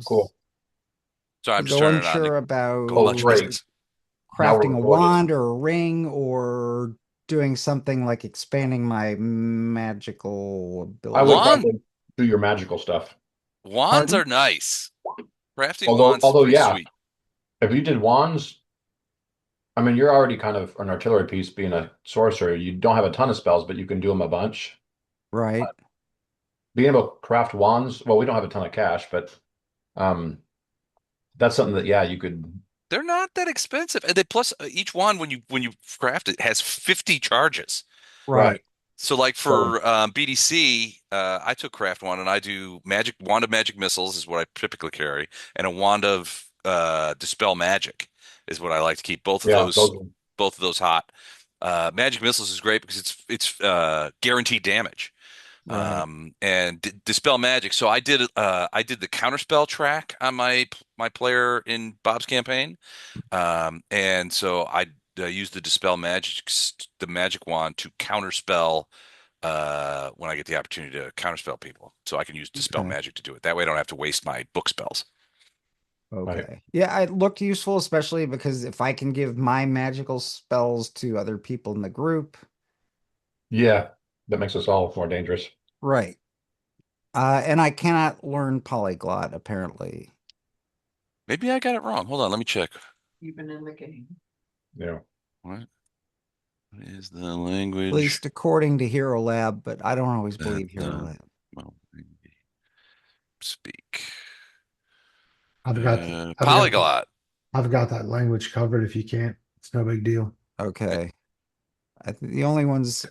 Cool. So I'm just Though turning on the unsure about Oh, much great. misses. Now we're crafting a recording. wand or a ring or doing something like expanding my magical I would ability. Wand probably do your magical stuff. wands Pardon? are nice. Crafting Although, wands is although, pretty yeah, sweet. if you did wands, I mean, you're already kind of an artillery piece being a sorcerer. You don't have a ton of spells, but you can do them a bunch. Right. Being able to craft wands, well, we don't have a ton of cash, but um, that's something that, yeah, you could. They're not that expensive. And they plus each wand when you craft it has 50 charges. Right. Right. So like So, for BDC, I took craft wand and I do magic wand of magic missiles is what I typically carry, and a wand of dispel magic is what I like to keep. yeah, those, Both of those hot. Magic missiles is great because it's guaranteed damage. Right. And dispel magic. So I did the counterspell track on my player in Bob's campaign. And so I used the magic wand to counterspell when I get the opportunity to counterspell people. So I can use dispel Okay. magic to do it. That way I don't have to waste my book spells. right. Okay. Yeah, it looked useful, especially because if I can give my magical spells to other people in the group. Yeah, that makes us all more dangerous. Right. And I cannot learn polyglot, apparently. Maybe I got it wrong. Hold on, let me check. Even in the game. Yeah. What is the At language least according to Hero Lab, but I don't always that believe Hero the Lab. well, speak? I've got I've got Polyglot. I've got that language covered if you can't. It's no big deal. Okay. The only ones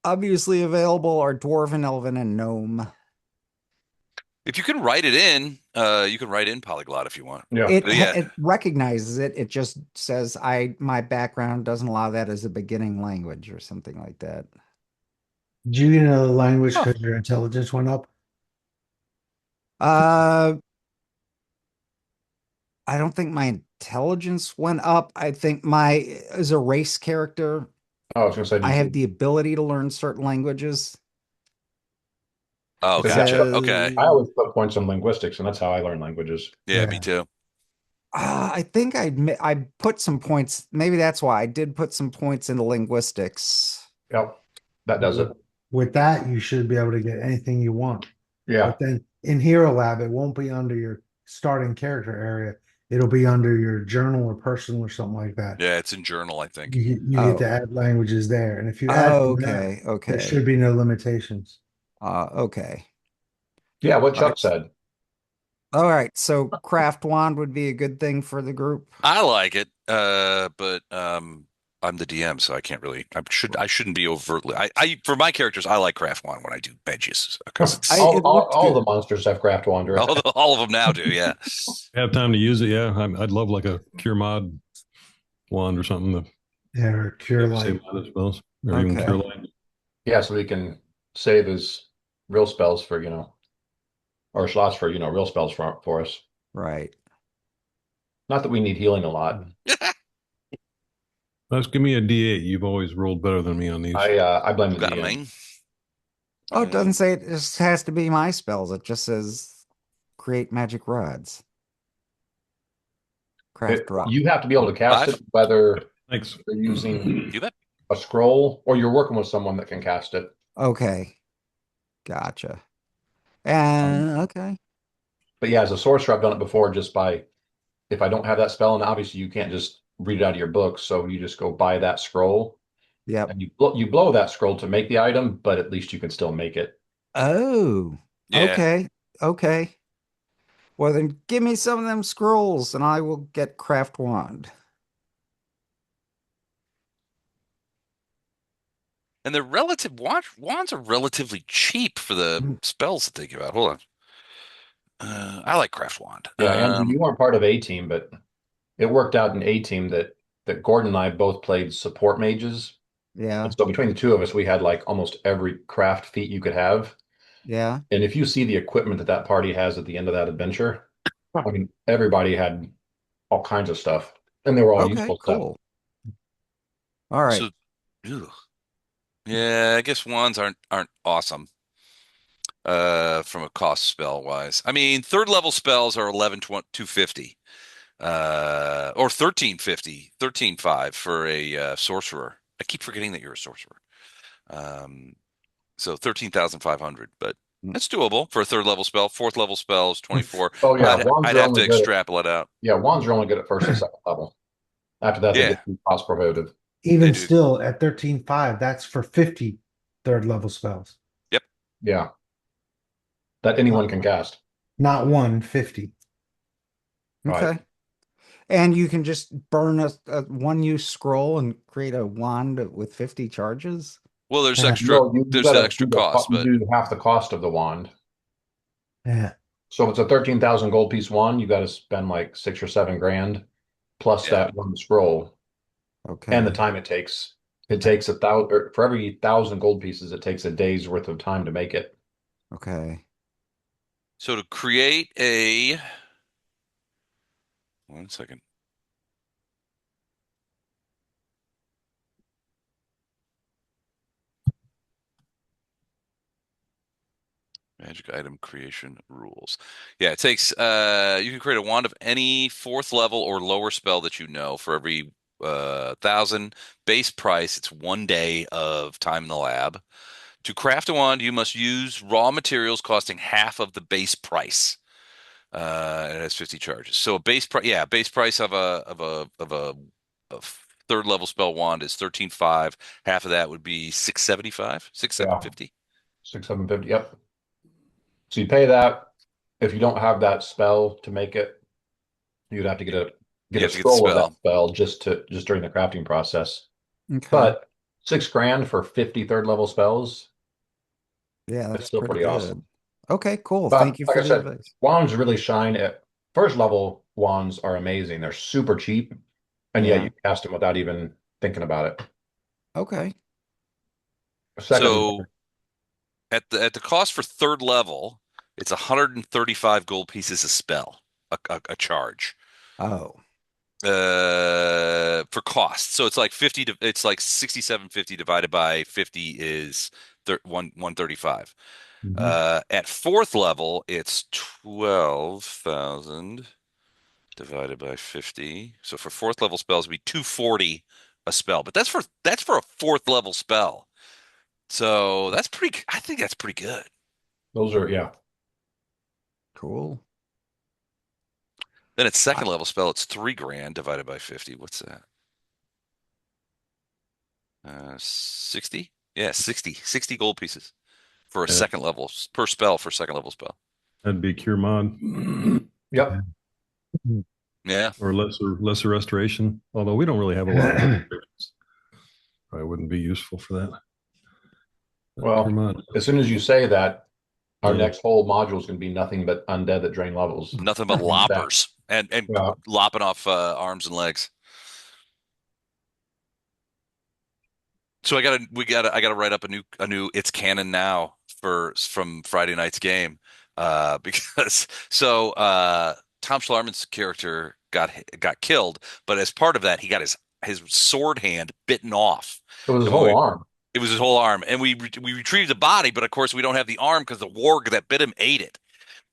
obviously available are Dwarven, Elven, and Gnome. If you can write it in, you can write in polyglot if you want. Yeah. It But yeah, it recognizes it. It just says my background doesn't allow that as a beginning language or something like that. Do you know the language huh. because your intelligence went up? Uh, I don't think my intelligence went up. I think my as a race character, Oh, I was gonna say, I did have you? the ability to learn certain languages. Oh, It Because that's gotcha. what Okay. I says always put points in linguistics, and that's how I learn languages. Yeah, me Yeah. too. I think I put some points. Maybe that's why I did put some points into linguistics. Yep, that But does it. with that, you should be able to get anything you want. Yeah. But then in Hero Lab, it won't be under your starting character area. It'll be under your journal or personal or something like that. Yeah, it's in journal, I think. You get to Oh, add languages there. And if you add oh, from that, okay, there okay, should be no limitations. okay. Yeah, what All right. Chuck said. All right. So craft wand would be a good thing for the group. I like it, but I'm the DM, so I can't really. I shouldn't be overtly. I for my characters, I like craft one when I do benches because I it's All, it all, looked all the good. monsters have craft wander. all of them now do. Yeah, Have time to use it. Yeah, I'd love like a cure mod wand or something to Yeah, or cure save light. a lot of spells, or even cure Okay. light. Yeah, so we can save his real spells for, or slots for, real spells for us. Right. Not that we need healing a lot. Let's give me a D8. You've always rolled better than me on these. I blame the got a DM. main. Oh, it Uh, doesn't say it just has to be my spells. It just says create magic rods, craft rod. You have to be able to cast it, five. whether Thanks. you're using You bet. a scroll or you're working with someone that can cast it. Okay. Gotcha. Um, And okay. but yeah, as a sorcerer, I've done it before just by if I don't have that spell, and obviously you can't just read it out of your book, so you just go buy that scroll Yep. and you blow that scroll to make the item, but at least you can still make it. Oh, Yeah, okay. Okay. Well, then give me some of them scrolls and I will get craft wand. and the relative wands are relatively cheap for the spells that they give out. Hold on. I like craft wand. Yeah, Andrew, you weren't part of A team, but it worked out in A team that Gordon and I both played support mages. And Yeah. so between the two of us, we had like almost every craft feat you could have. Yeah. And if you see the equipment that that party has at the end of that adventure, I mean, everybody had all kinds of stuff, and they were all Okay, useful stuff. cool. All right. So, ew. Yeah, I guess wands aren't awesome. from a cost spell wise. I mean, third level spells are 250. Or 1350, 13.5 for a sorcerer. I keep forgetting that you're a sorcerer. Um, so 13,500, but Mm. that's doable for a third level spell. Fourth level spells 24. Oh yeah, wands I'd are have only to good. extrapolate out. Yeah, wands are only good at first and second level. After that, they Yeah, get too cost prohibitive. they Even do. still, at 13.5, that's for 50 third level spells. Yep. Yeah, that anyone can cast. Not 150. Right. Okay. And you can just burn a one-use scroll and create a wand with 50 charges? Well, there's Yeah. extra No, you there's got the to extra cost, you but do half the cost of the wand. Yeah. So if it's a 13,000 gold piece wand, you got to spend like 6 or 7 grand plus yeah. that one scroll and the Okay. time it takes. It takes 1,000 for every 1,000 gold pieces. It takes a day's worth of time to make it. Okay. So to create a 1 second. Magic item creation rules. Yeah, it takes you can create a wand of any fourth level or lower spell that you know for every 1,000 base price. It's 1 day of time in the lab. To craft a wand, you must use raw materials costing half of the base price. It has 50 charges. So a base price, yeah, base price of a third level spell wand is 13.5. Half of that would be 675, Yeah, 750. 6, 750. Yep. So you pay that. If you don't have that spell to make it, you'd have to You get a have to get the scroll of that spell. spell just during the crafting process. Okay. But 6 grand for 50 third level spells Yeah, is that's still pretty pretty awesome. good. Okay, cool. But Thank you like for I the said, advice. wands really shine at first level wands are amazing. They're super cheap, and yet Yeah. you cast them without even thinking about it. Okay. Second, So at the cost for third level, it's 135 gold pieces a spell, a charge. Oh, For cost. So it's like 50 to it's like 6750 divided by 50 is 135. Mhm. At fourth level, it's 12,000 divided by 50. So for fourth level spells, it'd be 240 a spell. But that's for a fourth level spell. So I think that's pretty good. those are yeah. cool. Then at I, second level spell, it's 3 grand divided by 50. What's that? 60? Yeah, 60 gold pieces for a Yeah, second level per spell for second level spell. that'd be cure mod Yep. Yeah. or lesser restoration. Although we don't really have a lot of restorations. Probably wouldn't be useful for that. Cure Well, mod. as soon as you say that, our Yeah. next whole module is going to be nothing but undead that drain levels. Nothing but That, loppers and yeah. lopping off arms and legs. So I gotta write up a new it's canon now from Friday night's game. Because Tom Schlarman's character got killed, but as part of that he got his sword hand bitten off. It was his And when whole we arm. It was his whole arm, and we retrieved the body, but of course we don't have the arm because the warg that bit him ate it.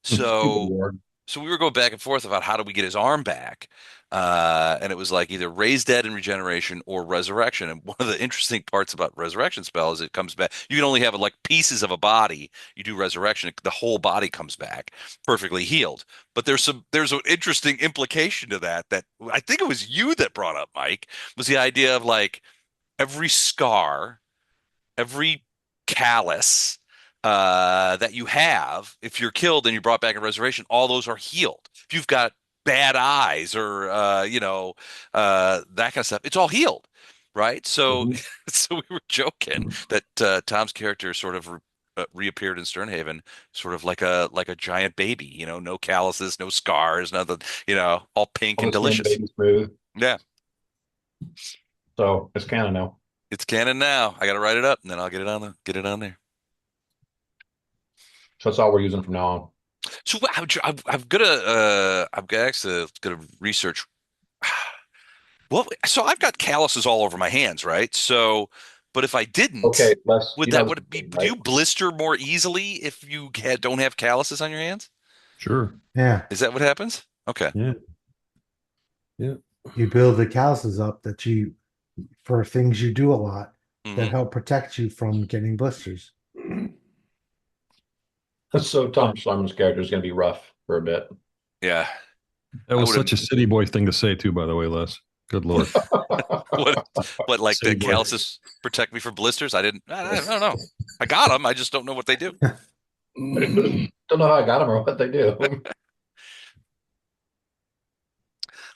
Stupid So ward. so we were going back and forth about how do we get his arm back, and it was like either raise dead and regeneration or resurrection. And one of the interesting parts about resurrection spell is it comes back. You can only have like pieces of a body. You do resurrection, the whole body comes back perfectly healed. But there's an interesting implication to that I think it was you that brought up, Mike, was the idea of like every scar, every callus that you have, if you're killed and you're brought back in resurrection, all those are healed. If you've got bad eyes or that kind of stuff, it's all healed, right? So, Mhm. so we were joking that Tom's character sort of reappeared in Sternhaven, sort of like a giant baby, no calluses, no scars, nothing, all pink All and the skin delicious. baby smooth. Yeah, So it's canon now. it's canon now. I got to write it up and then I'll get it on there. So that's all we're using from now on. So I'm actually gonna research. Well, so I've got calluses all over my hands, right? So But if I didn't, Okay, Les, would you know that this would be? game, Do right? you blister more easily if you don't have calluses on your hands? Sure. Yeah, Is that what happens? Okay. Yeah. Yeah. you build the calluses up that you for things you do a lot that Hmm. help protect you from getting blisters. So Tom Simon's character is going to be rough for a bit. Yeah. That I was would have. such a city boy thing to say too, by the way, Les. Good Lord. What? What? Like the City boy. calluses protect me from blisters? I didn't. I don't know. I got them. I just don't know what they do. Don't know how I got them or what they do.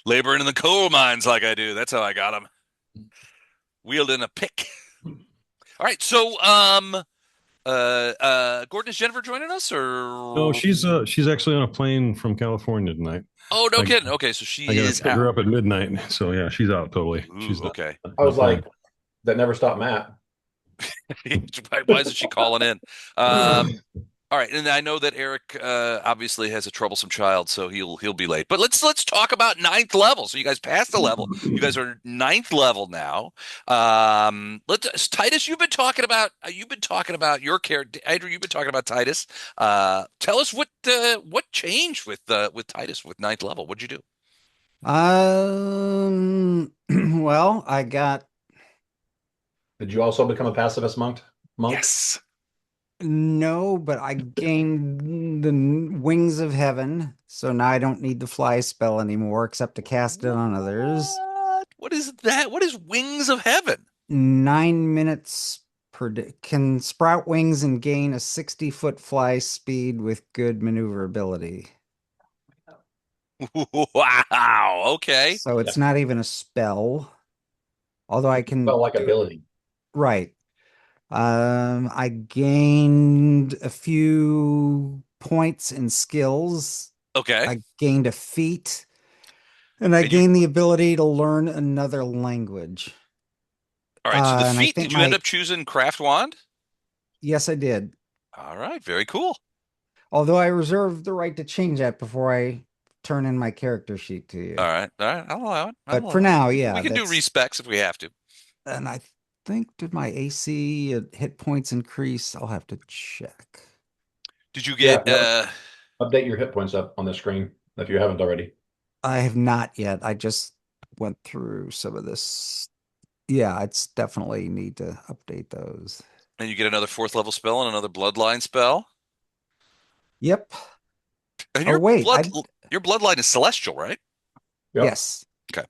Laboring in the coal mines like I do. That's how I got them. Wielding a pick. All right. So, Gordon, is Jennifer joining us No, or? she's actually on a plane from California tonight. Oh, no I kidding. Okay, so I she gotta is pick her out. up at midnight. So yeah, she's out totally. Ooh, She's not okay. I was not playing. like, that never stopped Matt. Why isn't she calling in? All right, and I know that Eric obviously has a troublesome child, so he'll be late. But let's talk about ninth level. So you guys passed the level. You guys are ninth level now. Let's Titus. You've been talking about your character. Andrew, you've been talking about Titus. Tell us what changed with Titus with ninth level. What'd you do? Well, I got Did you also become a pacifist monk? Yes. no, but I gained the wings of heaven, so now I don't need the fly spell anymore, except to cast it on others. What is that? What is Wings of Heaven? 9 minutes per day. Can sprout wings and gain a 60-foot fly speed with good maneuverability. Wow. Okay. So Yeah. it's not even a spell, although I can Felt like do it. ability. Right. I gained a few points in skills. Okay. I gained a feat, and I And you gained the ability to learn another language. all right. So the And I feat, think did you end my up choosing Craft Wand? yes, I did. All right. Very cool. Although I reserve the right to change that before I turn in my character sheet to All you. right. All right. I'll allow it. I'll But for allow it. now, We yeah, can do that's respecs if we have to. and I think did my AC hit points increase? I'll have to check. Did you Yeah, get update your hit points up on the screen if you haven't already. I have not yet. I just went through some of this. Yeah, it's definitely need to update those. and you get another fourth level spell and another bloodline spell? Yep. And Oh wait, your bloodline is celestial, right? Yep. yes. Okay.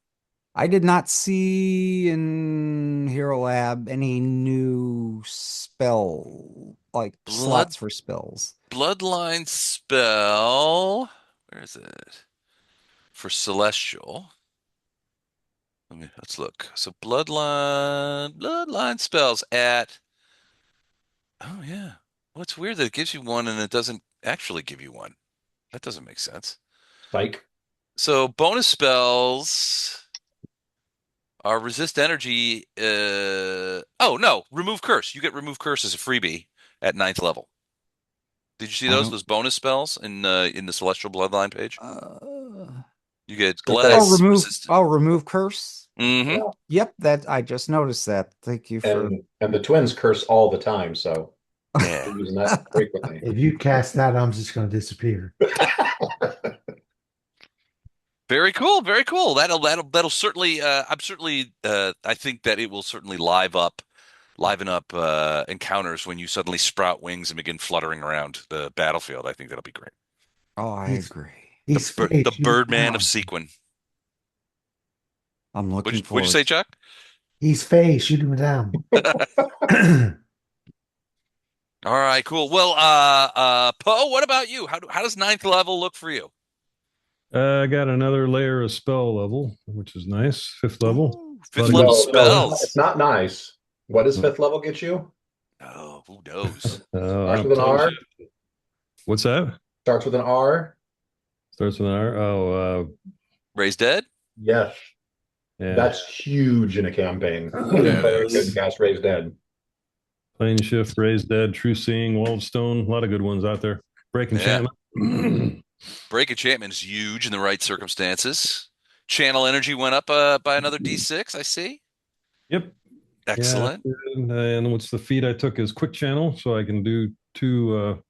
I did not see in Hero Lab any new spell like Blood slots for spells. bloodline spell. Where is it? For celestial. Let's look. So bloodline spells at. Oh yeah. Well, it's weird that it gives you one and it doesn't actually give you one. That doesn't make sense. Psych. So bonus spells are resist energy. Oh no, remove curse. You get remove curse as a freebie at ninth level. Did you see I those don't. those bonus spells in the celestial bloodline page? Uh, You get It says, bless, resist. remove curse. Mm-hmm. yeah. Yep, that I just noticed that. Thank you for And the twins curse all the time, so Yeah. we're using that frequently. If you cast that, I'm just going to disappear. Very cool, very cool. That'll certainly. I think that it will certainly liven up encounters when you suddenly sprout wings and begin fluttering around the battlefield. I think that'll be great. Oh, I He's agree. he's The fake. Shoot him Birdman of down. Seaquen. I'm looking What'd you say, forward. Chuck? He's fake. Shoot him down. All right, cool. Well, Poe, what about you? How does ninth level look for you? I got another layer of spell level, which is nice. Fifth level. Ooh, Lot fifth of level good- No, it's spells. not nice. What does fifth level get you? Oh, who knows? Starts I'll with an tell R. you. What's that? Starts with an R. Starts with an R. Oh, Raise dead? Yes. yeah. That's huge in a campaign. Yeah, Any it player is. can cast Raise Dead. Plane shift, raised dead, true seeing, walled stone. A lot of good ones out there. Break Yeah. enchantment. Break enchantment is huge in the right circumstances. Channel energy went up by another D6, I see. Yep. Excellent. And what's the feat I took is quick channel, so I can do two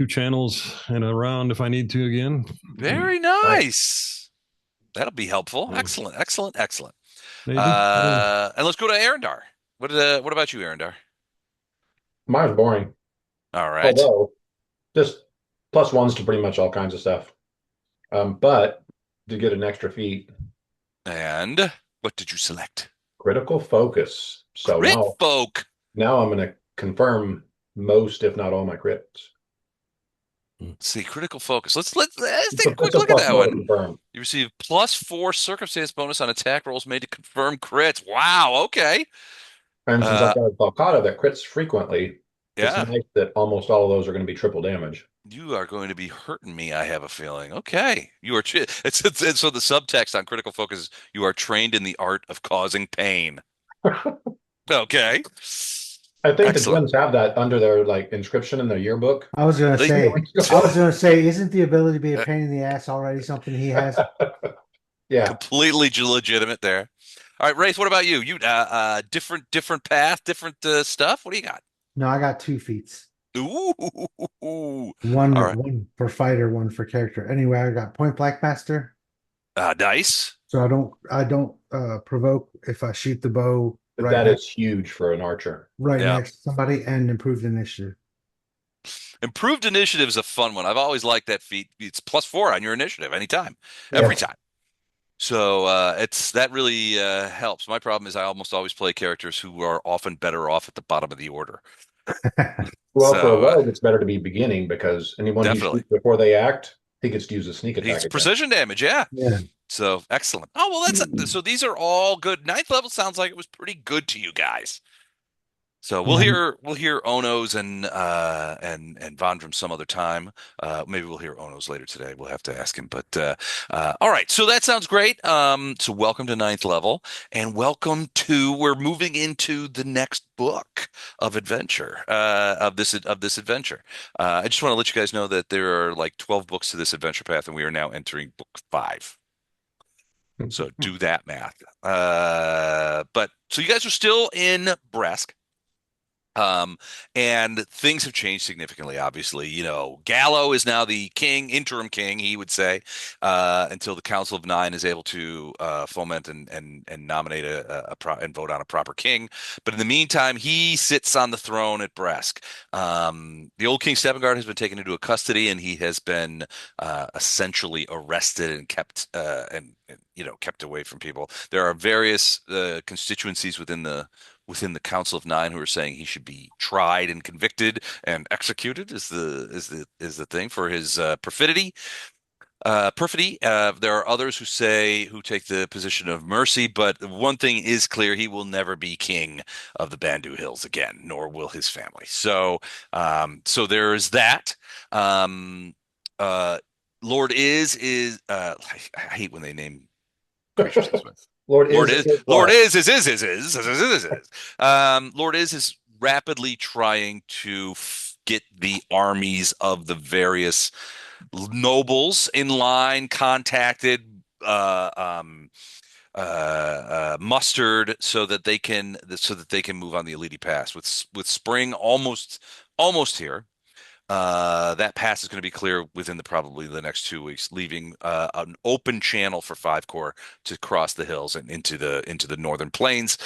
channels in a round if I need to again. Very nice. That'll be helpful. Yeah. Excellent, excellent, excellent. Maybe. And let's go to Arendar. What about you, Arendar? Mine's boring. All right. Although, just plus ones to pretty much all kinds of stuff. But to get an extra feat, And what did you select? critical focus. So Crit now, folk. now I'm going to confirm most, if not all, my crits. Let's see, critical focus. Let's take a It's quick a look at plus that four to one. confirm. You receive +4 circumstance bonus on attack rolls made to confirm crits. Wow. Okay. And since I've Uh, got a Falcata that crits frequently, it's yeah. nice that almost all of those are going to be triple damage. You are going to be hurting me, I have a feeling. Okay. You are it's so the subtext on critical focus is you are trained in the art of causing pain. Okay. I think the Excellent. twins have that under their like inscription in their yearbook. I was gonna They- say, isn't the ability to be a pain in the ass already something he has? Yeah. Completely legitimate there. All right, Rafe, what about you? You different path, different stuff. What do you got? No, I got 2 feats. Ooh. One All right. one for fighter, one for character. Anyway, I got point blank master. Nice. So I don't provoke if I shoot the bow But that is huge for an archer. right Yeah. next to somebody, and improved initiative. Improved initiative is a fun one. I've always liked that feat. It's +4 on your initiative anytime, Yeah. every time. So it's that really helps. My problem is I almost always play characters who are often better off at the bottom of the order. Well, for a So rogue, it's better to be beginning because anyone who definitely. shoots before they act, he gets to use a sneak attack It's again. precision damage, yeah. Yeah. So excellent. Oh well, so these are all good. 9th level sounds like it was pretty good to you guys. So we'll Yeah. hear Ono's and Vondrum some other time. Maybe we'll hear Ono's later today. We'll have to ask him. But all right, so that sounds great. So welcome to 9th level, and welcome to we're moving into the next book of adventure of this adventure. I just want to let you guys know that there are like 12 books to this adventure path, and we are now entering book 5. So do that math. But so you guys are still in Bresk. And things have changed significantly, obviously. You know, Gallo is now the interim king, he would say, until the Council of Nine is able to foment and nominate and vote on a proper king. But in the meantime, he sits on the throne at Bresk. The old King Steppenguard has been taken into custody, and he has been essentially arrested and kept kept away from people. There are various constituencies within the Council of Nine who are saying he should be tried and convicted and executed is the thing for his perfidy. There are others who take the position of mercy, but one thing is clear: he will never be king of the Bandu Hills again, nor will his family. So there is that. Lord I hate when they name creatures this way. Lord Lord is is Lord is. Lord is rapidly trying to get the armies of the various nobles in line, contacted, mustered, so that they can move on the Elite Pass. With spring almost here. That pass is going to be clear within probably the next 2 weeks, leaving an open channel for 5 Corps to cross the hills and into the northern plains.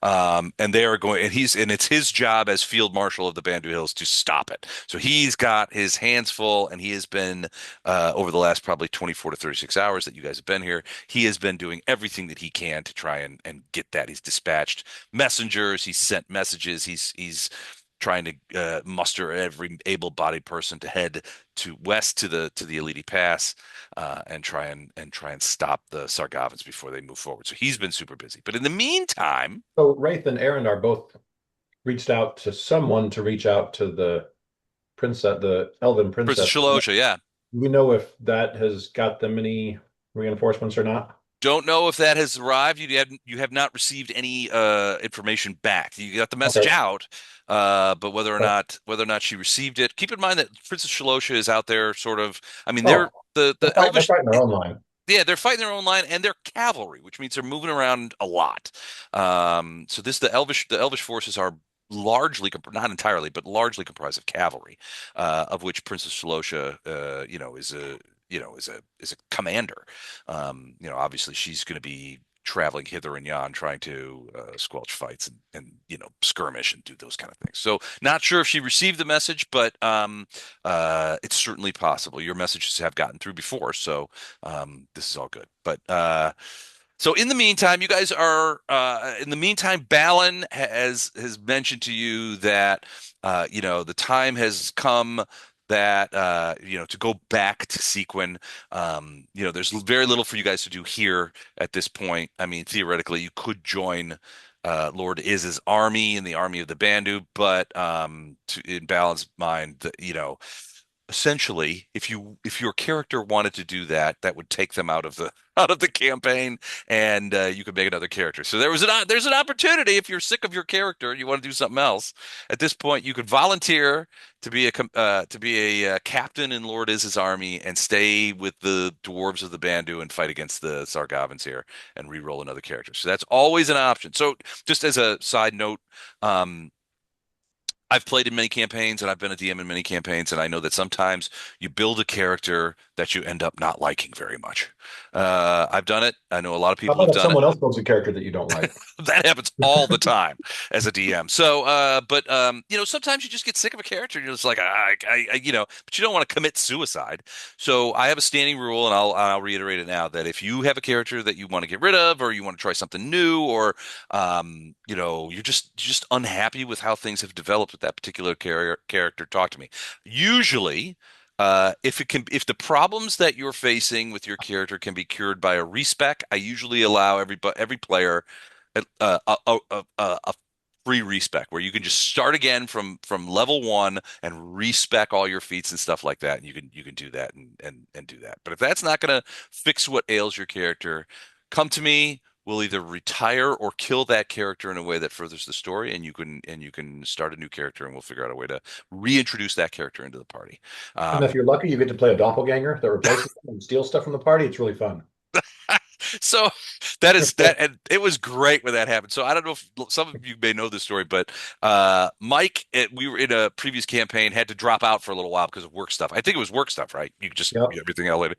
And they are going, and it's his job as Field Marshal of the Bandu Hills to stop it. So he's got his hands full, and he has been over the last probably 24 to 36 hours that you guys have been here. He has been doing everything that he can to try and get that. He's dispatched messengers. He's sent messages. He's trying to muster every able-bodied person to head west to the Elite Pass and try and stop the Sargovans before they move forward. So he's been super busy. But in the meantime, So Wraith and Aaron are both reached out to someone to reach out to the elven Princess princess. Shalosha, yeah. Do we know if that has got them any reinforcements or not? Don't know if that has arrived. You have not received any information back. You got the message Okay. out, but whether or not she received it. Keep in mind that Princess Shalosha is out there, sort of. I mean, they're the They're Elvish. fighting their own line. Yeah, they're fighting their own line, and they're cavalry, which means they're moving around a lot. So the Elvish forces are largely, not entirely, but largely comprised of cavalry, of which Princess Shalosha, is a commander. Obviously she's going to be traveling hither and yon, trying to squelch fights and skirmish and do those kind of things. So not sure if she received the message, but it's certainly possible. Your messages have gotten through before, so this is all good. But so in the meantime, you guys are in the meantime, Balin has mentioned to you that the time has come that to go back to Seaquen. There's very little for you guys to do here at this point. I mean, theoretically, you could join Lord Iz's army in the army of the Bandu, but in Balin's mind, essentially, if your character wanted to do that, that would take them out of the campaign, and you could make another character. So there's an opportunity if you're sick of your character and you want to do something else. At this point, you could volunteer to be a captain in Lord Iz's army and stay with the dwarves of the Bandu and fight against the Sargavans here and re-roll another character. So that's always an option. So just as a side note, um, I've played in many campaigns and I've been a DM in many campaigns, and I know that sometimes you build a character that you end up not liking very much. I've done it. I know a lot of How people about have if done it. someone else builds a character that you don't like? That happens all the time as a DM. So, but sometimes you just get sick of a character and you're just like, but you don't want to commit suicide. So I have a standing rule, and I'll reiterate it now, that if you have a character that you want to get rid of, or you want to try something new, or you're just unhappy with how things have developed with that particular character, talk to me. Usually, if the problems that you're facing with your character can be cured by a respec, I usually allow every player a free respec where you can just start again from level one and respec all your feats and stuff like that. And you can do that and do that. But if that's not going to fix what ails your character, come to me. We'll either retire or kill that character in a way that furthers the story, and you can start a new character, and we'll figure out a way to reintroduce that character into the party. And if you're lucky, you get to play a doppelganger that replaces them and steals stuff from the party. It's really fun. So that is that, and it was great when that happened. So I don't know if some of you may know this story, but Mike, we were in a previous campaign, had to drop out for a little while because of work stuff. I think it was work stuff, right? You just Yep. everything else later,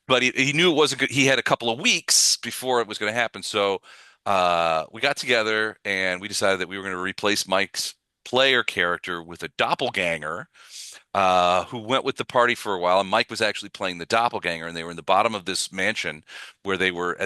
but he knew it wasn't good. He had a couple of weeks before it was going to happen, so we got together and we decided that we were going to replace Mike's player character with a doppelganger who went with the party for a while, and Mike was actually playing the doppelganger, and they were in the bottom of this mansion where they were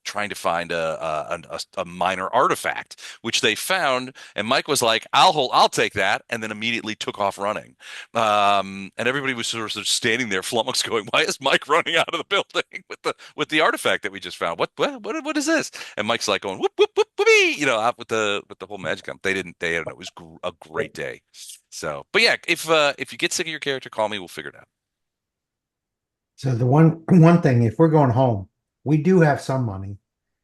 trying to find a minor artifact, which they found, and Mike was like, I'll take that," and then immediately took off running. And everybody was sort of standing there flummoxed, going, "Why is Mike running out of the building with the artifact that we just found? What is this?" And Mike's like going, "Whoop whoop whoop whoopee," out with the whole magic. They didn't. They don't know. It was a great day. So, but yeah, if you get sick of your character, call me. We'll figure it out. So the one thing, if we're going home, we do have some money,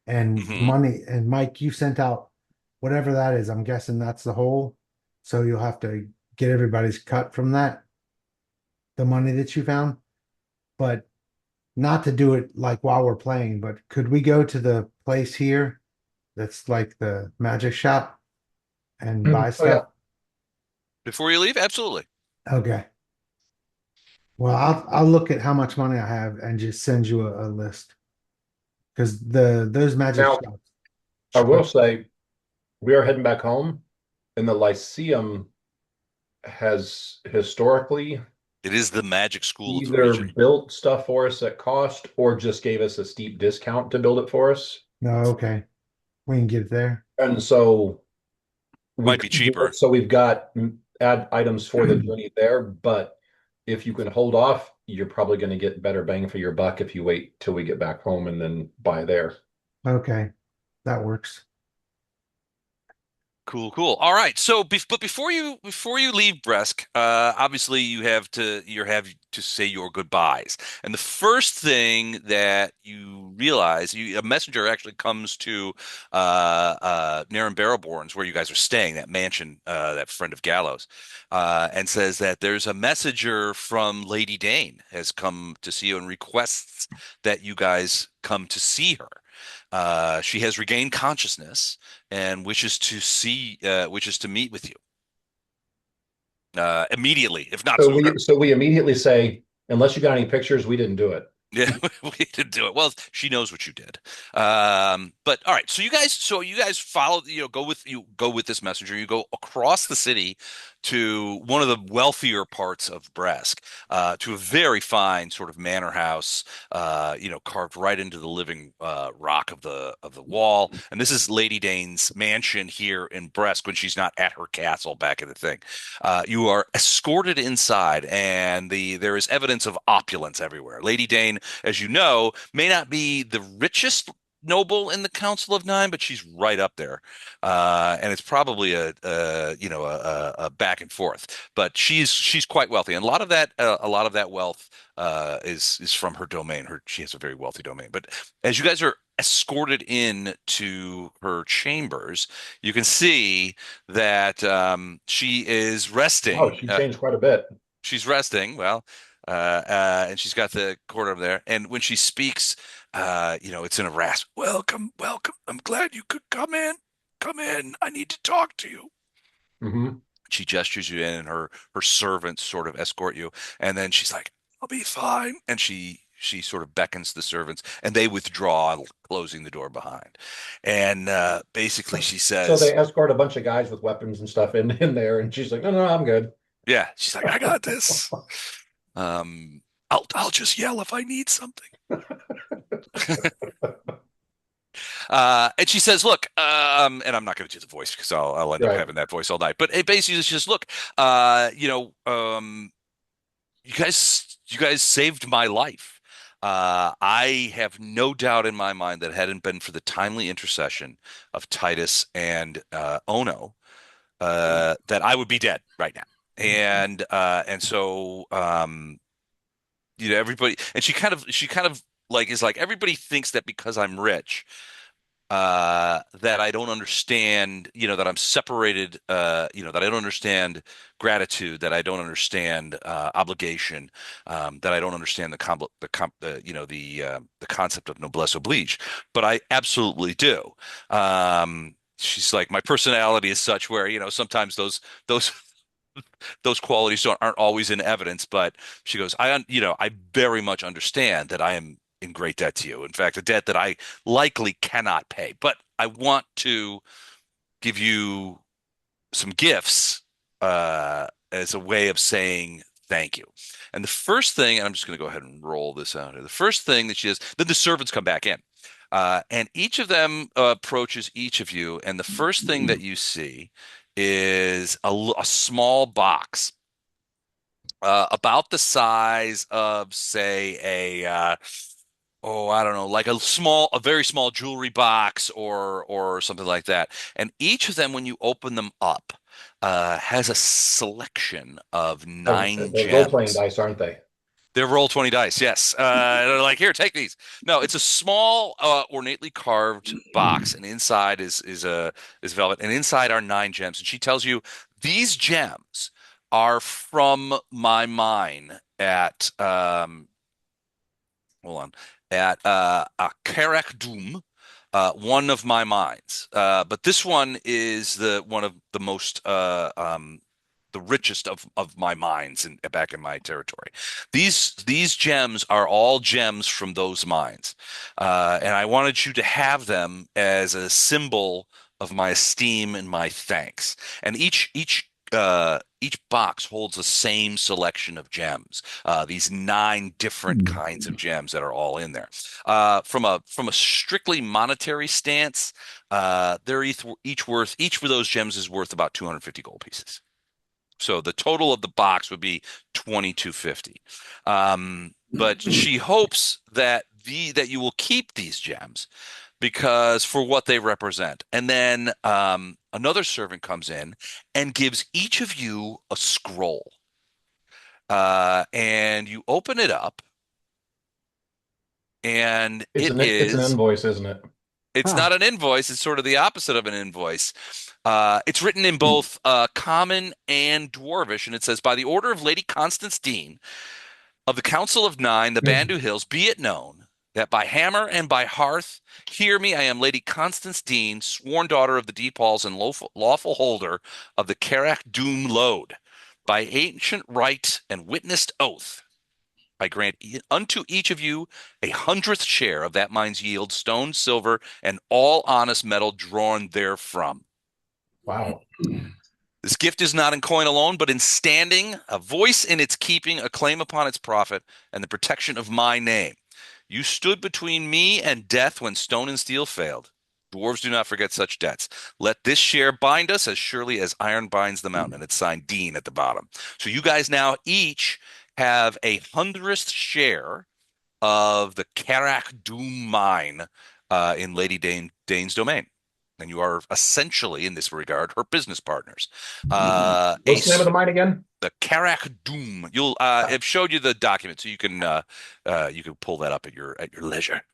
and Mhm. Mike, you sent out whatever that is. I'm guessing that's the whole. So you'll have to get everybody's cut from that, the money that you found. But not to do it like while we're playing, but could we go to the place here that's like the magic shop and buy Oh, yeah. stuff? Before you leave, absolutely. Okay. Well, I'll look at how much money I have and just send you a list, because those magic Now, shops. I will say we are heading back home, and the Lyceum has historically It is the magic school of the either region. built stuff for us at cost or just gave us a steep discount to build it for us. No, okay, we can get it there. And so we Might be could do cheaper. it. So we've got add items for the journey there, but if you can hold off, you're probably going to get better bang for your buck if you wait till we get back home and then buy there. Okay, that works. Cool. All right. So, but before you leave Bresk, obviously you have to say your goodbyes. And the first thing that you realize, a messenger actually comes to Naren Barrowborn's, where you guys are staying, that mansion, that friend of Gallo's, and says that there's a messenger from Lady Dane has come to see you and requests that you guys come to see her. She has regained consciousness and wishes to meet with you immediately, if not So sooner. we immediately say, unless you got any pictures, we didn't do it. Yeah, we did do it. Well, she knows what you did. But all right, so you guys follow, go with this messenger. You go across the city to one of the wealthier parts of Bresk, to a very fine sort of manor house, carved right into the living rock of the wall. And this is Lady Dane's mansion here in Bresk when she's not at her castle back in the thing. You are escorted inside, and there is evidence of opulence everywhere. Lady Dane, as you know, may not be the richest noble in the Council of Nine, but she's right up there, and it's probably a back and forth. But she's quite wealthy, and a lot of that wealth is from her domain. She has a very wealthy domain. But as you guys are escorted in to her chambers, you can see that she is Oh, resting. she changed quite a bit. She's resting. Well, and she's got the cord over there. And when she speaks, it's in a rasp. Welcome. I'm glad you could come in. Come in. I need to talk to you. Hmm. She gestures you in, and her servants sort of escort you. And then she's like, "I'll be fine." And she sort of beckons the servants, and they withdraw, closing the door behind. And basically, she So says, they escort a bunch of guys with weapons and stuff in there, and she's like, "No, I'm good." "Yeah." She's like, "I got this. I'll just yell if I need something." And she says, "Look, and I'm not going to do the voice because I'll end up Right. having that voice all night. But it basically is just, look, you guys saved my life. I have no doubt in my mind that hadn't been for the timely intercession of Titus and Ono, that I would be dead right now. And so everybody, and she kind of like is like, everybody thinks that because I'm rich, that I don't understand, that I'm separated, that I don't understand gratitude, that I don't understand obligation, that I don't understand the concept of noblesse oblige, but I absolutely do. She's like, my personality is such where, sometimes those those qualities aren't always in evidence, but she goes, I very much understand that I am in great debt to you. In fact, a debt that I likely cannot pay, but I want to give you some gifts, as a way of saying thank you. And the first thing, and I'm just going to go ahead and roll this out here. The first thing that she does, then the servants come back in. And each of them approaches each of you. And the first thing that you see is a small box, about the size of, say, I don't know, like a very small jewelry box or something like that. And each of them, when you open them up, has a selection of nine They're role-playing gems. dice, aren't they? They're roll 20 dice, yes. They're like, here, take these. No, it's a small, ornately carved box, and inside is velvet, and inside are nine gems. And she tells you these gems are from my mine at hold on, at Karak Doom, one of my mines. But this one is the one of the most the richest of my mines back in my territory. These gems are all gems from those mines, and I wanted you to have them as a symbol of my esteem and my thanks. And each box holds the same selection of gems. These nine different kinds of gems that are all in there. From a strictly monetary stance, they're each of those gems is worth about 250 gold pieces. So the total of the box would be 2250. But she hopes that you will keep these gems because for what they represent. And then another servant comes in and gives each of you a scroll. And you open it up, and It's an invoice, isn't it? it's Huh. not an invoice. It's sort of the opposite of an invoice. It's written in both Common and Dwarvish, and it says, "By the order of Lady Constance Dean of the Council of Nine, the Bandu Hills, be it known that by hammer and by hearth, hear me, I am Lady Constance Dean, sworn daughter of the Deep Halls and lawful holder of the Carrack Doom Load. By ancient right and witnessed oath, I grant unto each of you 100th share of that mine's yield, stone, silver, and all honest metal drawn therefrom. Wow. This gift is not in coin alone, but in standing, a voice in its keeping, a claim upon its profit, and the protection of my name. You stood between me and death when stone and steel failed. Dwarves do not forget such debts. Let this share bind us as surely as iron binds the mountain." And it's signed Dean at the bottom. So you guys now each have 100th share of the Carrack Doom mine in Lady Dane's domain. And you are essentially, in this regard, her business partners. What's the name of the mine again? The Carrack Doom. You'll I've showed you the document, so you can pull that up at your leisure.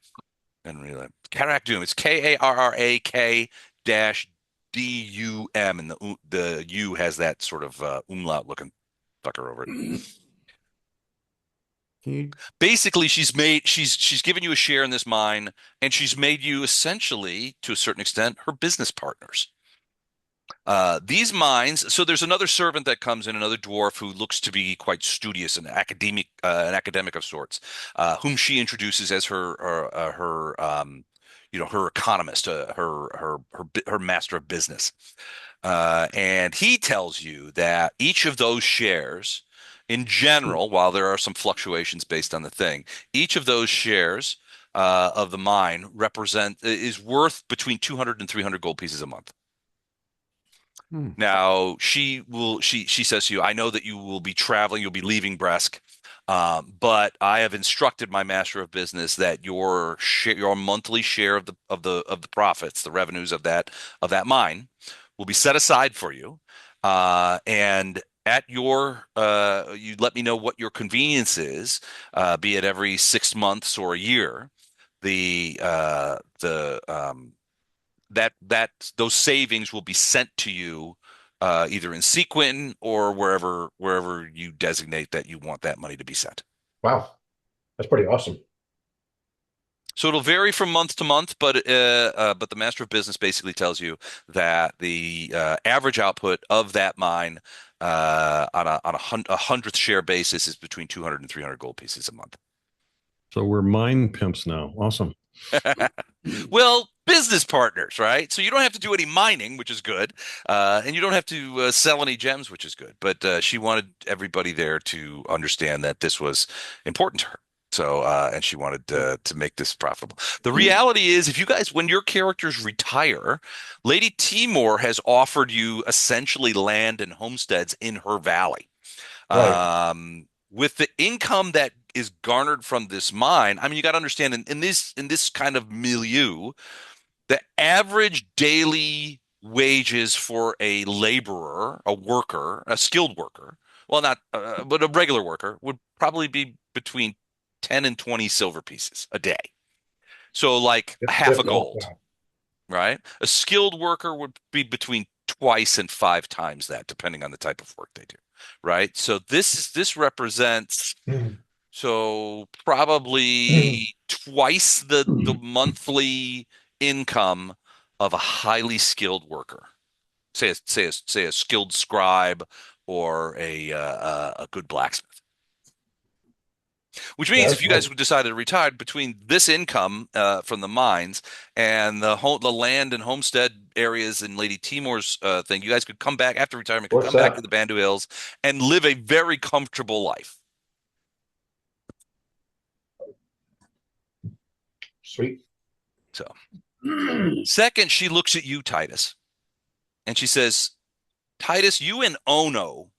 And really, Carrack Doom. It's Karrak dash DUM, and the U has that sort of umlaut looking fucker over it. Basically, she's given you a share in this mine, and she's made you essentially, to a certain extent, her business partners. These mines. So there's another servant that comes in, another dwarf who looks to be quite studious and an academic of sorts, whom she introduces as her economist, her master of business. And he tells you that each of those shares, in general, while there are some fluctuations based on the thing, each of those shares of the mine is worth between 200 and 300 gold pieces a month. Now she says to you, "I know that you will be traveling, you'll be leaving Bresk, but I have instructed my master of business that your monthly share of the profits, the revenues of that mine, will be set aside for you, and at your you let me know what your convenience is, be it every 6 months or a year. The those savings will be sent to you." Either in Seaquen or wherever you designate that you want that money to be sent. Wow. That's pretty awesome. So it'll vary from month to month, but the master of business basically tells you that the average output of that mine on a 100th share basis is between 200 and 300 gold pieces a month. So we're mine pimps now. Awesome. Well, business partners, right? So you don't have to do any mining, which is good, and you don't have to sell any gems, which is good. But she wanted everybody there to understand that this was important to her. So, and she wanted to make this profitable. The reality is, if you guys, when your characters retire, Lady Timor has offered you essentially land and homesteads in her valley. Right. With the income that is garnered from this mine, I mean, you got to understand in this kind of milieu, the average daily wages for a laborer, a worker, a skilled worker, well, not, but a regular worker would probably be between 10 and 20 silver pieces a day. So like half a If not, gold, yeah. right? A skilled worker would be between twice and 5 times that, depending on the type of work they do, right? So this represents so probably twice the monthly income of a highly skilled worker. Say a skilled scribe or a good blacksmith. Which Yeah, means if that's you guys nice. decided to retire, between this income from the mines and the land and homestead areas in Lady Timor's thing, you guys could come back after retirement, could What's come back to that? the Bandu Hills and live a very comfortable life. Sweet. So, second, she looks at you, Titus, and she says, "Titus, you and Ono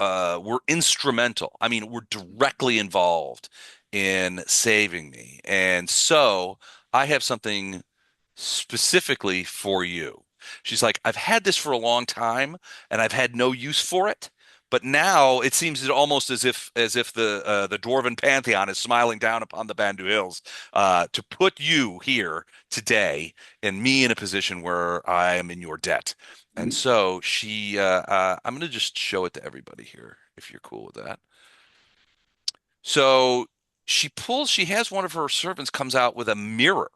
were instrumental. I mean, were directly involved in saving me. And so I have something specifically for you. She's like, I've had this for a long time and I've had no use for it. But now it seems almost as if the dwarven pantheon is smiling down upon the Bandu Hills to put you here today and me in a position where I am in your debt. And so I'm going to just show it to everybody here if you're cool with that. So she has one of her servants comes out with a mirror.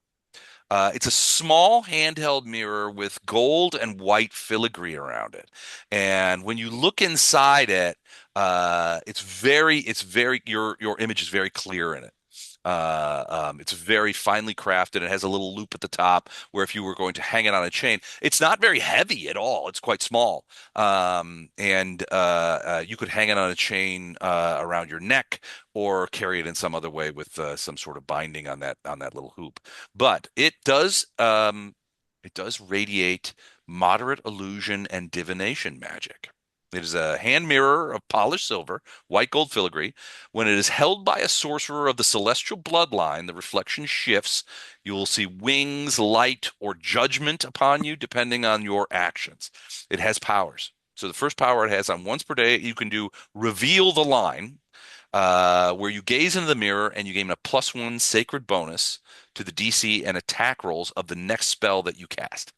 It's a small handheld mirror with gold and white filigree around it. And when you look inside it, your image is very clear in it. It's very finely crafted. It has a little loop at the top where if you were going to hang it on a chain, it's not very heavy at all. It's quite small. And you could hang it on a chain around your neck or carry it in some other way with some sort of binding on that little hoop. But it does radiate moderate illusion and divination magic. It is a hand mirror of polished silver, white gold filigree. When it is held by a sorcerer of the celestial bloodline, the reflection shifts. You will see wings, light, or judgment upon you, depending on your actions. It has powers. So the first power it has on once per day, you can do reveal the line, where you gaze into the mirror and you gain a +1 sacred bonus to the DC and attack rolls of the next spell that you cast.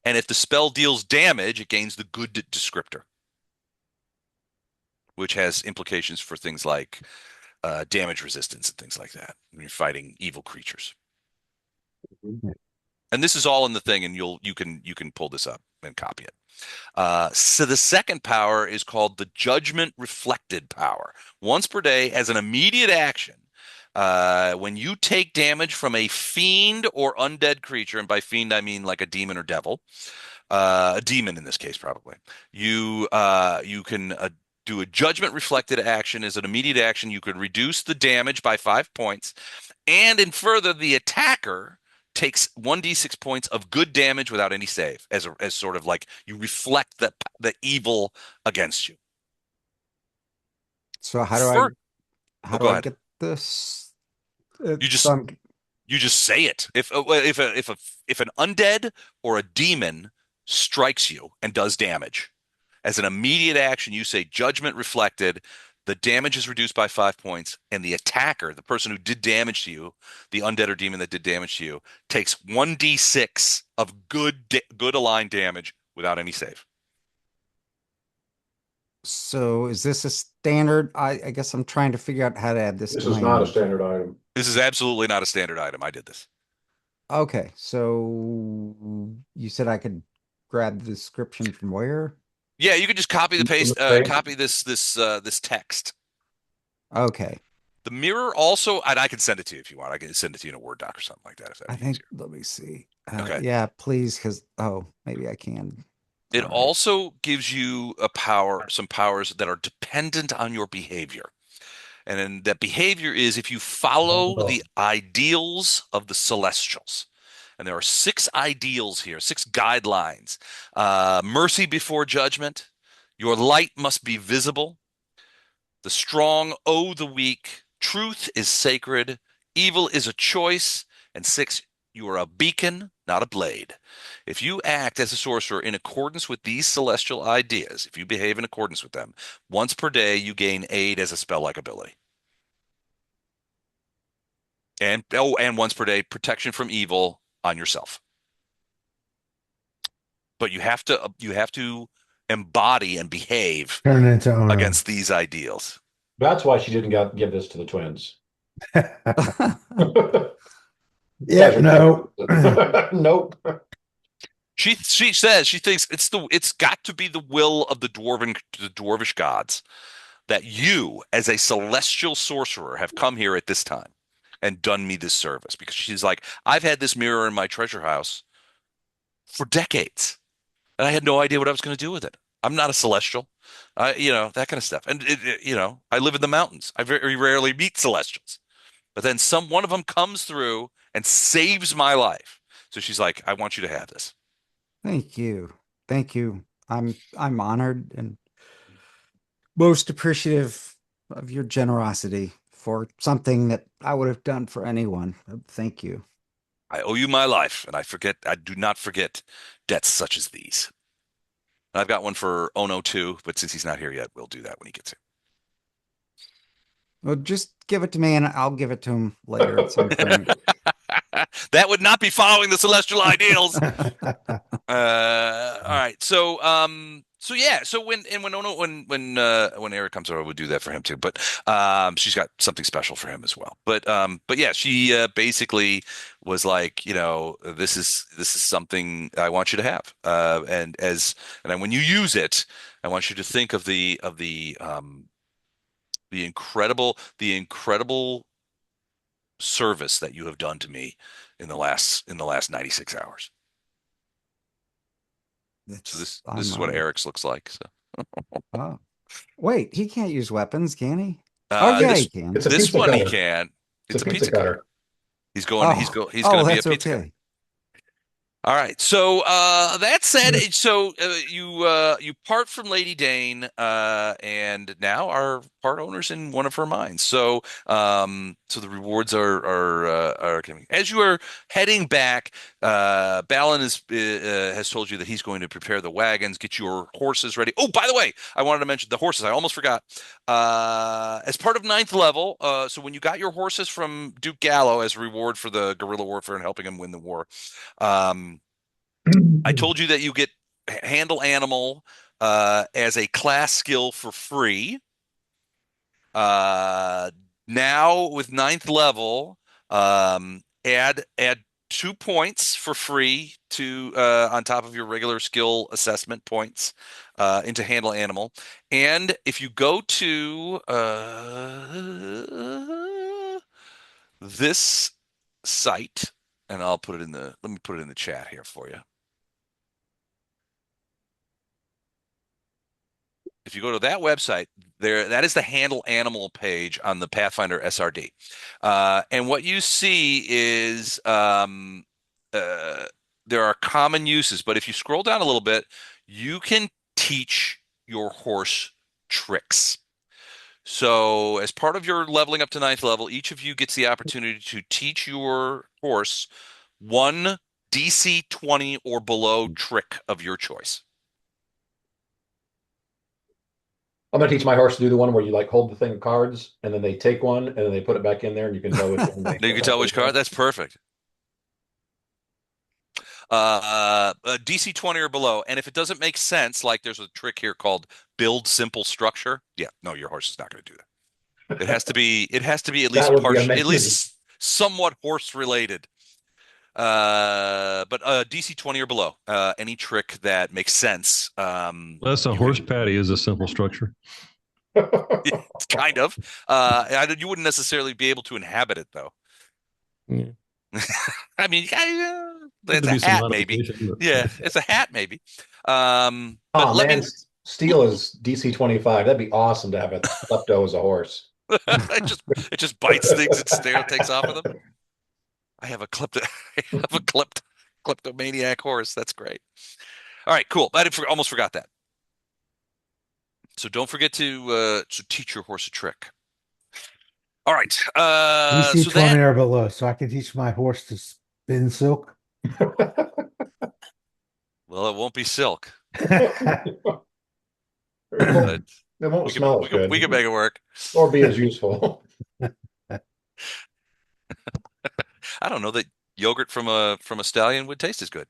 And if the spell deals damage, it gains the good descriptor, which has implications for things like damage resistance and things like that when you're fighting evil creatures. And this is all in the thing, and you can pull this up and copy it. So the second power is called the Judgment Reflected power. Once per day, as an immediate action, when you take damage from a fiend or undead creature, and by fiend I mean like a demon or devil, a demon in this case probably, you can do a Judgment Reflected action as an immediate action. You can reduce the damage by 5 points, and in further, the attacker takes 1d6 points of good damage without any save, as sort of like you reflect the evil against you. So Fir- how oh, do go I ahead. get this? You just So I'm- you just say it. If an undead or a demon strikes you and does damage, as an immediate action, you say Judgment Reflected. The damage is reduced by 5 points, and the attacker, the person who did damage to you, the undead or demon that did damage to you, takes 1d6 of good aligned damage without any save. so is this a standard? I guess I'm trying to figure out how to add this This to is my not a image. standard item. This is absolutely not a standard item. I did this. Okay, so you said I could grab the description from where? Yeah, you could just copy the From the paste, page. copy this text. Okay, The mirror also, and I can send it to you if you want. I can send it to you in a Word doc or something like that if I that'd be think, easier. let me see. Okay. Yeah, please, because, maybe I can. It All right. also gives you some powers that are dependent on your behavior. And then that behavior is if you follow the ideals of the Celestials. And there are 6 ideals here, 6 guidelines. Mercy before judgment. Your light must be visible. The strong owe the weak. Truth is sacred. Evil is a choice. And 6, you are a beacon, not a blade. If you act as a sorcerer in accordance with these celestial ideas, if you behave in accordance with them, once per day you gain aid as a spell-like ability. And once per day, protection from evil on yourself. But you have to embody and behave Turn it into owner. against these ideals. That's why she didn't give this to the twins. Yeah, no. Nope. She says she thinks it's got to be the will of the dwarvish gods that you, as a celestial sorcerer, have come here at this time and done me this service. Because she's like, I've had this mirror in my treasure house for decades, and I had no idea what I was going to do with it. I'm not a celestial, that kind of stuff. And I live in the mountains. I very rarely meet celestials, but then one of them comes through and saves my life. So she's like, I want you to have this. Thank you. Thank you. I'm honored and most appreciative of your generosity. for something that I would have done for anyone. Thank you. I owe you my life, and I do not forget debts such as these. And I've got one for Ono too, but since he's not here yet, we'll do that when he gets Well, just give it to me and I'll give it to him later at some point. here. That would not be following the celestial ideals. All right. So yeah. So when Ono when Eric comes over, we'll do that for him too. But she's got something special for him as well. But yeah, she basically was like, this is something I want you to have. And when you use it, I want you to think of the incredible service that you have done to me in the last 96 hours. So this is what Eric's looks like. So Oh, wait, he can't use weapons, can he? Oh yeah, he can. It's a this pizza one he cutter. can. It's a pizza pizza cutter. He's going. He's going to be a that's pizza cutter. okay. All right. So that said, you part from Lady Dane, and now are part owners in one of her mines. So the rewards are coming. As you are heading back, Balin has told you that he's going to prepare the wagons, get your horses ready. Oh, by the way, I wanted to mention the horses. I almost forgot. As part of ninth level, so when you got your horses from Duke Gallo as a reward for the guerrilla warfare and helping him win the war. I told you that you get handle animal as a class skill for free. Now with ninth level, add 2 points for free to on top of your regular skill assessment points into handle animal. And if you go to this site, and let me put it in the chat here for you. If you go to that website, that is the handle animal page on the Pathfinder SRD. And what you see is there are common uses, but if you scroll down a little bit, you can teach your horse tricks. So as part of your leveling up to ninth level, each of you gets the opportunity to teach your horse one DC 20 or below trick of your choice. I'm gonna teach my horse to do the one where you like hold the thing of cards and then they take one and then they put it back in there and you can tell which one they You can tell which card. That's perfect. DC 20 or below. And if it doesn't make sense, like there's a trick here called build simple structure. Yeah, no, your horse is not going to do that. It has to be at least at least somewhat horse related. But DC 20 or below, any trick that makes sense. That's a horse patty is a simple structure. It's kind of. You wouldn't necessarily be able to inhabit it though. Yeah. I mean, it's a hat maybe. Yeah, it's a hat maybe. But steel is DC 25. That'd be awesome to have a klepto as a horse. it just bites things and takes off with them. I have a kleptomaniac horse. That's great. All right, cool. I almost forgot that. So don't forget to teach your horse a trick. All right. DC 20 or below, so I can teach my horse to spin silk. Well, it won't be silk. It won't smell as good. We can make it work. Or be as useful. I don't know that yogurt from a stallion would taste as good.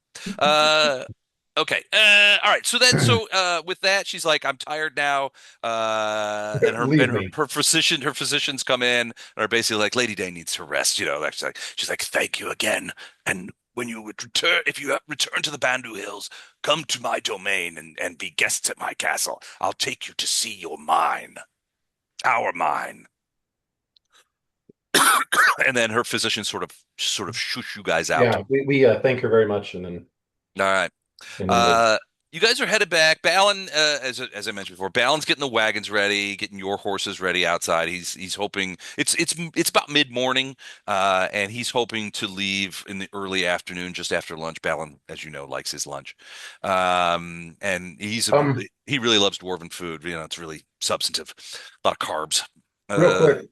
Okay. All right. So with that, she's like, I'm tired now. And her physicians come in and are basically like, Lady Day needs to rest. She's like, thank you again. And when you would return, if you return to the Bandu Hills, come to my domain and be guests at my castle. I'll take you to see your mine, our mine. And then her physician sort of shoosh you guys out. Yeah, we thank her very much, and then all right. You guys are headed back. Balin, as I mentioned before, Balin's getting the wagons ready, getting your horses ready outside. He's hoping it's about mid-morning, and he's hoping to leave in the early afternoon, just after lunch. Balin, as you know, likes his lunch, and he really loves dwarven food. It's really substantive, a lot of carbs. Real quick,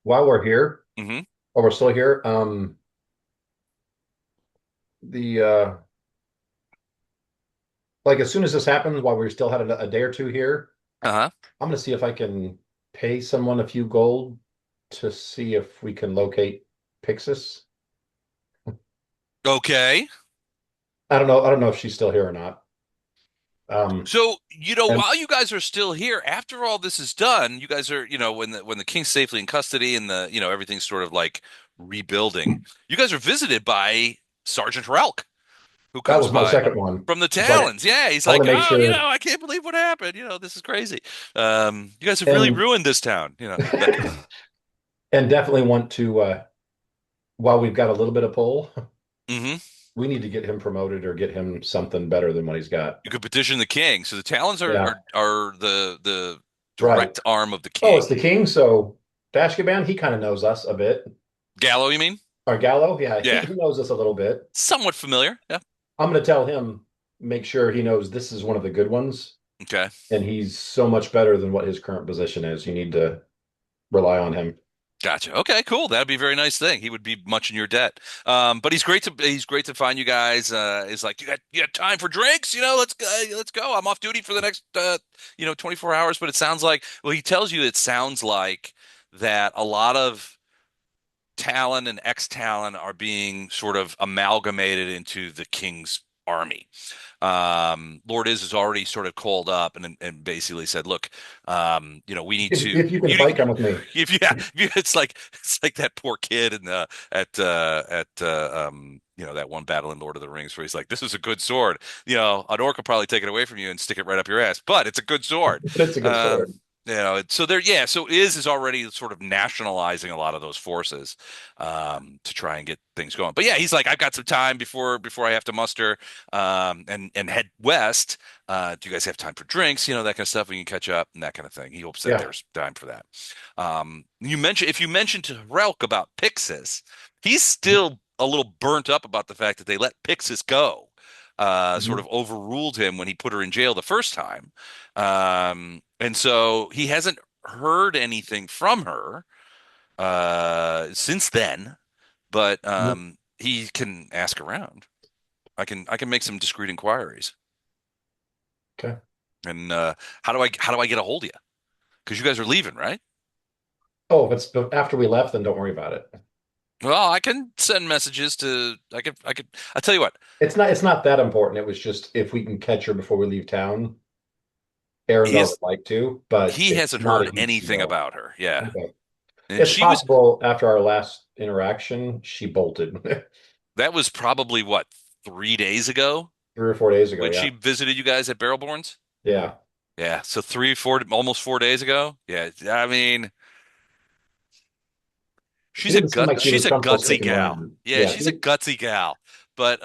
while we're here, Hmm. or we're still here, the like as soon as this happens, while we still had a day or two here, Uh-huh. I'm gonna see if I can pay someone a few gold to see if we can locate Pixis. Okay. I don't know if she's still here or not. Um, So, and while you guys are still here, after all this is done, you guys are, when the king's safely in custody and everything's sort of like rebuilding, you guys are visited by Sergeant Relk, who that comes was my by second one. from the It's like Talons. Yeah, he's I want like, to make "Oh, sure, I can't believe what happened. This is crazy. You guys have really and ruined this town, that kind of thing." and definitely want to while we've got a little bit of pull, Hmm. we need to get him promoted or get him something better than what he's got. You could petition the king. So the Talons are Yeah, are the right. direct arm of the Oh, it's king. the king. So Dashkaban, he kind of knows us a bit. Gallo, you mean? Or Gallo, yeah, Yeah, he knows us a little bit. somewhat familiar. Yeah. I'm going to tell him, make sure he knows this is one of the good ones, Okay. and he's so much better than what his current position is. You need to rely on him. Gotcha. Okay, cool. That'd be a very nice thing. He would be much in your debt. But he's great to find you guys. Is like you got time for drinks? Let's go. I'm off duty for the next 24 hours. But it sounds like he tells you it sounds like that a lot of Talon and ex-Talon are being sort of amalgamated into the King's army. Lord Is has already sort of called up and basically said, "Look, we need to If you can fight, come with me. it's like that poor kid in the at that one battle in Lord of the Rings where he's like, 'This is a good sword. An orc will probably take it away from you and stick it right up your ass, but it's a good sword.'" It's a good Um, sword. so there, yeah. So is already sort of nationalizing a lot of those forces to try and get things going. But yeah, he's like, "I've got some time before I have to muster and head west. Do you guys have time for drinks? That kind of stuff. We can catch up and that kind of thing." He hopes that Yeah. there's time for that. If you mentioned to Relk about Pixis, he's still a little burnt up about the fact that they let Pixis go. Sort Mhm. of overruled him when he put her in jail the first time. And so he hasn't heard anything from her since then, but he can ask around. I can make some discreet inquiries. Okay. And how do I get a hold of you? Because you guys are leaving, right? Oh, if it's after we left, then don't worry about it. Well, I can send messages to. I could. I'll tell you what. It's not that important. It was just if we can catch her before we leave town. Arendar He's would like to, but he it's hasn't not a heard huge anything deal. about her. Yeah, Okay. and It's she was. possible after our last interaction, she bolted That was probably what 3 days ago 3 or 4 days ago. when Yeah. she visited you guys at Barrelborns. Yeah. Yeah, so 3, 4, almost 4 days ago. Yeah, I mean, She she's a didn't seem gut, like she she's was a comfortable gutsy sticking gal. around. Yeah, Yeah. she's a gutsy gal. But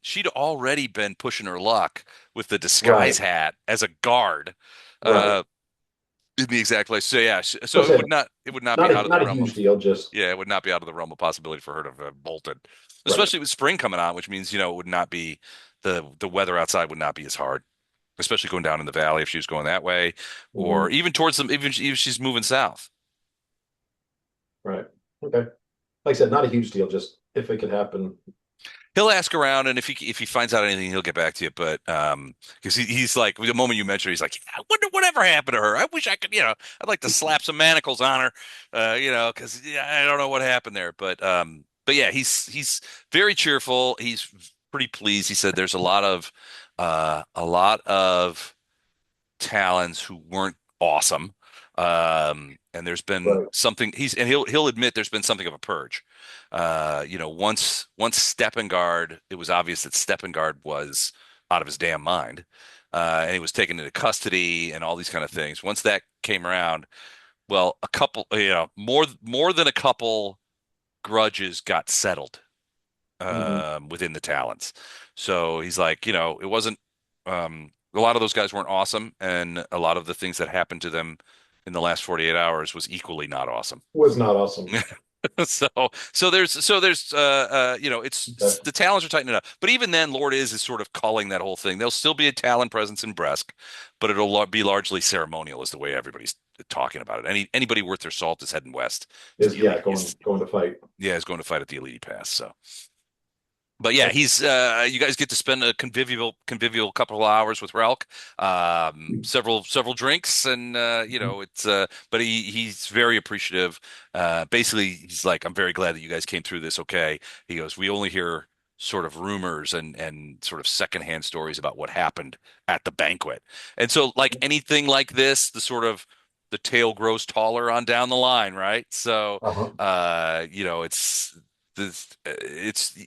she'd already been pushing her luck with the disguise Right. hat as a guard, Right. uh, in the exact place. So yeah, so So I it would said, not be out of the not a realm huge of deal, just yeah, it would not be out of the realm of possibility for her to have bolted, right. especially with spring coming on, which means it would not be the weather outside would not be as hard, especially going down in the valley if she was going that way, or Mhm. even towards them, even if she's moving south. Right. Okay. Like I said, not a huge deal, just if it could happen. He'll ask around, and if he finds out anything, he'll get back to you. But because he's like, the moment you mention her, he's like, "Yeah, I wonder whatever happened to her. I wish I could, I'd like to slap some manacles on her, because I don't know what happened there." But yeah, he's very cheerful. He's pretty pleased. He said there's a lot of talents who weren't awesome. And there's been Right. something he'll admit there's been something of a purge. Once Steppengard, it was obvious that Steppengard was out of his damn mind. And he was taken into custody and all these kind of things. Once that came around, well, a couple, more than a couple grudges got settled Mhm. within the talents. So he's like, it wasn't a lot of those guys weren't awesome, and a lot of the things that happened to them in the last 48 hours was equally not awesome. Was not awesome. It's the Talons are tightening up. But even then, Lord is sort of calling that whole thing. There'll still be a Talon presence in Bresk, but it'll be largely ceremonial, is the way everybody's talking about it. Anybody worth their salt is heading west to Is the yeah, elite. going to fight. Is going to fight at the Elite Pass. So. But yeah, he's you guys get to spend a convivial couple of hours with Relk, several drinks, and it's but he's very appreciative. Basically, he's like, I'm very glad that you guys came through this okay. He goes, we only hear sort of rumors and sort of secondhand stories about what happened at the banquet, and so like anything like this, the tail grows taller on down the line, right? So Uh-huh. it's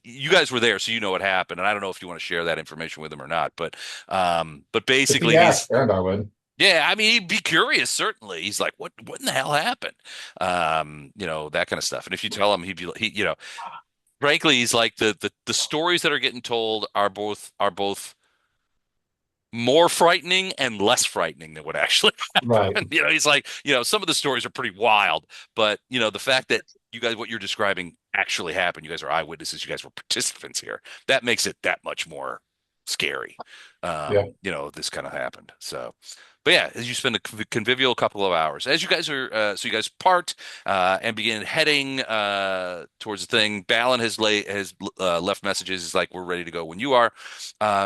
you guys were there, so you know what happened, and I don't know if you want to share that information with him or not, but If he basically asked, Arendar would. yeah, I mean, he'd be curious, certainly. He's like, what in the hell happened? That kind of stuff. And if you tell him, frankly, he's like the stories that are getting told are both more frightening and less frightening than what actually Right. happened. He's like, some of the stories are pretty wild, but the fact that you guys, what you're describing actually happened, you guys are eyewitnesses, you guys were participants here. That makes it that much more scary. Yeah. This kind of happened. So, but yeah, as you spend a convivial couple of hours, as you guys so you guys part and begin heading towards the thing. Balin has left messages. He's like, we're ready to go when you are.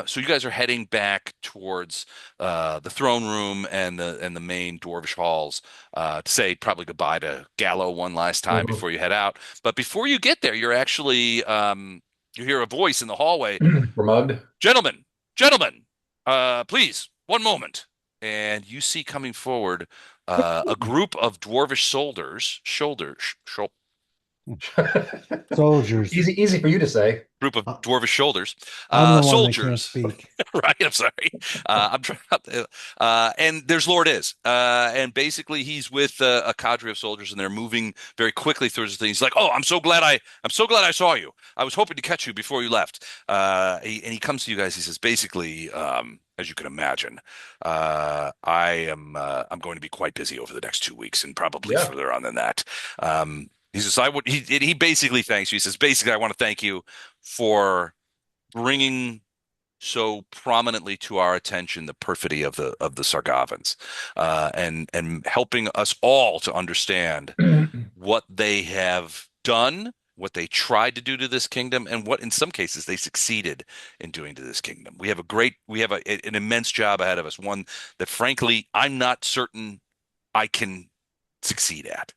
So you guys are heading back towards the throne room and the main dwarvish halls to say probably goodbye to Gallo one last time Mhm. before you head out. But before you get there, you're actually you hear a voice in the hallway, Remugged. gentlemen, gentlemen, please, one moment. And you see coming forward a group of dwarvish Soldiers. Easy for you to say. group of Uh, dwarvish shoulders, I'm the one that can't soldiers. speak. Right, I'm sorry. I'm trying. And there's Lord Is, and basically he's with a cadre of soldiers, and they're moving very quickly through the thing. He's like, "Oh, I'm so glad I saw you. I was hoping to catch you before you left." And he comes to you guys. He says, basically, as you can imagine, I'm going to be quite busy over the next 2 weeks, and probably Yeah. further on than that. He says, I would. He basically thanks you. He says, basically, I want to thank you for bringing so prominently to our attention the perfidy of the Sargavans, and helping us all to understand what they have done, what they tried to do to this kingdom, and what in some cases they succeeded in doing to this kingdom. We have an immense job ahead of us, one that frankly I'm not certain I can succeed at.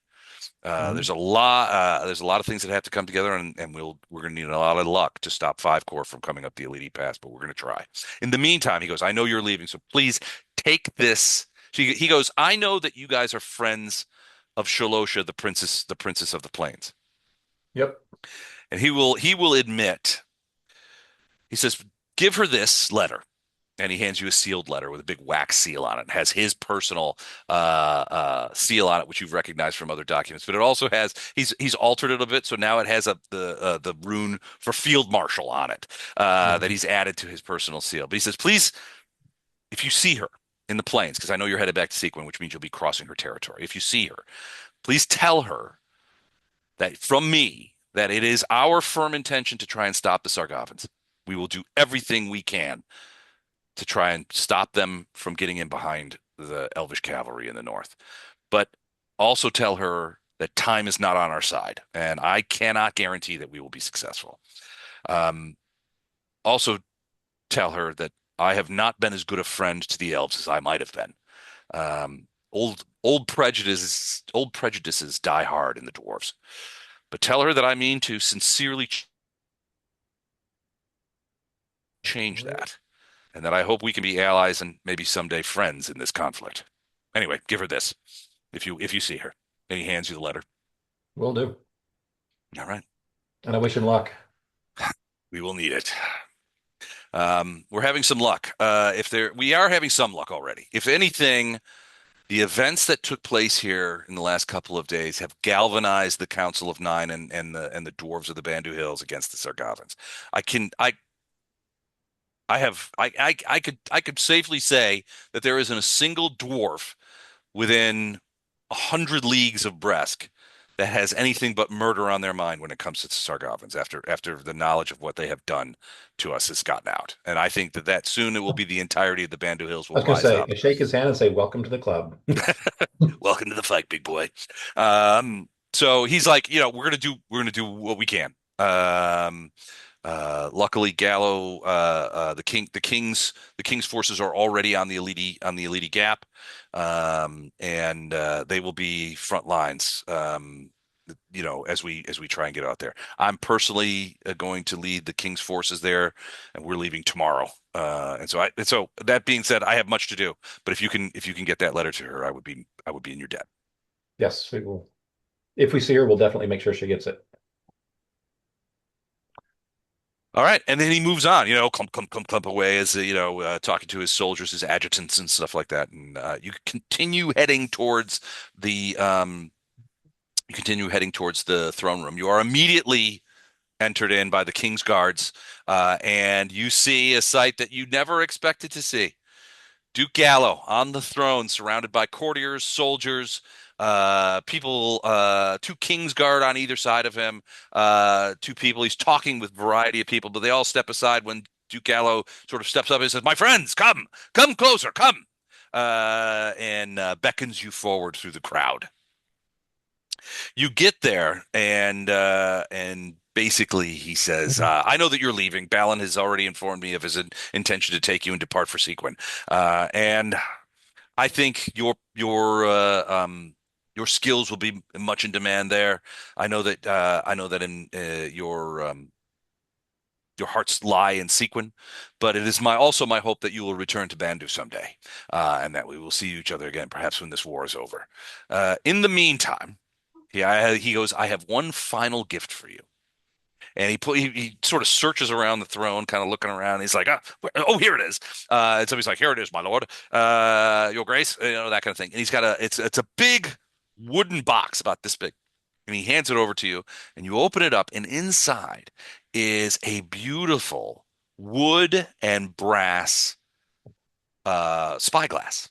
Mhm. There's a lot of things that have to come together, and we're going to need a lot of luck to stop Five Core from coming up the Elite Pass, but we're going to try. In the meantime, he goes, I know you're leaving, so please take this. He goes, I know that you guys are friends of Shalosha, the princess of the plains, Yep. and he will admit. He says, give her this letter. And he hands you a sealed letter with a big wax seal on it. It has his personal seal on it, which you've recognized from other documents. But it also has he's altered it a bit, so now it has the rune for field marshal on it that he's added to his personal seal. But he says, please, if you see her in the plains, because I know you're headed back to Seaquen, which means you'll be crossing her territory. If you see her, please tell her that from me that it is our firm intention to try and stop the Sargavans. We will do everything we can to try and stop them from getting in behind the Elvish cavalry in the north. But also tell her that time is not on our side, and I cannot guarantee that we will be successful. Um, Also tell her that I have not been as good a friend to the elves as I might have been. Old prejudices die hard in the dwarves. But tell her that I mean to sincerely change that, and that I hope we can be allies and maybe someday friends in this conflict. Anyway, give her this if you see her. And he hands you the letter. Will do. All right, And I wish him luck. we will need it. We're having some luck. We are having some luck already. If anything, the events that took place here in the last couple of days have galvanized the Council of Nine and the dwarves of the Bandu Hills against the Sargavans. I can I have I could safely say that there isn't a single dwarf within 100 leagues of Bresk that has anything but murder on their mind when it comes to Sargovans after the knowledge of what they have done to us has gotten out. And I think that soon it will be the entirety of the Bandu Hills I will was going to rise say, up. shake his hand and say, "Welcome to the club." Welcome to the fight, big boy. So he's like, we're gonna do what we can. Luckily, Gallo, the king's forces are already on the Elite Gap, and they will be front lines. As we try and get out there. I'm personally going to lead the king's forces there, and we're leaving tomorrow. And so that being said, I have much to do. But if you can get that letter to her, I would be in your debt. Yes, we will. If we see her, we'll definitely make sure she gets it. All right, and then he moves on, clump away as talking to his soldiers, his adjutants, and stuff like that. And the you continue heading towards the throne room. You are immediately entered in by the king's guards, and you see a sight that you never expected to see. Duke Gallo on the throne, surrounded by courtiers, soldiers, people, two King's Guard on either side of him, two people. He's talking with a variety of people, but they all step aside when Duke Gallo sort of steps up and says, "My friends, come closer, come," and beckons you forward through the crowd. You get there, and basically he says, "I know that you're leaving. Balin has already informed me of his intention to take you and depart for Seaquen, and I think your skills will be much in demand there. I know that in your hearts lie in Seaquen, but it is also my hope that you will return to Bandu someday, and that we will see each other again, perhaps when this war is over. In the meantime." He goes, "I have one final gift for you." And he sort of searches around the throne, kind of looking around. He's like, "Oh, here it is." And so he's like, "Here it is, my lord, your grace," that kind of thing. And he's got it's a big wooden box about this big, and he hands it over to you, and you open it up, and inside is a beautiful wood and brass spyglass,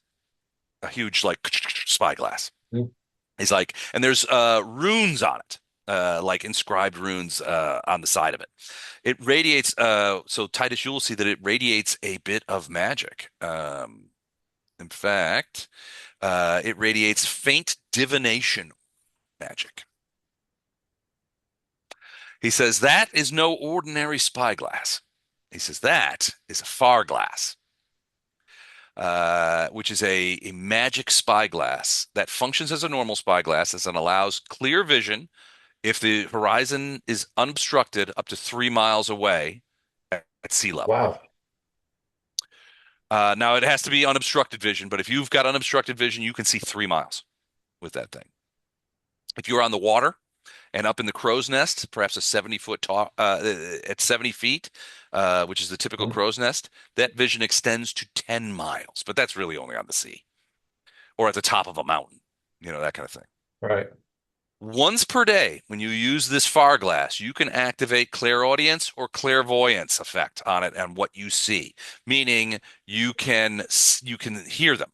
a huge like spyglass. Mm. He's like, and there's runes on it, like inscribed runes on the side of it. It radiates. So Titus, you will see that it radiates a bit of magic. In fact, it radiates faint divination magic. He says that is no ordinary spyglass. He says that is a far glass. Which is a magic spyglass that functions as a normal spyglass and allows clear vision if the horizon is unobstructed up to 3 miles away at sea level. Wow. Now it has to be unobstructed vision, but if you've got unobstructed vision, you can see 3 miles with that thing. If you're on the water and up in the crow's nest, perhaps a 70-foot tall, at 70 feet, which is the typical crow's nest, that vision extends to 10 miles, but that's really only on the sea or at the top of a mountain, that kind of thing. Right. Once per day, when you use this far glass, you can activate clairaudience or clairvoyance effect on it and what you see, meaning you can hear them.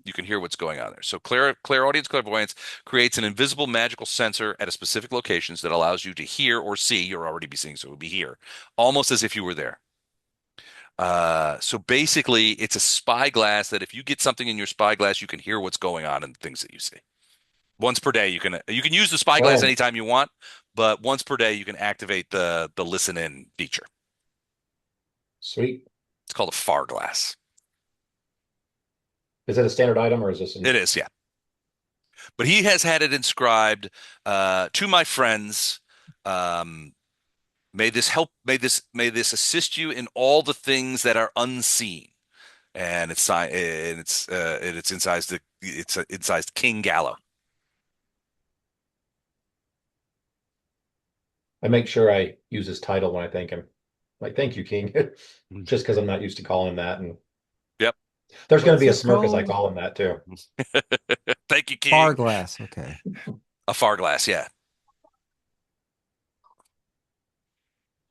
You can hear what's going on there. So clairaudience, clairvoyance creates an invisible magical sensor at a specific locations that allows you to hear or see. You'll already be seeing, so it would be here, almost as if you were there. So basically, it's a spyglass that if you get something in your spyglass, you can hear what's going on in things that you see. Once per day, you can use the spyglass anytime you want, but once per day you can activate the listen in feature. Sweet. It's called a far glass. Is it a standard item or is this? It is, yeah. But he has had it inscribed to my friends. May this assist you in all the things that are unseen. And it's incised King Gallo. I make sure I use his title when I thank him. Like, "Thank you, King," just because I'm not used to calling him that. And yep, there's going to be a What's it smirk as I called? call him that too. Thank you, King. Far glass. Okay. A far glass, yeah.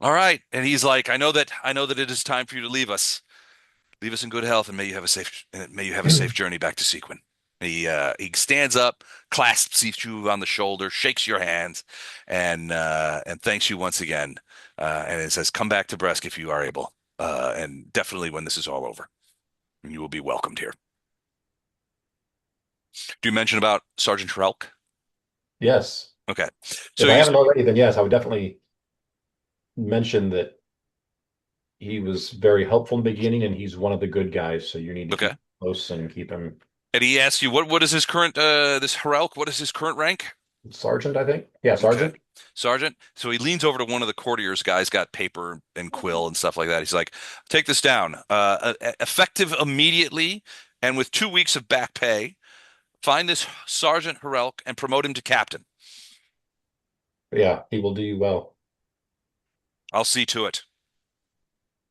All right, and he's like, I know that it is time for you to leave us. Leave us in good health, and may you have a safe journey back to Seaquen." He stands up, clasps you on the shoulder, shakes your hands, and thanks you once again. And it says, "Come back to Bresk if you are able, and definitely when this is all over, and you will be welcomed here." Do you mention about Sergeant Shrelk? Yes. Okay, so If I you haven't already, then yes, I would definitely mention that he was very helpful in the beginning and he's one of the good guys. So you need to keep okay? him close and keep him And he asks you, what is his current this Harelk? What is his current rank? sergeant, I think. Yeah, Okay. sergeant. Sergeant. So he leans over to one of the courtiers guys, got paper and quill and stuff like that. He's like, take this down. Effective immediately and with 2 weeks of back pay, find this Sergeant Harelk and promote him to captain. Yeah, he will do you well. I'll see to it,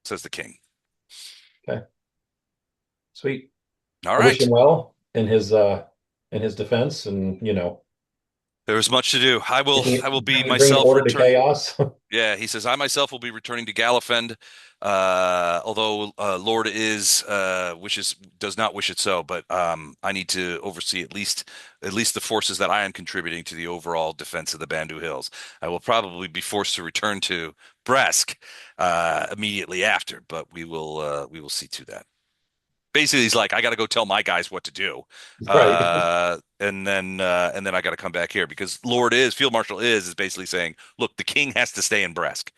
says the king. Okay. Sweet. All I wish him right. well in his defense and There's much to do. I will be bringing myself order to returning. chaos. Yeah, he says, I myself will be returning to Galafend, although Lord is wishes does not wish it so, but I need to oversee at least the forces that I am contributing to the overall defense of the Bandu Hills. I will probably be forced to return to Bresk immediately after, but we will see to that. Basically, he's like, I got to go tell my guys what to do, Right. and then I got to come back here because Field Marshal is basically saying, look, the king has to stay in Bresk,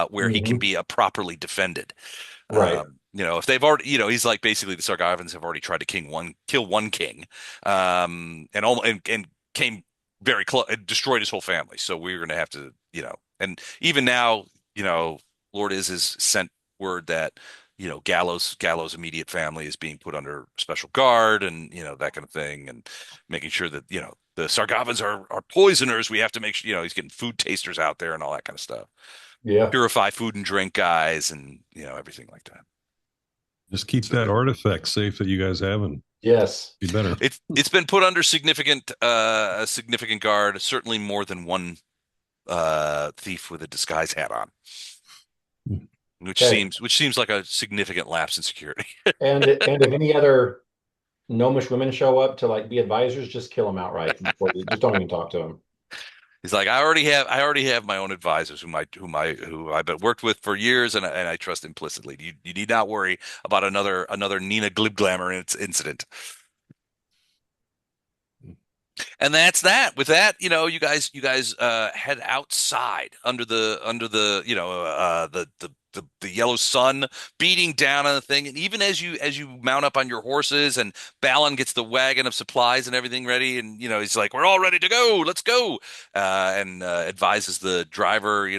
where he can Hmm. be properly defended. Right. If they've already, he's like basically the Sargavans have already tried to kill one king, and came very close, and destroyed his whole family. So we're going to have to, and even now, Lord has sent word that Gallo's immediate family is being put under special guard and that kind of thing, and making sure that the Sargavans are poisoners. We have to make sure he's getting food tasters out there and all that kind of stuff. Yeah. Purify food and drink guys and everything like that. Just keep So that artifact safe that you guys have and Yes. be better. it's been put under significant guard, certainly more than one thief with a disguise hat on, which Okay. seems like a significant lapse in security. And if any other gnomish women show up to like be advisors, just kill them outright before just don't even talk to them. He's like, I already have my own advisors who I've been worked with for years, and I trust implicitly. You need not worry about another Nina Glibglammer incident. And that's that. With that, you guys head outside under the the yellow sun beating down on the thing. And even as you mount up on your horses and Balin gets the wagon of supplies and everything ready, and he's like, "We're all ready to go. Let's go." And advises the driver,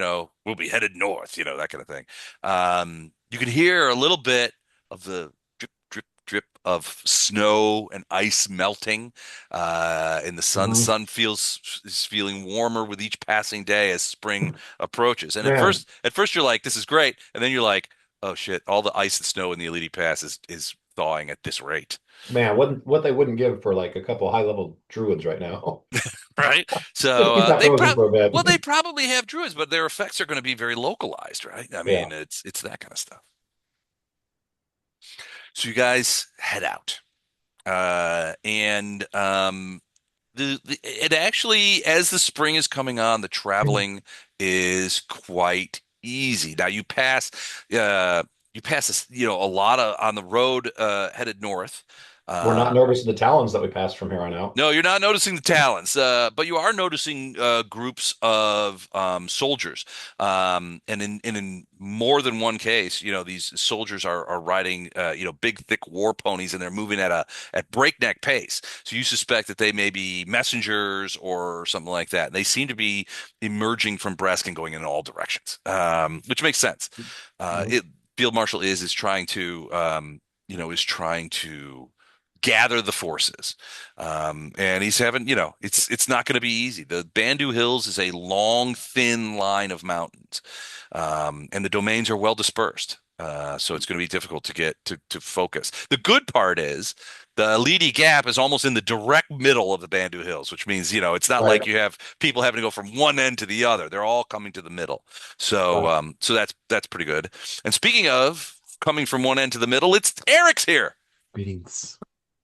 we'll be headed north, that kind of thing. You can hear a little bit of the drip, drip, drip of snow and ice melting in the sun. The Mhm. sun is feeling warmer with each passing day as spring approaches. And at Man, first, at first you're like, "This is great," and then you're like, "Oh shit! All the ice and snow in the Elite Pass is thawing at this rate." man, what they wouldn't give for like a couple high level druids right now. Right? Just So keep that frozen for a well, bit. they probably have druids, but their effects are going to be very localized, right? I Yeah. mean, it's that kind of stuff. So you guys head out, and it actually, as the spring is coming on, the traveling is quite easy. Now you pass this, a lot of on the road headed north. We're not Um, nervous of the talons that we passed from here on out. no, you're not noticing the talons, but you are noticing groups of soldiers, and in more than one case, these soldiers are riding, big thick war ponies, and they're moving at breakneck pace. So you suspect that they may be messengers or something like that. And they seem to be emerging from Bresk and going in all directions, which makes sense. Mhm. It Field Marshal is trying to gather the forces. And he's having, it's not going to be easy. The Bandu Hills is a long, thin line of mountains, and the domains are well dispersed. So it's going to be difficult to get to focus. The good part is the Ledi Gap is almost in the direct middle of the Bandu Hills, which means, it's not Right. like you have people having to go from one end to the other. They're all coming to the middle. So, Right. so that's pretty good. And speaking of coming from one end to the middle, it's Eric's here. Greetings.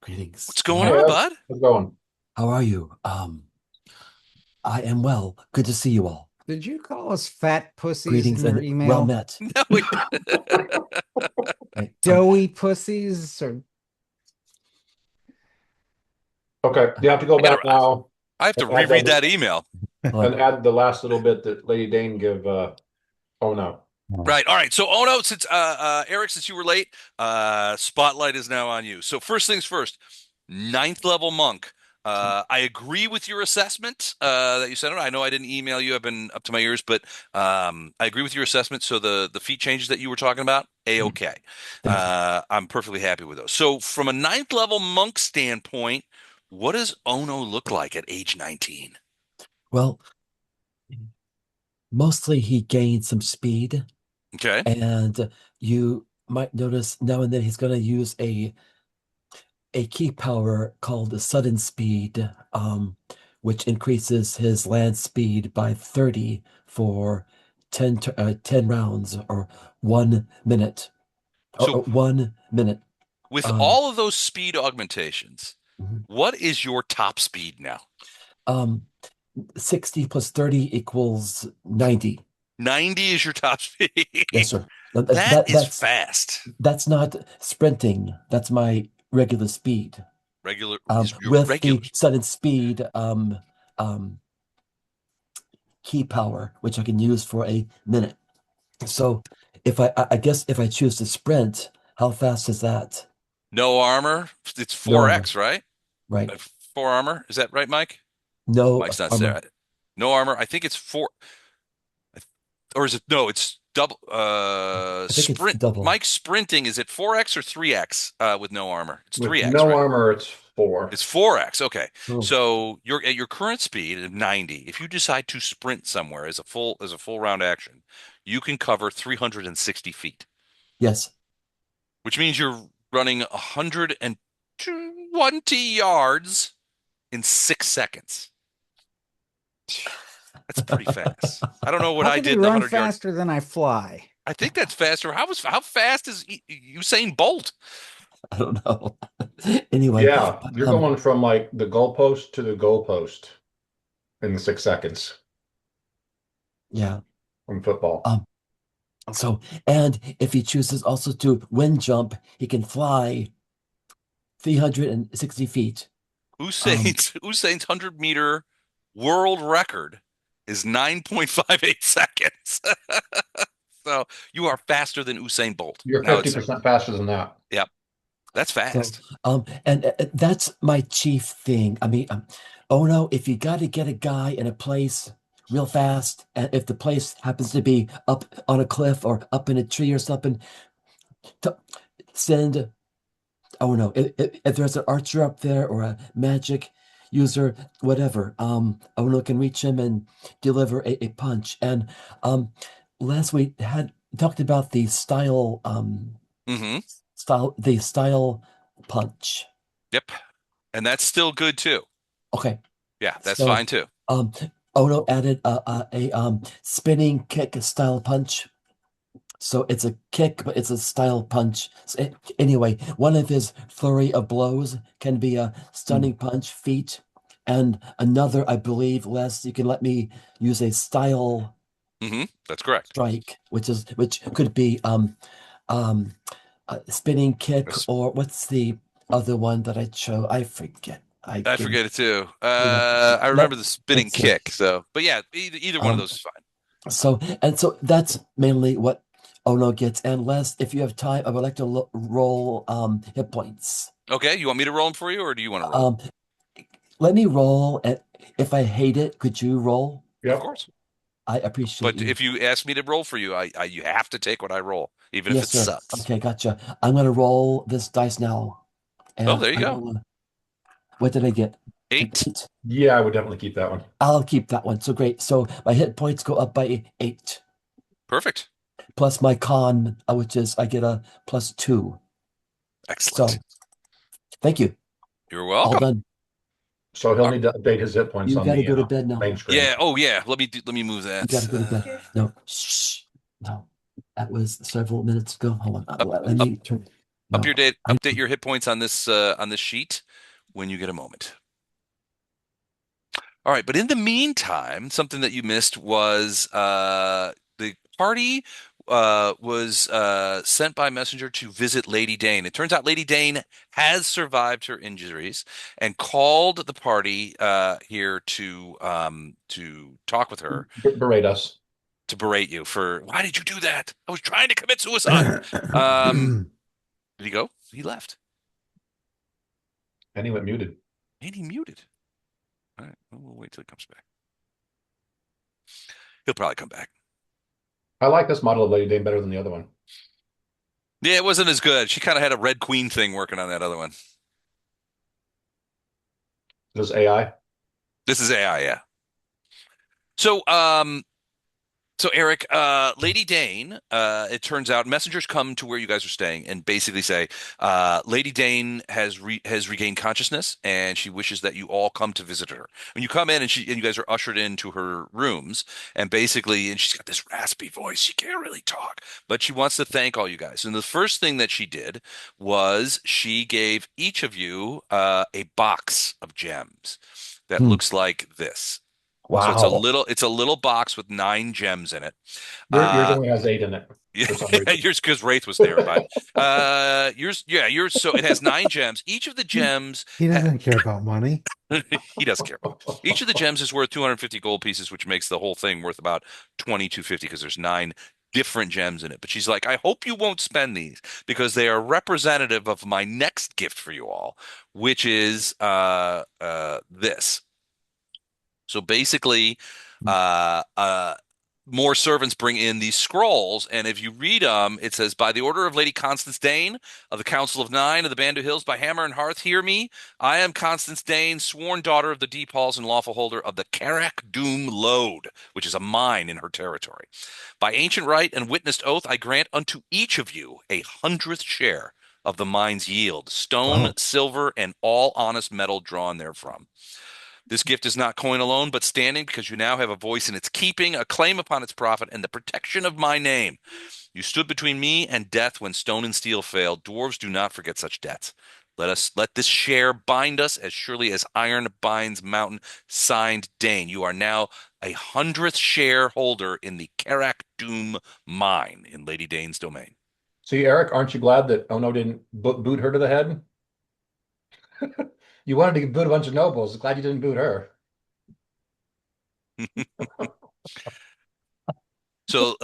Greetings. What's going Hey, on, Ev, bud? how's it going? How are you? I am well. Good to see you all. Did you call us fat pussies Greetings in your and email? well met. No, we Right. Doughy pussies or Okay, you have to go I gotta, back now I have to and add reread the, that email. and add the last little bit that Lady Dane give. Oh no. Right. All right. So Ono, since Eric, since you were late, spotlight is now on you. So first things first, ninth level monk. I agree with your assessment that you sent out. I know I didn't email you. I've been up to my ears, but I agree with your assessment. So the feat changes that you were talking about, a-okay. Thank you. I'm perfectly happy with those. So from a ninth level monk standpoint, what does Ono look like at age 19? Well, mostly he gained some speed, Okay. and you might notice now and then he's going to use a key power called the sudden speed, which increases his land speed by 30 for 10 rounds or 1 minute So or 1 minute. with Um, all of those speed augmentations, mhm. what is your top speed now? um, 60 plus 30 equals 90. 90 is your top speed. Yes, sir. That is fast. That's not sprinting. That's my regular speed. Regular is your With regular. the sudden speed um, key power, which I can use for a minute. So I guess if I choose to sprint, how fast is that? No armor. It's No armor, 4x, right? right? 4 armor. Is that right, Mike? No Mike's not armor. there. No armor. I think it's 4. Or is it no, it's double I think it's sprint. double. Mike's sprinting is it 4x or 3x with no armor? It's With 3x, no right? armor, it's 4. It's 4x. Okay. Oh, So you're at your current speed of 90. If you decide to sprint somewhere as a full round action, you can cover 360 feet, yes. which means you're running 120 yards in 6 seconds. That's pretty fast. I don't know what how I could did you in the run 100 yard. faster than I fly? I think that's faster. How fast is Usain Bolt? I don't know. Anyway, Yeah, you're going from like the goalpost to the goalpost in 6 seconds yeah. from football. So, and if he chooses also to wind jump, he can fly 360 feet. Usain's 100-meter world record is 9.58 seconds. So you are faster than Usain Bolt. You're Now it's 50% faster than that. Yep, that's So, fast. and that's my chief thing. I mean, oh no, if you got to get a guy in a place real fast, and if the place happens to be up on a cliff or up in a tree or something, to send, oh no, if there's an archer up there or a magic user, whatever, oh no, can reach him and deliver a punch. And last we had talked about the Mm-hmm. style punch. Yep, and that's still good too. Okay. Yeah, that's So, fine too. um, Ono added a spinning kick style punch. So it's a kick, but it's a style punch. So anyway, one of his flurry of blows can be a stunning punch feat, and another, I believe, Les, you can let me use a style Mm-hmm. That's correct. strike, which could be a spinning kick, That's- or what's the other one that I chose? I forget. I forget it too. Yeah. I remember the spinning Let's see. kick. So, but yeah, either one of those is fine. So that's mainly what Ono gets. And Les, if you have time, I would like to roll hit points. Okay, you want me to roll them for you, or do you want to roll? Um, let me roll, and if I hate it, could you roll? Of Yep. course. I appreciate But you. if you ask me to roll for you, you have to take what I roll, even if Yes, it sir. sucks. Okay, gotcha. I'm gonna roll this dice now. And Oh, there you go. What did I get? 8. An 8. Yeah, I would definitely keep that one. I'll keep that one. So great. So my hit points go up by 8. Perfect. Plus my con, which is I get a +2. Excellent. So thank you. You're All welcome. done. So he'll need to update his hit points You on gotta the go to bed now. main screen. Yeah. Oh, yeah. Let me move that. You gotta go to bed. No, shh. No, that was several minutes ago. Hold on. Let me turn. No, Update your hit points on this sheet when you get a moment. All right, but in the meantime, something that you missed was the party was sent by messenger to visit Lady Dane. It turns out Lady Dane has survived her injuries and called the party here to talk with her, Berate us. to berate you for why did you do that? I was trying to commit suicide. Um, did he go? He left. And he went muted. And he muted. All right, well, we'll wait till he comes back. He'll probably come back. I like this model of Lady Dane better than the other one. Yeah, it wasn't as good. She kind of had a Red Queen thing working on that other one. This is AI. This is AI, yeah. So, so Eric, Lady Dane, it turns out messengers come to where you guys are staying and basically say, Lady Dane has regained consciousness and she wishes that you all come to visit her. When you come in and you guys are ushered into her rooms and she's got this raspy voice. She can't really talk, but she wants to thank all you guys. And the first thing that she did was she gave each of you a box of gems that looks like this. So wow. it's a little box with 9 gems in it. Yours only has 8 in it Yeah, for some reason. yours because Wraith was there, but yours. So it has 9 gems. Each of the gems He doesn't care about money. he does care about. Each of the gems is worth 250 gold pieces, which makes the whole thing worth about 2250 because there's 9 different gems in it. But she's like, I hope you won't spend these because they are representative of my next gift for you all, which is this. So basically, more servants bring in these scrolls, and if you read them, it says, "By the order of Lady Constance Dane of the Council of Nine of the Bandu Hills, by hammer and hearth, hear me. I am Constance Dane, sworn daughter of the Deep Halls and lawful holder of the Karak Doom Lode, which is a mine in her territory. By ancient right and witnessed oath, I grant unto each of you 100th share of the mine's yield, stone, Wow. silver, and all honest metal drawn therefrom. This gift is not coin alone, but standing, because you now have a voice in its keeping, a claim upon its profit, and the protection of my name. You stood between me and death when stone and steel failed. Dwarves do not forget such debts. Let this share bind us as surely as iron binds mountain. Signed, Dane. You are now 100th shareholder in the Karak Doom mine in Lady Dane's domain. See, Eric, aren't you glad that Ono didn't boot her to the head? You wanted to boot a bunch of nobles. Glad you didn't boot her. So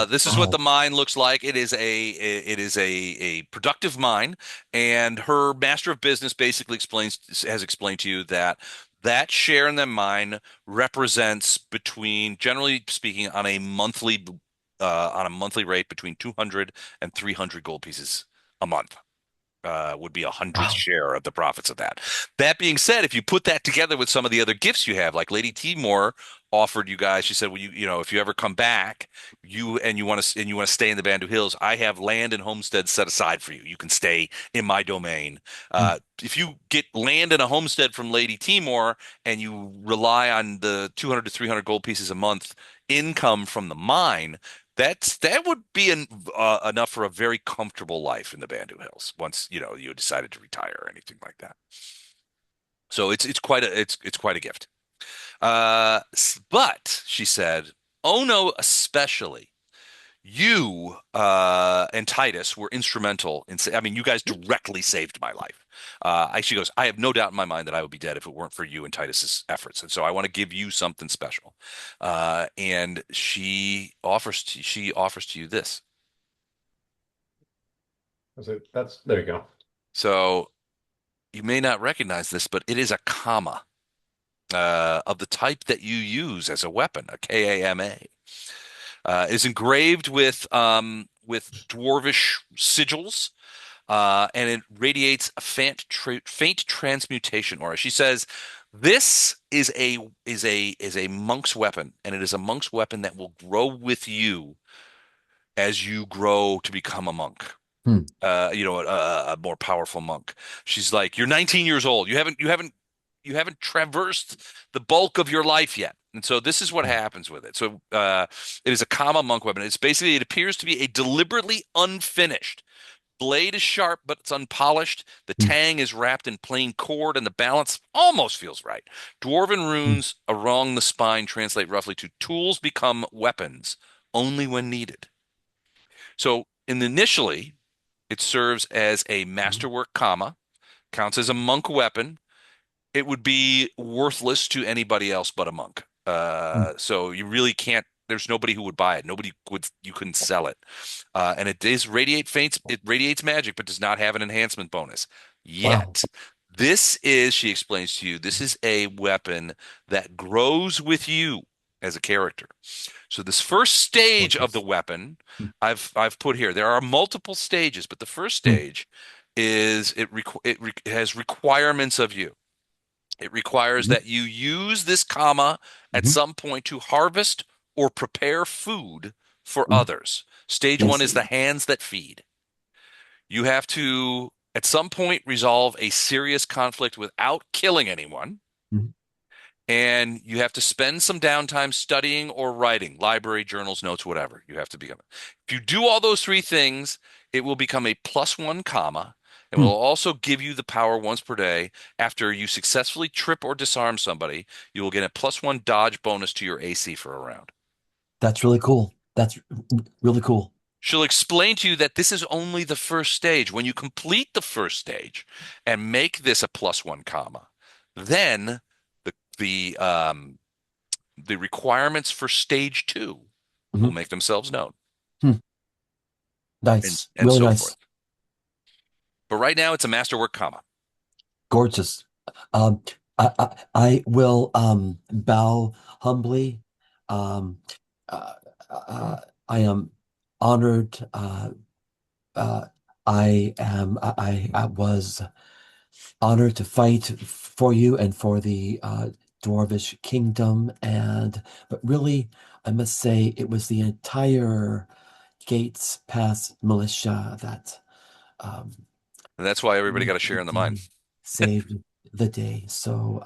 this is what Wow. the mine looks like. It is a productive mine, and her master of business basically has explained to you that share in the mine represents between, generally speaking, on a monthly rate between 200 and 300 gold pieces a month. Would be 100th Wow. share of the profits of that. That being said, if you put that together with some of the other gifts you have, like Lady Timor offered you guys, she said, well, if you ever come back, you want to stay in the Bandu Hills, I have land and homestead set aside for you. You can stay in my domain. If you get land and a homestead from Lady Timor and you rely on the 200 to 300 gold pieces a month income from the mine, that would be enough for a very comfortable life in the Bandu Hills once you decided to retire or anything like that. So it's quite a gift. But she said, "Oh no, especially you and Titus were instrumental in. I mean, you guys directly saved my life." She goes, "I have no doubt in my mind that I would be dead if it weren't for you and Titus's efforts, and so I want to give you something special." And she offers to you this. There you go. So you may not recognize this, but it is a comma of the type that you use as a weapon, a KAMA. Is engraved with dwarvish sigils, and it radiates a faint transmutation aura. She says, "This is a monk's weapon, and it is a monk's weapon that will grow with you as you grow to become a monk. Hmm. A more powerful monk." She's like, "You're 19 years old. You haven't traversed the bulk of your life yet." And so this is what happens with it. So it is a Kama monk weapon. It appears to be a deliberately unfinished blade is sharp, but it's unpolished. The tang is wrapped in plain cord, and the balance almost feels right. Dwarven runes along the spine translate roughly to tools become weapons only when needed. So initially, it serves as a masterwork comma, counts as a monk weapon. It would be worthless to anybody else but a monk. So you really can't. There's nobody who would buy it. Nobody would. You couldn't sell it. And it is radiate faints. It radiates magic, but does not have an enhancement bonus Wow. yet. This is, she explains to you, this is a weapon that grows with you as a character. So this first stage of the weapon, I've put here. There are multiple stages, but the first stage is it has requirements of you. It requires that you use this comma at some point to harvest or prepare food for others. Stage one Yes. is the hands that feed. You have to, at some point, resolve a serious conflict without killing anyone. Mhm. And you have to spend some downtime studying or writing, library, journals, notes, whatever. You have to become. If you do all those three things, it will become a +1 comma. It will also give you the power once per day. After you successfully trip or disarm somebody, you will get a +1 dodge bonus to your AC for a round. That's really cool. That's really cool. She'll explain to you that this is only the first stage. When you complete the first stage and make this a +1 comma, then the the um, the requirements for stage two will Mhm. make themselves known, Hmm. and Nice. and Really so nice. forth. But right now, it's a masterwork comma. Gorgeous. Um, I will bow humbly. Um, uh, I am honored. Uh, I was honored to fight for you and for the Dwarvish kingdom, but really, I must say it was the entire Gates Pass militia that um, And that's why everybody got a share in the mine. saved the day. So,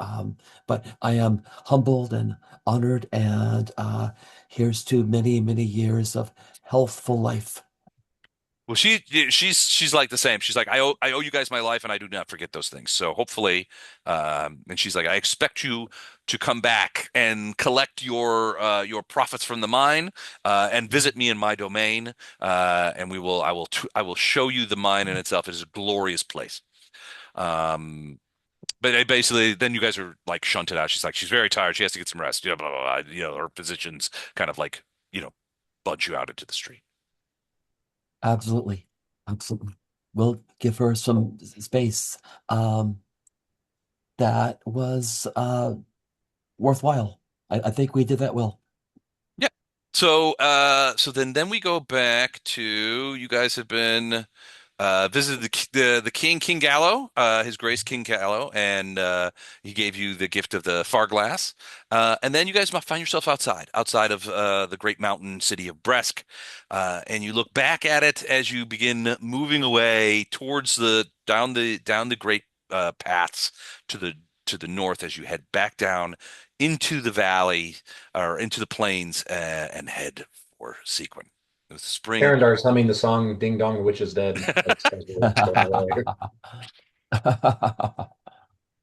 but I am humbled and honored, and here's to many, many years of healthful life. Well, she's like the same. She's like, I owe you guys my life, and I do not forget those things. So hopefully, and she's like, I expect you to come back and collect your profits from the mine, and visit me in my domain, and I will show you the mine in itself. It is a glorious place. Um, but basically, then you guys are like shunted out. She's like, she's very tired. She has to get some rest. Blah, blah, blah. Her physicians kind of like, budge you out into the street. Absolutely. Absolutely. We'll give her some space. Um, that was worthwhile. I think we did that well. Yeah. So then we go back to, you guys have been visited the King Gallo, His Grace King Gallo, and he gave you the gift of the far glass. And then you guys might find yourself outside of the great mountain city of Bresk, and you look back at it as you begin moving away towards the down the great paths to the north as you head back down into the valley or into the plains, and head for Seaquen. It's spring. Arendar's humming the song "Ding Dong, the Witch is Dead." As we're going away.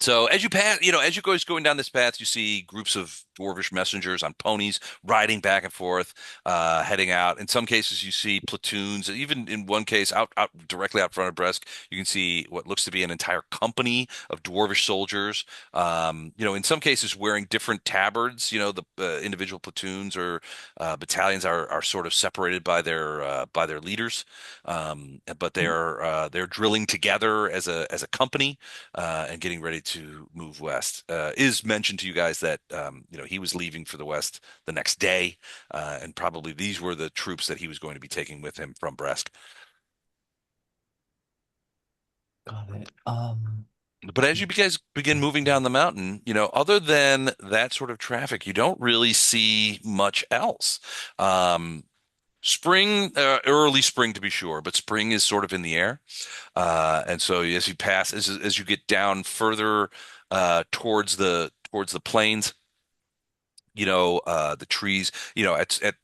So as you pass, as you guys going down this path, you see groups of dwarvish messengers on ponies riding back and forth, heading out. In some cases, you see platoons. Even in one case, out directly out front of Bresk, you can see what looks to be an entire company of dwarvish soldiers. In some cases, wearing different tabards. The individual platoons or battalions are sort of separated by their leaders, but they're drilling together as a company, and getting ready to move west. Is mentioned to you guys that he was leaving for the west the next day, and probably these were the troops that he was going to be taking with him from Bresk. Got it. But as you guys begin moving down the mountain, other than that sort of traffic, you don't really see much else. Spring, early spring to be sure, but spring is sort of in the air. And so as you pass, as you get down further towards the plains, the trees,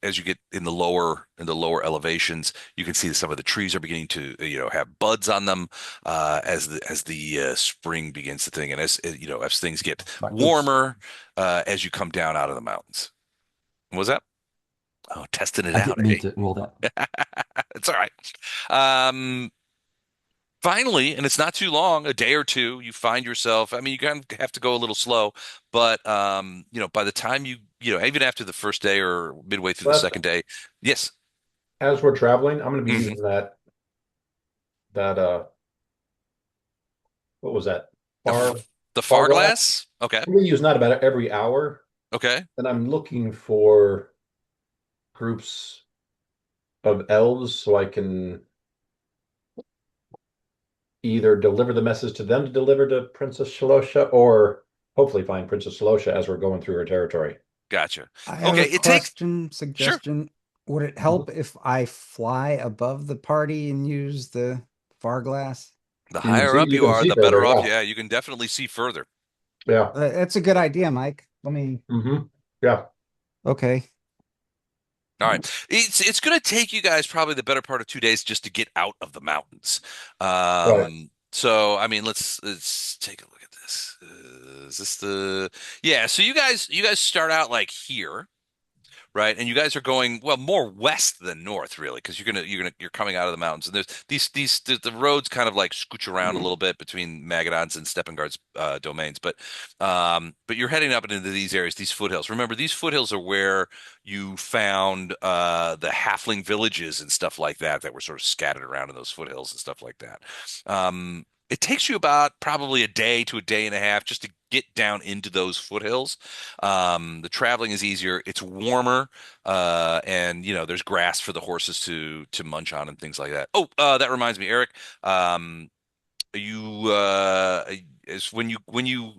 as you get in the lower elevations, you can see that some of the trees are beginning to, have buds on them, as the spring begins to thing, and as things get Oops. warmer, as you come down out of the mountains. What was that? Oh, testing it I out, didn't mean eh? to roll that. It's all right. Um, Finally, and it's not too long, a day or two, you find yourself, I mean, you kind of have to go a little slow, but by the time even after the first day or midway through the But second day, yes. as we're traveling, I'm going to be Hmm. using that what was that? The Far f- the far far glass. glass. Okay. I'm going to use that about every hour, Okay. and I'm looking for groups of elves so I can either deliver the message to them to deliver to Princess Shalosha, or hopefully find Princess Shalosha as we're going through her territory. Gotcha. I have Okay. a It takes, question, sure. suggestion. Would it help if I fly above the party and use the far glass? The You can higher see up you you can are, see the further, better off. yeah. Yeah, you can definitely see further. Yeah. That's a good idea, Mike. Let me. Yeah. Okay. All right. It's going to take you guys probably the better part of 2 days just to get out of the mountains. Right. So I mean, let's take a look at this. Is this the Yeah, so you guys start out like here, right? And you guys are going, well, more west than north, really, because you're coming out of the mountains, and there's the roads kind of like scooch around a little bit between Magadon's and Steppengard's domains, but you're heading up into these areas, these foothills. Remember, these foothills are where you found the halfling villages and stuff like that were sort of scattered around in those foothills and stuff like that. It takes you about probably a day to a day and a half just to get down into those foothills. The traveling is easier. It's warmer, and there's grass for the horses to munch on and things like that. Oh, that reminds me, Eric. You is when you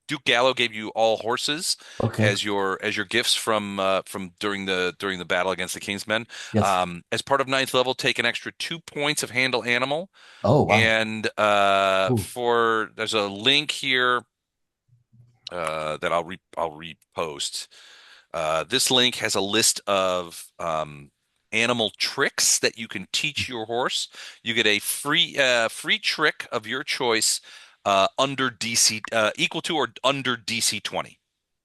Duke Gallo gave you all horses Okay. as your gifts from during the battle against the Kingsmen. Yes. As part of ninth level, take an extra 2 points of handle animal, Oh, wow. and Ooh. there's a link here that I'll repost. This link has a list of animal tricks that you can teach your horse. You get a free trick of your choice, under DC, equal to or under DC 20.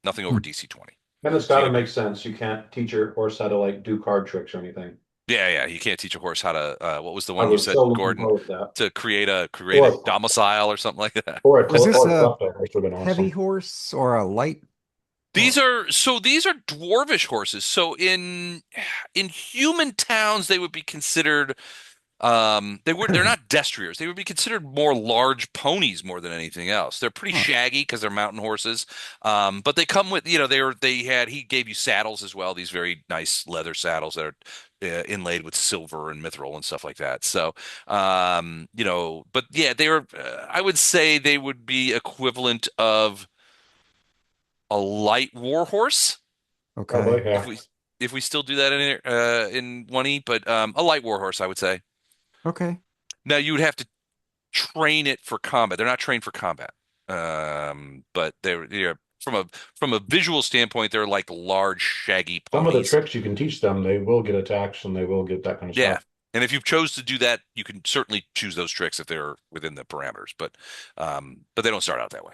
Nothing over Hmm. DC 20. And it's So got you to get make sense. You can't teach your horse how to like do card tricks or anything. Yeah. You can't teach a horse how to. What was the I one you was said, so looking Gordon? forward to that. To create a Or domicile or something like that. Was this or a a klepto horse would have been heavy awesome. horse or a light? These are dwarvish horses. So in human towns, they would be considered. They're not destriers. They would be considered more large ponies more than anything else. They're pretty Huh. shaggy because they're mountain horses. But they come with, he gave you saddles as well. These very nice leather saddles that are inlaid with silver and mithril and stuff like that. So, but yeah, I would say they would be equivalent of a light war horse Probably, Okay. if yeah. we still do that in 1E, but a light war horse, I would say. Okay. Now you would have to train it for combat. They're not trained for combat. But they're from a visual standpoint, they're like large, shaggy Some of the ponies. tricks you can teach them, they will get attacks and they will get that kind of Yeah. stuff. And if you chose to do that, you can certainly choose those tricks if they're within the parameters, but they don't start out that way.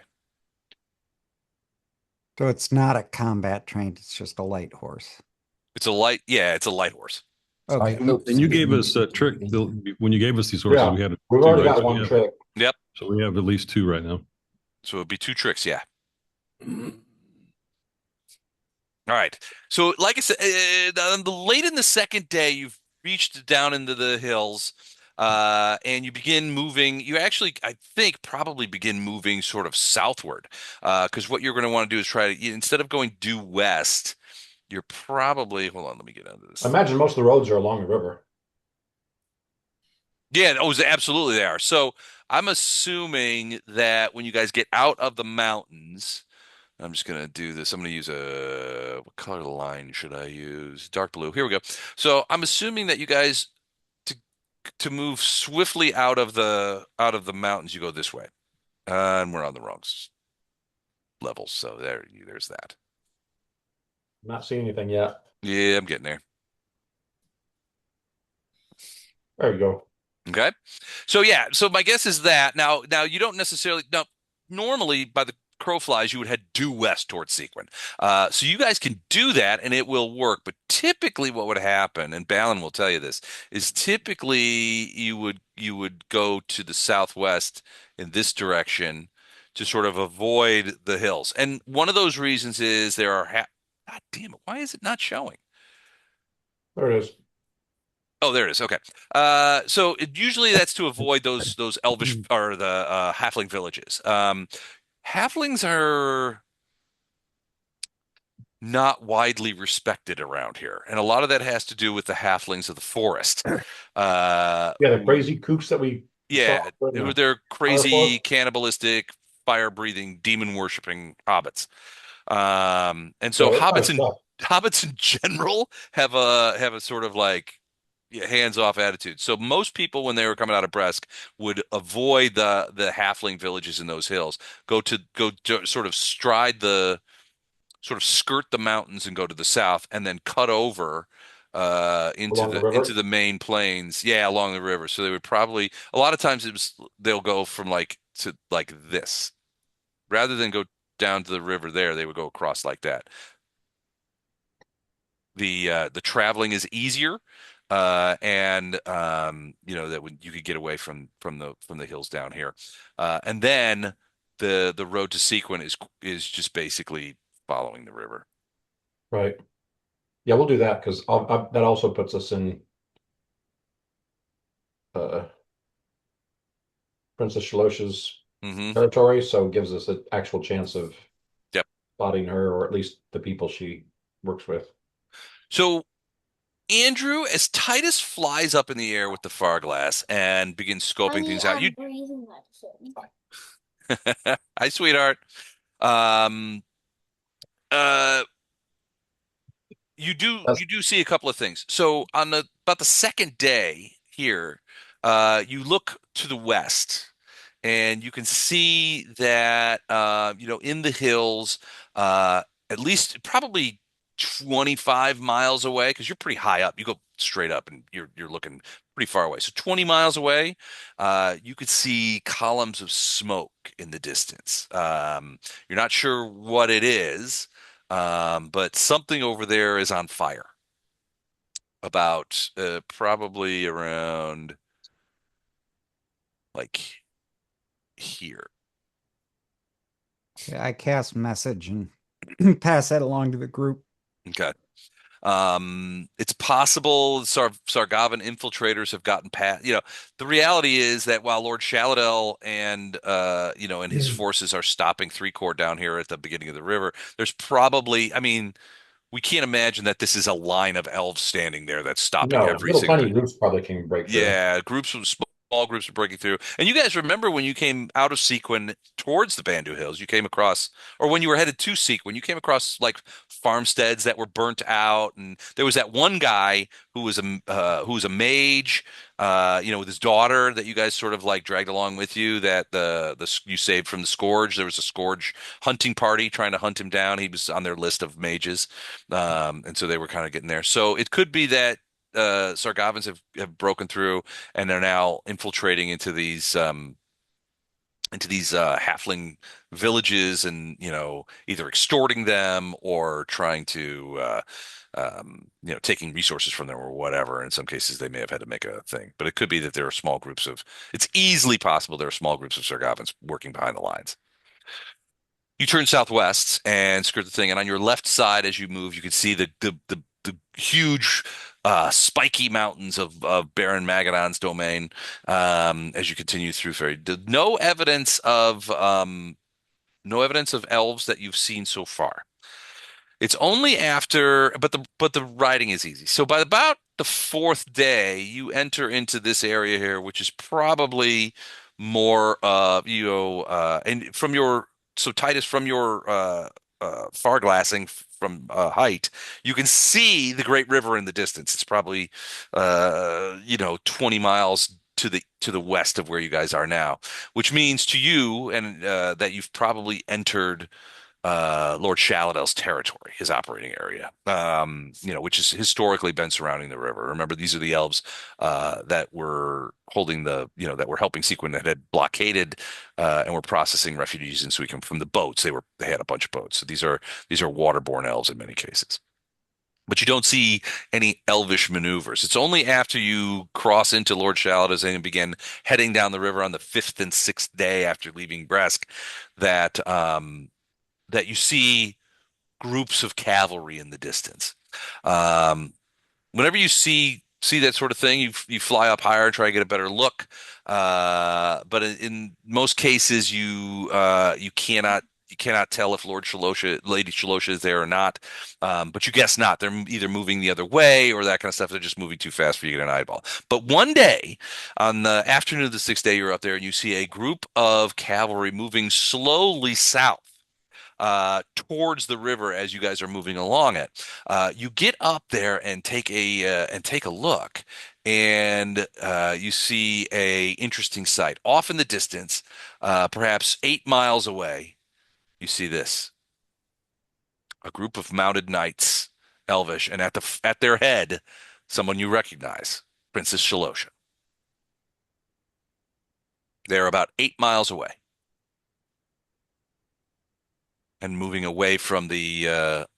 So it's not a combat trained, it's just a light horse. It's a light horse. Sorry. Okay. Oops. And you gave us a trick when you gave us these horses. Yeah, We had we've two, already right? got one trick. Yep. So we have at least two right now. So it'd be two tricks, yeah. All right. So, like I said, late in the second day, you've reached down into the hills, and you begin moving. You actually, I think, probably begin moving sort of southward, because what you're going to want to do is instead of going due west, you're probably, hold on, let me get into I this. imagine most of the roads are along the river. Yeah, oh, absolutely they are. So I'm assuming that when you guys get out of the mountains. I'm just going to do this. I'm going to use what color line should I use? Dark blue. Here we go. So I'm assuming that you guys to to move swiftly out of the mountains, you go this way. And we're on the wrong levels. So there's that. Not seeing anything yet. Yeah, I'm getting there. There you go. Okay. So yeah, so my guess is that now you don't necessarily now normally by the crow flies you would head due west towards Sequin. So you guys can do that and it will work. But typically what would happen, and Balin will tell you this, is typically you would go to the southwest in this direction to sort of avoid the hills. And one of those reasons is there are God damn it, why is it not showing? There it is. Oh, there it is. Okay. Usually that's to avoid those elvish or the halfling villages. Halflings are not widely respected around here, and a lot of that has to do with the halflings of the forest. Yeah, the Who, crazy kooks that we saw yeah, in who the they're fire crazy, forest. cannibalistic, fire-breathing, demon-worshipping hobbits. And Yeah, so they're kind hobbits of in tough. hobbits in general have a sort of like yeah, hands-off attitude. So most people, when they were coming out of Bresk, would avoid the halfling villages in those hills. Go to sort of sort of skirt the mountains and go to the south, and then cut over into Along the into river. the main plains. Yeah, along the river. So they would probably a lot of times they'll go from like to like this rather than go down to the river there. They would go across like that. The traveling is easier, and that when you could get away from the hills down here, and then the road to Sequin is just basically following the river. Right. Yeah, we'll do that because that also puts us in uh, Princess Shalosha's Hmm. territory, so it gives us an actual chance of Yep. spotting her, or at least the people she works with. So Andrew, as Titus flies up in the air with the far glass and begins scoping Honey, things out, I'm you, breathing medicine. hi, sweetheart. Um, uh, That's you do see a couple of things. So on the about the second day here, you look to the west and you can see that in the hills, at least probably 25 miles away, because you're pretty high up. You go straight up and you're looking pretty far away. So 20 miles away, you could see columns of smoke in the distance. You're not sure what it is, but something over there is on fire. About probably around like here. Okay, I cast message and pass that along to the group. Okay. It's possible Sargavan infiltrators have gotten past. The reality is that while Lord Shaladel and his forces are stopping Three Corps down here at the beginning of the river, there's probably, I mean, we can't imagine that this is a line of elves standing there that's stopping no every little single. tiny groups probably can break through. Yeah, groups of small groups are breaking through. And you guys remember when you came out of Sequin towards the Bandu Hills, you came across, or when you were headed to Sequin, you came across like farmsteads that were burnt out, and there was that one guy who was a mage, with his daughter that you guys sort of like dragged along with you that you saved from the Scourge. There was a Scourge hunting party trying to hunt him down. He was on their list of mages, and so they were kind of getting there. So it could be that Sargavans have broken through and they're now infiltrating into these halfling villages and either extorting them or trying to taking resources from them or whatever. In some cases, they may have had to make a thing, but it could be that there are small groups of. It's easily possible there are small groups of Sargavans working behind the lines. You turn southwest and skirt the thing, and on your left side, as you move, you can see the huge, spiky mountains of Baron Magadon's domain. As you continue through Fairy, no evidence of elves that you've seen so far. It's only after, but the riding is easy. So by about the fourth day, you enter into this area here, which is probably more and from your so Titus from your far glassing from height, you can see the Great River in the distance. It's probably 20 miles to the west of where you guys are now, which means to you and that you've probably entered Lord Shaladell's territory, his operating area, which has historically been surrounding the river. Remember, these are the elves that were holding that were helping Seaquen, that had blockaded and were processing refugees in Seaquen from the boats. They had a bunch of boats. So these are waterborne elves in many cases. But you don't see any elvish maneuvers. It's only after you cross into Lord Shaladell's and begin heading down the river on the fifth and sixth day after leaving Bresk that you see groups of cavalry in the distance. Um, Whenever you see that sort of thing, you fly up higher, try to get a better look. But in most cases, you cannot tell if Lady Shalosha is there or not. But you guess not. They're either moving the other way or that kind of stuff. They're just moving too fast for you to get an eyeball. But one day, on the afternoon of the sixth day, you're up there and you see a group of cavalry moving slowly south towards the river as you guys are moving along it. You get up there and take a look, and you see a interesting sight off in the distance, perhaps 8 miles away. You see this: a group of mounted knights, elvish, and at their head, someone you recognize, Princess Shalosha. They're about 8 miles away and moving away from the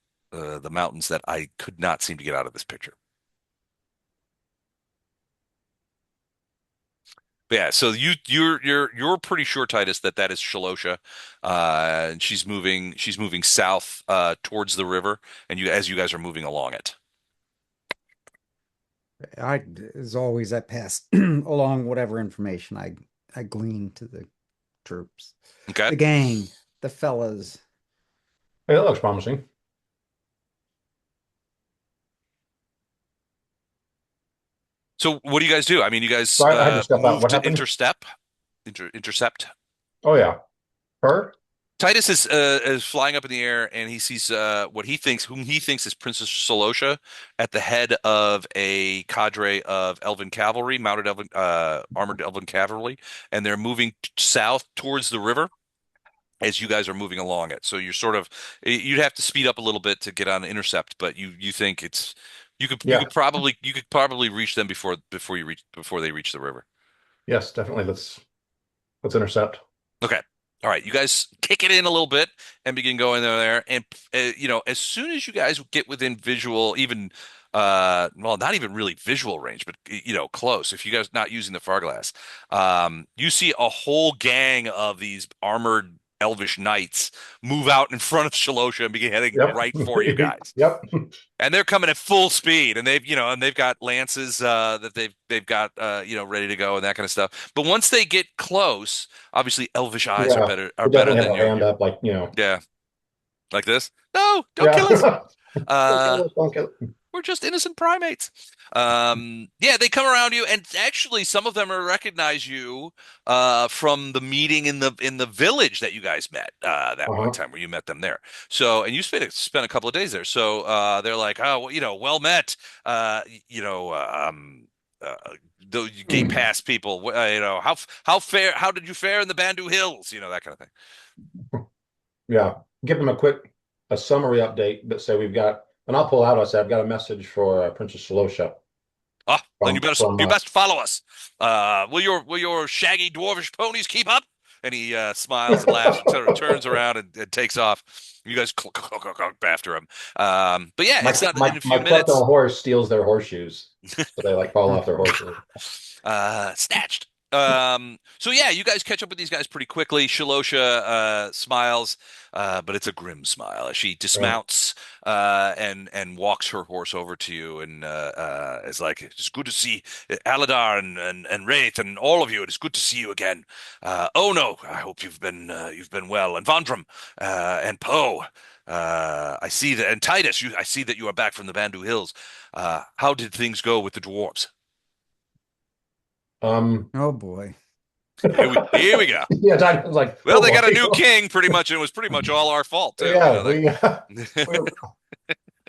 mountains that I could not seem to get out of this picture. But yeah, so you're pretty sure, Titus, that is Shalosha, and she's moving south towards the river, and as you guys are moving along it. As always, I pass along whatever information I glean to the troops, Okay. the gang, the fellas. Hey, that looks promising. So what do you guys do? I mean, you guys So I had to step out. move What to happened? intercept. Oh yeah, her. Titus is flying up in the air, and he sees whom he thinks is Princess Shalosha at the head of a cadre of elven cavalry, armored elven cavalry, and they're moving south towards the river as you guys are moving along it. So you'd have to speed up a little bit to get on intercept, but you think you could probably reach them before they reach the river. Yes, definitely. Let's intercept. Okay. All right, you guys kick it in a little bit and begin going there. And as soon as you guys get within visual, even well, not even really visual range, but close. If you guys not using the far glass, you see a whole gang of these armored elvish knights move out in front of Shalosha and begin heading right for you guys. Yep. And they're coming at full speed, and they've got lances that they've got ready to go and that kind of stuff. But once they get close, obviously elvish eyes are better than your hand up, yeah, like this. No, don't kill us. Don't kill us. We're just innocent primates. Yeah, they come around you, and actually, some of them recognize you from the meeting in the village that you guys met that one time where you met them there. So, and you spent a couple of days there. So they're like, oh, well met. Though you gate pass people, how did you fare in the Bandu Hills? That kind of thing. Yeah, give them a summary update, but say we've got. And I'll pull out. I said, I've got a message for Princess Shalosha. Then you best follow us. Will your shaggy dwarvish ponies keep up? And he smiles and laughs and turns around and takes off. You guys after him. But yeah, it's not in a few minutes. My horse steals their horseshoes, so they fall off their horses. Snatched. So yeah, you guys catch up with these guys pretty quickly. Shalosha smiles, but it's a grim smile as she dismounts and walks her horse over to you and is like, "It's good to see Aladar and Wraith and all of you. It is good to see you again. Oh no, I hope you've been well. And Vondram and Poe. I see that, and Titus. I see that you are back from the Bandu Hills. How did things go with the dwarves?" Oh boy. Here we go. Yeah, I was like, well, they got a new king, pretty much, and it was pretty much all our fault too. Yeah,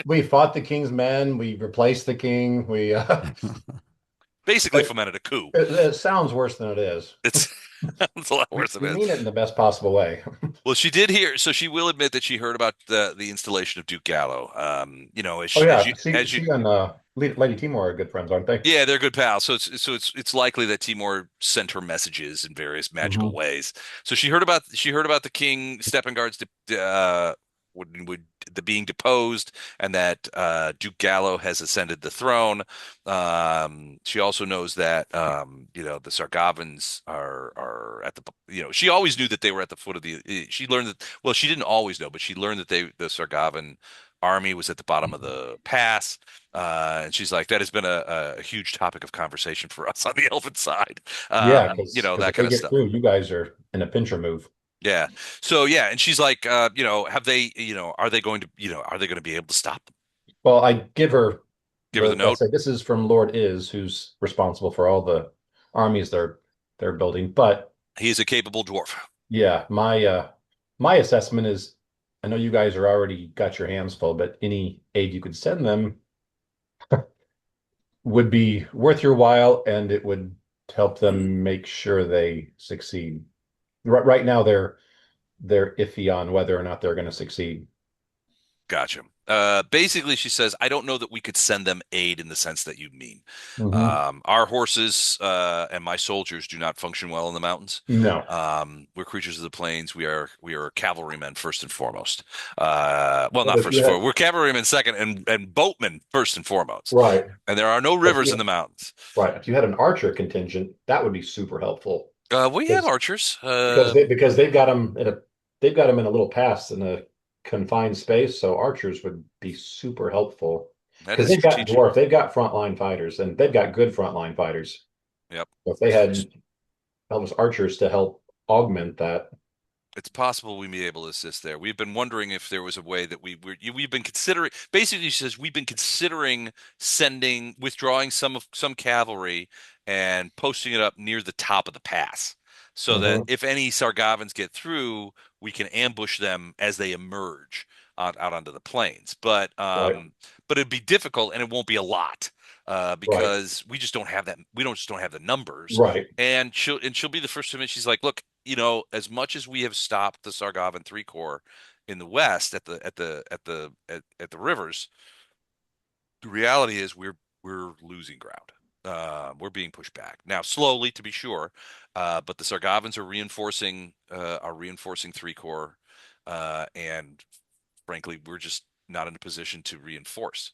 we fought the king's men. We replaced the king. We basically fomented a coup. It sounds worse than it is. It's a lot worse than it is. We mean it in the best possible way. Well, she did hear, so she will admit that she heard about the installation of Duke Gallo. Oh As yeah, you she and Lady Timor are good friends, aren't they? yeah, they're good pals. So it's likely that Timur sent her messages in various magical Hmm. ways. So she heard about the king Steppengard's would the being deposed, and that Duke Gallo has ascended the throne. She also knows that the Sargavans are at the she always knew that they were at the foot of the. She learned that, well, she didn't always know, but she learned that the Sargavan army was at the bottom of the pass. And she's like, that has been a huge topic of conversation for us on the Elven side. Yeah, because That if kind they of get stuff. through, you guys are in a pincher move. Yeah. So yeah, and she's like, have they, are they going to, are they going to be able to stop them? Well, I give her Give her the I note. say this is from Lord Is, who's responsible for all the armies they're building. But He is a capable dwarf. yeah, my assessment is I know you guys are already got your hands full, but any aid you could send them would be worth your while and it would help them make sure they succeed. Right now they're iffy on whether or not they're going to succeed. Gotcha. Basically, she says, I don't know that we could send them aid in the sense that you mean. Hmm. Our horses and my soldiers do not function well in the mountains. No. We're creatures of the plains. We are cavalrymen first and foremost. Well, But not if first you and had foremost. We're cavalrymen second, and boatmen first and foremost. right, And there are no but if rivers in you the mountains. right, if you had an archer contingent, that would be super helpful We have because archers. they've got them in a little pass in a confined space, so archers would be super helpful That because is strategic. they've got frontline fighters and they've got good frontline fighters. Yep. So if they had Elvis archers to help augment that. It's possible we may be able to assist there. We've been wondering if there was a way that we've been considering. Basically, she says we've been considering withdrawing some cavalry and posting it up near the top of the pass, so that Mhm. if any Sargavans get through, we can ambush them as they emerge out onto the plains. Right, But it'd be difficult, and it won't be a lot right, because we just don't have that. We don't just don't have the numbers. right. And she'll be the first to admit, she's like, look, as much as we have stopped the Sargavan Three Corps in the west at the rivers, the reality is we're losing ground. We're being pushed back now, slowly to be sure, but the Sargavans are reinforcing Three Corps, and frankly, we're just not in a position to reinforce.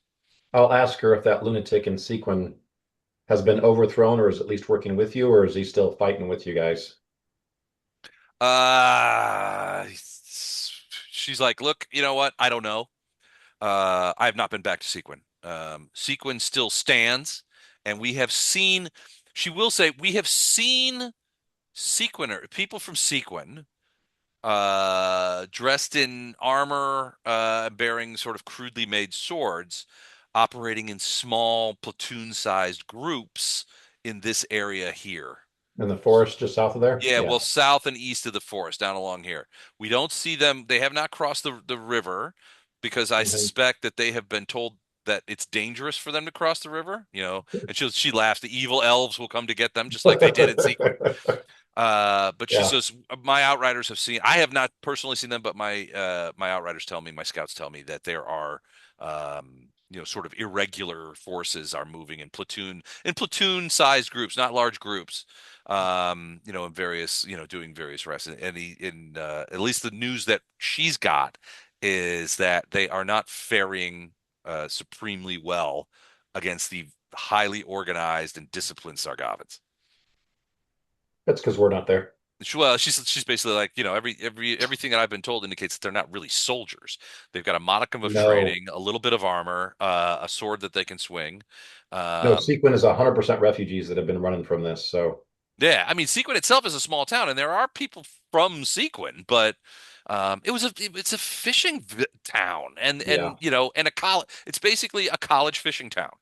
I'll ask her if that lunatic in Seaquen has been overthrown or is at least working with you, or is he still fighting with you guys? Uh, she's like, look, you know what? I don't know. I have not been back to Sequin. Sequin still stands, and we have seen. She will say we have seen Sequiner people from Sequin, dressed in armor, bearing sort of crudely made swords, operating in small platoon-sized groups in this area here. In the forest just south of there? Yeah, Yeah. well, south and east of the forest, down along here. We don't see them. They have not crossed the river because I Mhm. suspect that they have been told that it's dangerous for them to cross the river, and she laughs. The evil elves will come to get them, just like they did in Sequin. But she Yeah. says my outriders have seen. I have not personally seen them, but my outriders tell me, my scouts tell me that there are sort of irregular forces are moving in platoon sized groups, not large groups. In various doing various rests. And at least the news that she's got is that they are not faring supremely well against the highly organized and disciplined Sargavans. That's because we're not there. Well, she's basically like, everything that I've been told indicates that they're not really soldiers. They've got a modicum of No, training, a little bit of armor, a sword that they can swing. no, Um, Sequin is 100% refugees that have been running from this. So, yeah, I mean, Sequin itself is a small town, and there are people from Sequin, but it's a fishing town, and yeah. and you know, and a college. It's basically a college fishing town.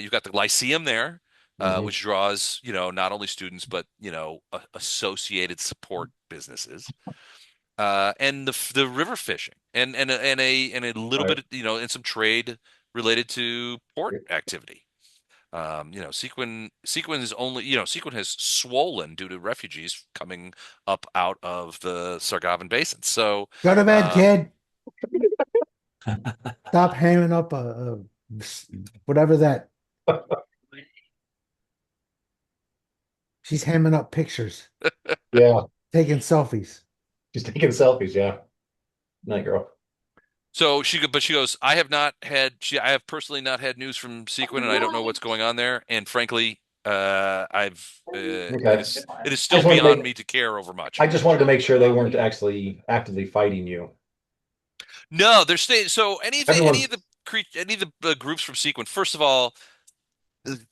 You've got the Lyceum there, Hmm. which draws not only students but associated support businesses, and the river fishing, and a little Right. bit and some trade related to port activity. Seaquen is only, Seaquen has swollen due to refugees coming up out of the Sargavan Basin. So, Go to bed, um, kid. Stop hanging up whatever that. She's hamming up pictures, Yeah, taking selfies. she's taking selfies. Yeah, night girl. but she goes, I have personally not had news from Sequin, and I don't know what's going on there. And frankly, Okay. it is I still just wanted to beyond make. me to care over much. I just wanted to make sure they weren't actually actively fighting you. No, they're staying. So any Everyone. of the groups from Sequin, first of all,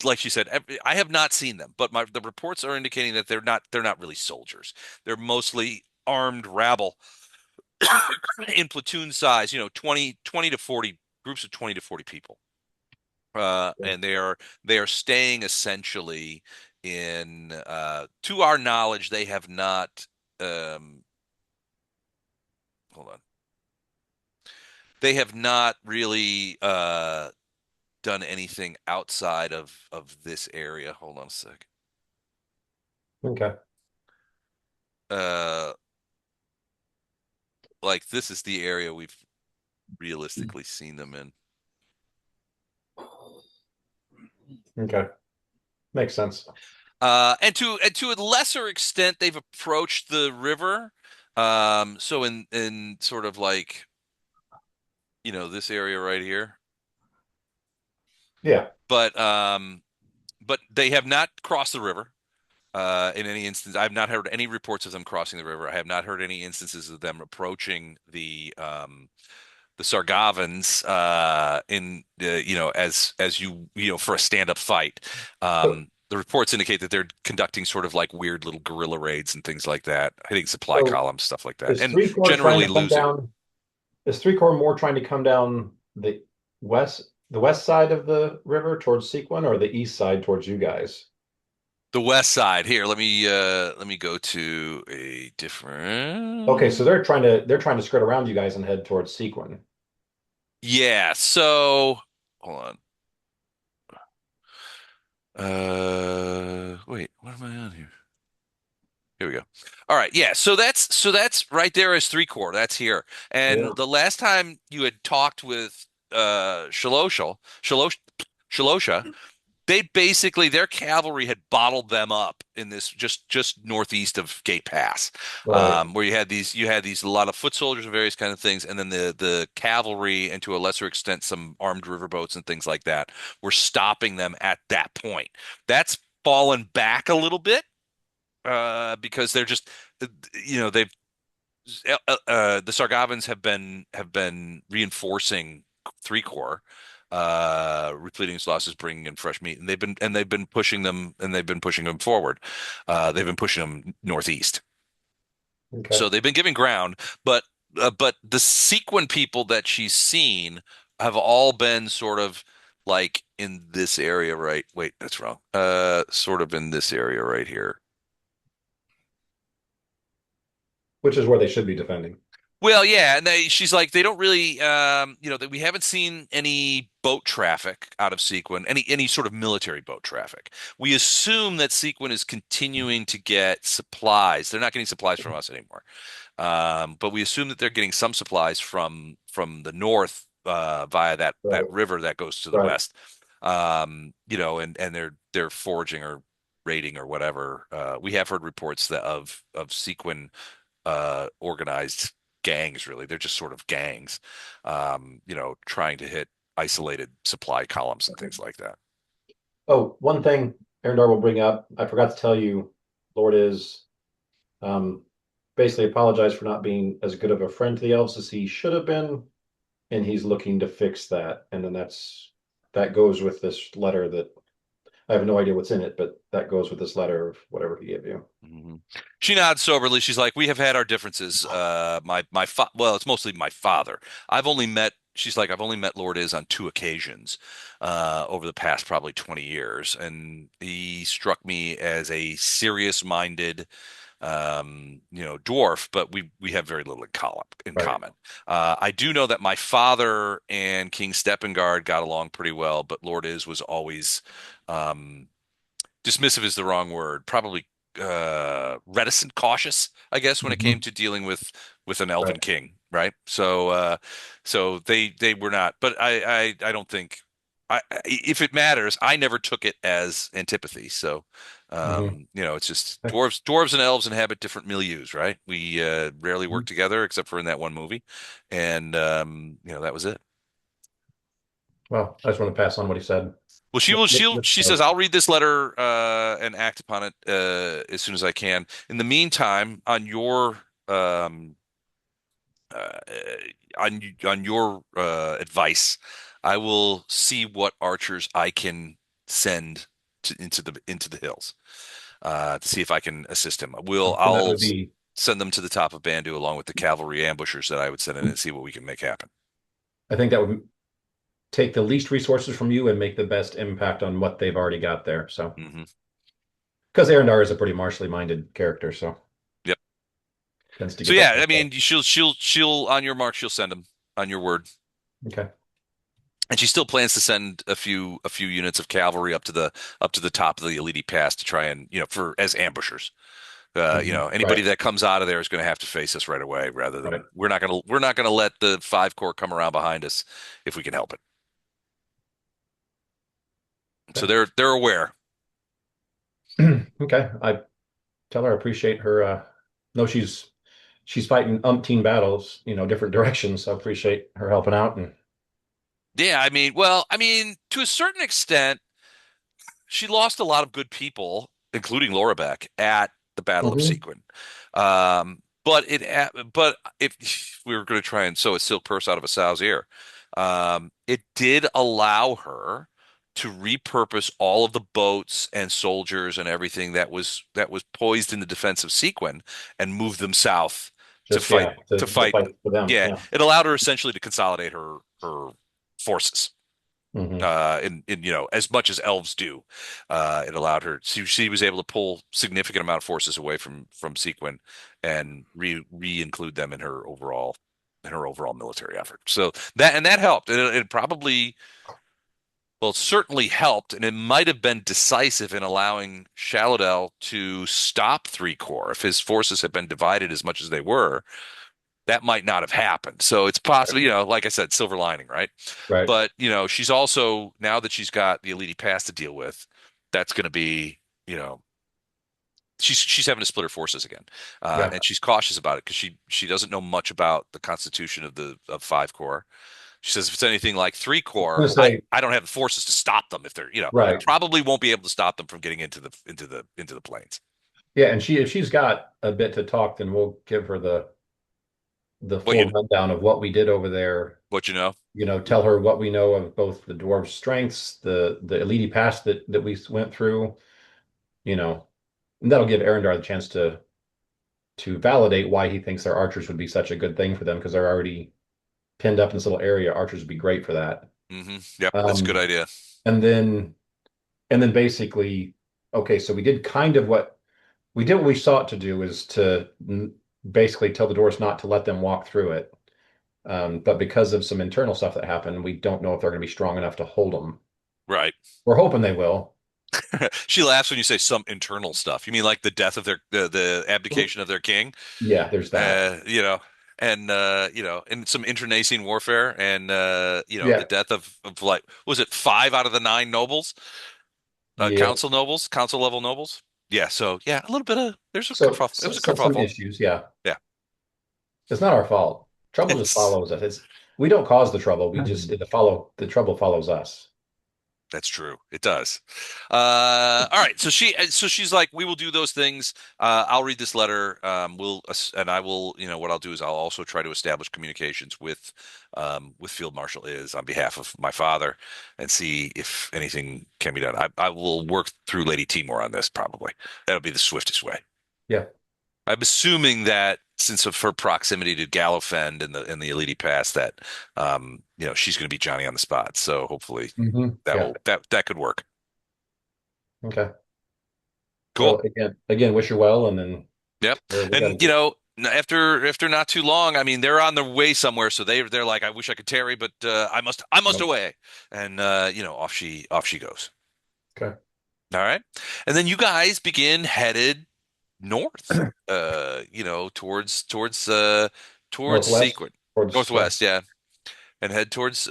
like she said, I have not seen them, but the reports are indicating that they're not really soldiers. They're mostly armed rabble in platoon size, 20 to 40 groups of 20 to 40 people. And they are staying essentially in to our knowledge, they have not hold on. They have not really done anything outside of this area. Hold on a sec. Okay. Uh like this is the area we've realistically seen them in. Okay. Makes sense. And to a lesser extent, they've approached the river. So in sort of like, this area right here. Yeah. But they have not crossed the river. In any instance, I've not heard any reports of them crossing the river. I have not heard any instances of them approaching the Sargavans as for a stand-up fight. So, The reports indicate that they're conducting sort of like weird little guerrilla raids and things like that, hitting supply so columns, stuff like that, is and three core trying generally to come losing. down? Is three core more trying to come down the west side of the river towards Sequin, or the east side towards you guys? The west side here. Let me go to a Okay, so different. they're trying to skirt around you guys and head towards Sequin. Yeah. So hold on. Wait. What am I on here? Here we go. All right. Yeah. So that's right there as three core. That's here. Yeah. And the last time you had talked with Shalosha, they basically their cavalry had bottled them up in this just northeast of Gate Pass, Right. where you had these a lot of foot soldiers and various kind of things, and then the cavalry, and to a lesser extent some armed riverboats and things like that, were stopping them at that point. That's fallen back a little bit because they're just they've the Sargavans have been reinforcing three core, repleting its losses, bringing in fresh meat, and they've been pushing them, and they've been pushing them forward. They've been pushing them northeast, Okay. so they've been giving ground. But the Sequin people that she's seen have all been sort of like in this area, right? Wait, that's wrong. Sort of in this area right here. Which is where they should be defending. Well, yeah, and she's like, they don't really, that we haven't seen any boat traffic out of Sequin, any sort of military boat traffic. We assume that Sequin is continuing to get supplies. They're not getting supplies from us anymore, but we assume that they're getting some supplies from the north via that Right. river that goes to the Right. west. And they're foraging or raiding or whatever. We have heard reports of Sequin organized gangs. Really, they're just sort of gangs, trying to hit isolated supply columns and things like that. Oh, one thing Arendar will bring up, I forgot to tell you, Lord is um basically apologized for not being as good of a friend to the elves as he should have been, and he's looking to fix that. And then that goes with this letter that I have no idea what's in it, but that goes with this letter of whatever he gave you. Mhm. She nods soberly. She's like, "We have had our differences. Well, it's mostly my father. She's like, I've only met Lord Is on two occasions over the past probably 20 years, and he struck me as a serious-minded, dwarf, but we have very little in Right. common. I do know that my father and King Steppengard got along pretty well, but Lord Is was always um, dismissive is the wrong word, probably reticent, cautious, I guess, when it came Mhm. to dealing with an elven Right. king, right? So they were not, but I don't think if it matters, I never took it as antipathy. So Mhm. it's just dwarves and elves inhabit different milieus, right? We rarely work Mhm. together except for in that one movie, and that was it. Well, I just want to pass on what he said. Well, she says, I'll read this letter and act upon it as soon as I can. In the meantime, um, uh, on your advice, I will see what archers I can send into the hills to see if I can assist him. And that I'll would be, send them to the top of Bandu along with the cavalry ambushers that I would send in and see what we can make happen. I think that would take the least resources from you and make the best impact on what they've already got there. So, Hmm. because Arendar is a pretty martially minded character, so Yep. tends to So get that yeah, kind I of stuff. mean, she'll on your mark, she'll send them on your word. Okay. And she still plans to send a few units of cavalry up to the top of the Elite Pass to try and for as ambushers. Mhm. Anybody Right. that comes out of there is going to have to face us right away. Rather Right. than we're not gonna let the 5 corps come around behind us if we can help it. So Okay. they're aware. Okay. I tell her I appreciate her. No, she's fighting umpteen battles, different directions. So I appreciate her helping out. And Yeah, I mean, to a certain extent, she lost a lot of good people, including Lorbeck, at the Battle of Mhm. Seaquen. But if we were going to try and sew a silk purse out of a sow's ear, it did allow her to repurpose all of the boats and soldiers and everything that was poised in the defense of Seaquen and move them south to Just yeah, to to fight. fight for them. Yeah, Yeah. it allowed her essentially to consolidate her forces Hmm. in as much as elves do. It allowed her. She was able to pull significant amount of forces away from Sequin and re-include them in her overall military effort. So that helped. It probably well, it certainly helped, and it might have been decisive in allowing Shaladel to stop 3 corps. If his forces had been divided as much as they were, that might not have happened. So it's possible, like I said, silver lining, right? Right. But, she's also, now that she's got the Elite Pass to deal with, that's going to be, you know, she's having to split her forces again. Yeah. And she's cautious about it because she doesn't know much about the constitution of 5 corps. She says if it's anything like three I'm core, gonna say I don't have the forces to stop them if they're, right. probably won't be able to stop them from getting into the plains. Yeah, and if she's got a bit to talk, then we'll give her the What full rundown of what we did over there. what you know? Tell her what we know of both the dwarves' strengths, the elite pass that we went through, you know, and that'll give Arendar the chance to validate why he thinks their archers would be such a good thing for them because they're already pinned up in this little area. Archers would be great for that. Yep, that's a good Um, idea. and then basically, okay, so we did what we sought to do is to basically tell the dwarves not to let them walk through it. But because of some internal stuff that happened, we don't know if they're going to be strong enough to hold them. Right. We're hoping they will. She laughs when you say some internal stuff. You mean like the death of the abdication of their king? Yeah, there's that. Uh, you know, and some internecine warfare and the Yeah, death of like was it 5 out of the 9 nobles, yeah. council level nobles? Yeah, so yeah, a little bit of there's a So, kerfuffle. It so, was a so some kerfuffle. issues. Yeah, Yeah. it's not our fault. Trouble just It's follows us. We don't cause the trouble. We just the trouble follows us. That's true. It does. All right. So she's like, we will do those things. I'll read this letter. And I will, what I'll do is I'll also try to establish communications with Field Marshal Is on behalf of my father and see if anything can be done. I will work through Lady Timor on this probably. That'll be the swiftest way. Yeah, I'm assuming that since of her proximity to Gallowfend and the Elite Pass, that she's going to be Johnny on the spot. So hopefully yeah. that could work. Okay. Cool. Well, again, wish her well, and then Yep. We And got after not too long, I mean, they're on their way somewhere, so they're like, I wish I could tarry, but I must Yep. away. And off she goes. Okay. All right. And then you guys begin headed north, towards Northwest Sequin. towards Northwest, yeah. And head towards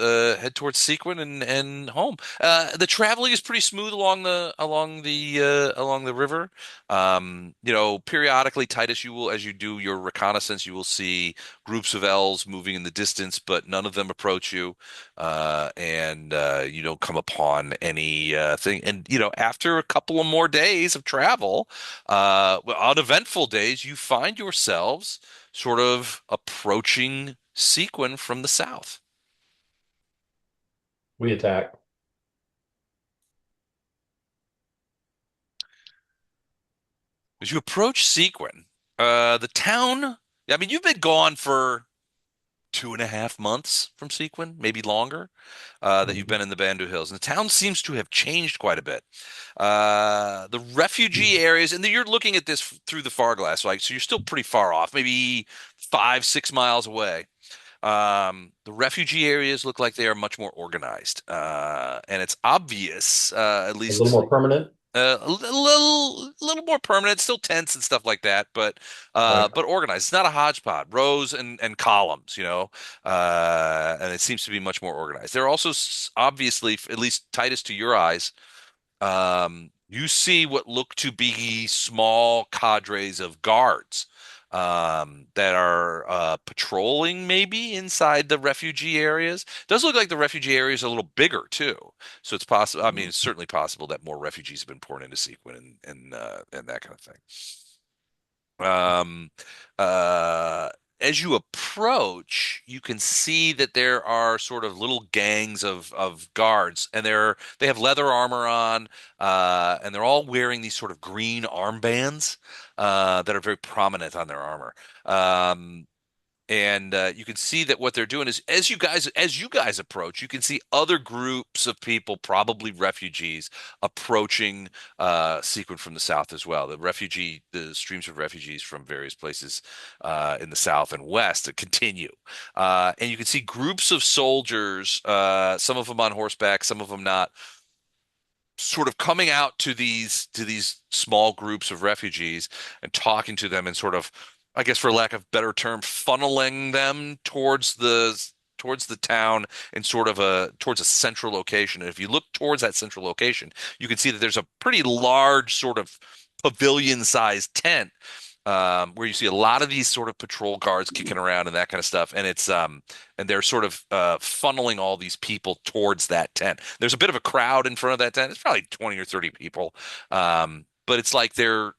Sequin and home. The traveling is pretty smooth along the river. Periodically, Titus, as you do your reconnaissance, you will see groups of elves moving in the distance, but none of them approach you, and you don't come upon any thing. And after a couple of more days of travel, uneventful days, you find yourselves sort of approaching Sequin from the south. we attack. As you approach Sequin, the town, I mean, you've been gone for 2.5 months from Sequin, maybe longer, that you've Mhm. been in the Bandu Hills. And the town seems to have changed quite a bit. The refugee areas, and you're looking at this through the far glass, like, so you're still pretty far off, maybe 5, 6 miles away. The refugee areas look like they are much more organized, and it's obvious, at A little least more permanent. a little more permanent, still tents and stuff like that, but Right. organized. It's not a hodgepodge, rows and columns, and it seems to be much more organized. They're also obviously, at least Titus to your eyes, you see what look to be small cadres of guards that are patrolling maybe inside the refugee areas. Does look like the refugee areas are a little bigger too. So it's possible. I mean, it's certainly possible that more refugees have been poured into Sequin and that kind of thing. Um, uh, as you approach, you can see that there are sort of little gangs of guards, and they have leather armor on, and they're all wearing these sort of green armbands that are very prominent on their armor. Um, and you can see that what they're doing is, as you guys approach, you can see other groups of people, probably refugees, approaching Sequin from the south as well. The streams of refugees from various places in the south and west that continue, and you can see groups of soldiers, some of them on horseback, some of them not, sort of coming out to these small groups of refugees and talking to them and sort of, I guess for lack of better term, funneling them towards the town and sort of towards a central location. And if you look towards that central location, you can see that there's a pretty large sort of pavilion-sized tent, where you see a lot of these sort of patrol guards kicking around and that kind of stuff. And they're sort of funneling all these people towards that tent. There's a bit of a crowd in front of that tent. It's probably 20 or 30 people. But it's like they're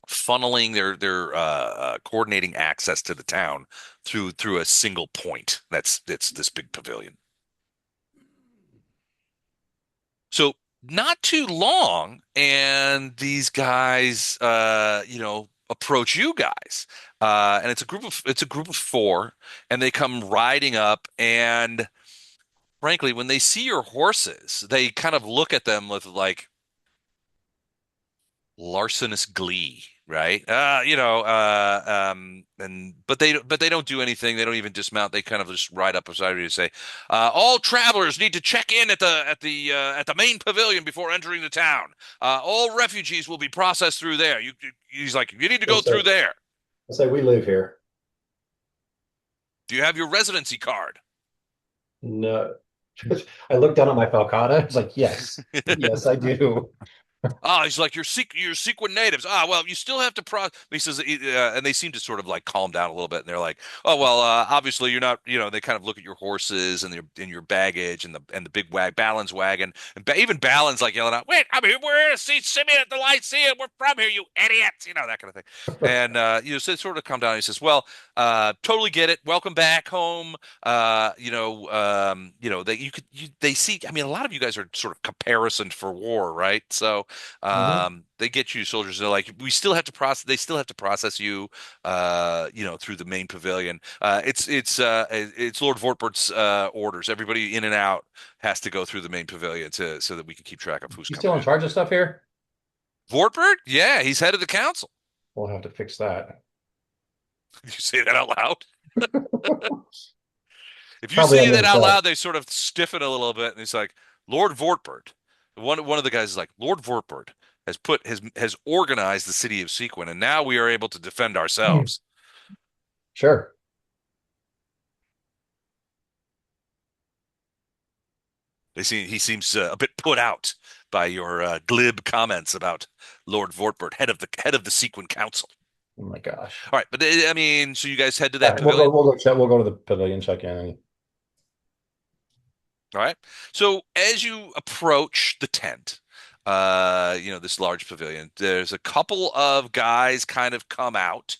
funneling, they're coordinating access to the town through a single point. That's this big pavilion. So not too long, and these guys, approach you guys, and it's a group of four, and they come riding up, and frankly, when they see your horses, they kind of look at them with like larcenous glee, right? And but they don't do anything. They don't even dismount. They kind of just ride up beside you and say, "All travelers need to check in at the main pavilion before entering the town. All refugees will be processed through there." He's like, "You need to go Let's through say, there. let's say we live here. Do you have your residency card?" No. I looked down at my falcata. I was like, yes, yes, I do. He's like, you're Sequin natives. Well, you still have to He says, and they seem to sort of like calm down a little bit, and they're like, oh well, obviously you're not. They kind of look at your horses and your baggage and the big Ballin's wagon, and even Ballin's like yelling out, wait, we're here to see Simeon at the Lyceum. We're from here, you idiots, that kind of thing. And so they sort of calm down. And he says, well, totally get it. Welcome back home. That they see. I mean, a lot of you guys are sort of caparisoned for war, right? So. Mhm. They get you soldiers. They're like, we still have to process. They still have to process you, through the main pavilion. It's Lord Vortbert's orders. Everybody in and out has to go through the main pavilion so that we can keep track of who's You coming still in in. charge of stuff here? Vortberg? Yeah, he's head of the council. We'll have to fix that. You say that out loud. If you Probably say that out underself. loud, they sort of stiffen a little bit, and he's like, Lord Vortberg. One of the guys is like, Lord Vortberg has organized the city of Seaquen, and now we are able to defend ourselves. Sure. He seems a bit put out by your glib comments about Lord Vortberg, head of the Sequin Council. Oh my gosh. All right, but I mean, so you guys head to Yeah, that pavilion. we'll go to the pavilion, check in. All right. So as you approach the tent, this large pavilion, there's a couple of guys kind of come out,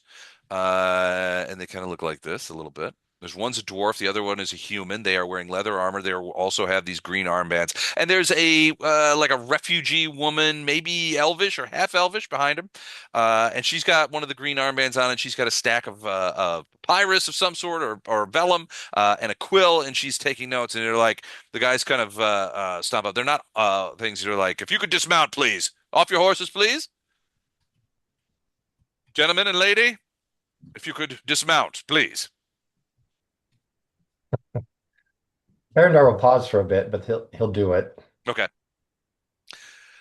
and they kind of look like this a little bit. There's one's a dwarf, the other one is a human. They are wearing leather armor. They also have these green armbands, and there's a like a refugee woman, maybe elvish or half elvish, behind him, and she's got one of the green armbands on, and she's got a stack of papyrus of some sort or vellum and a quill, and she's taking notes. And they're like, the guys kind of stomp up. They're not things that are like, if you could dismount, please. Off your horses, please. Gentlemen and lady, if you could dismount, please. Arendar will pause for a bit, but he'll do it. Okay.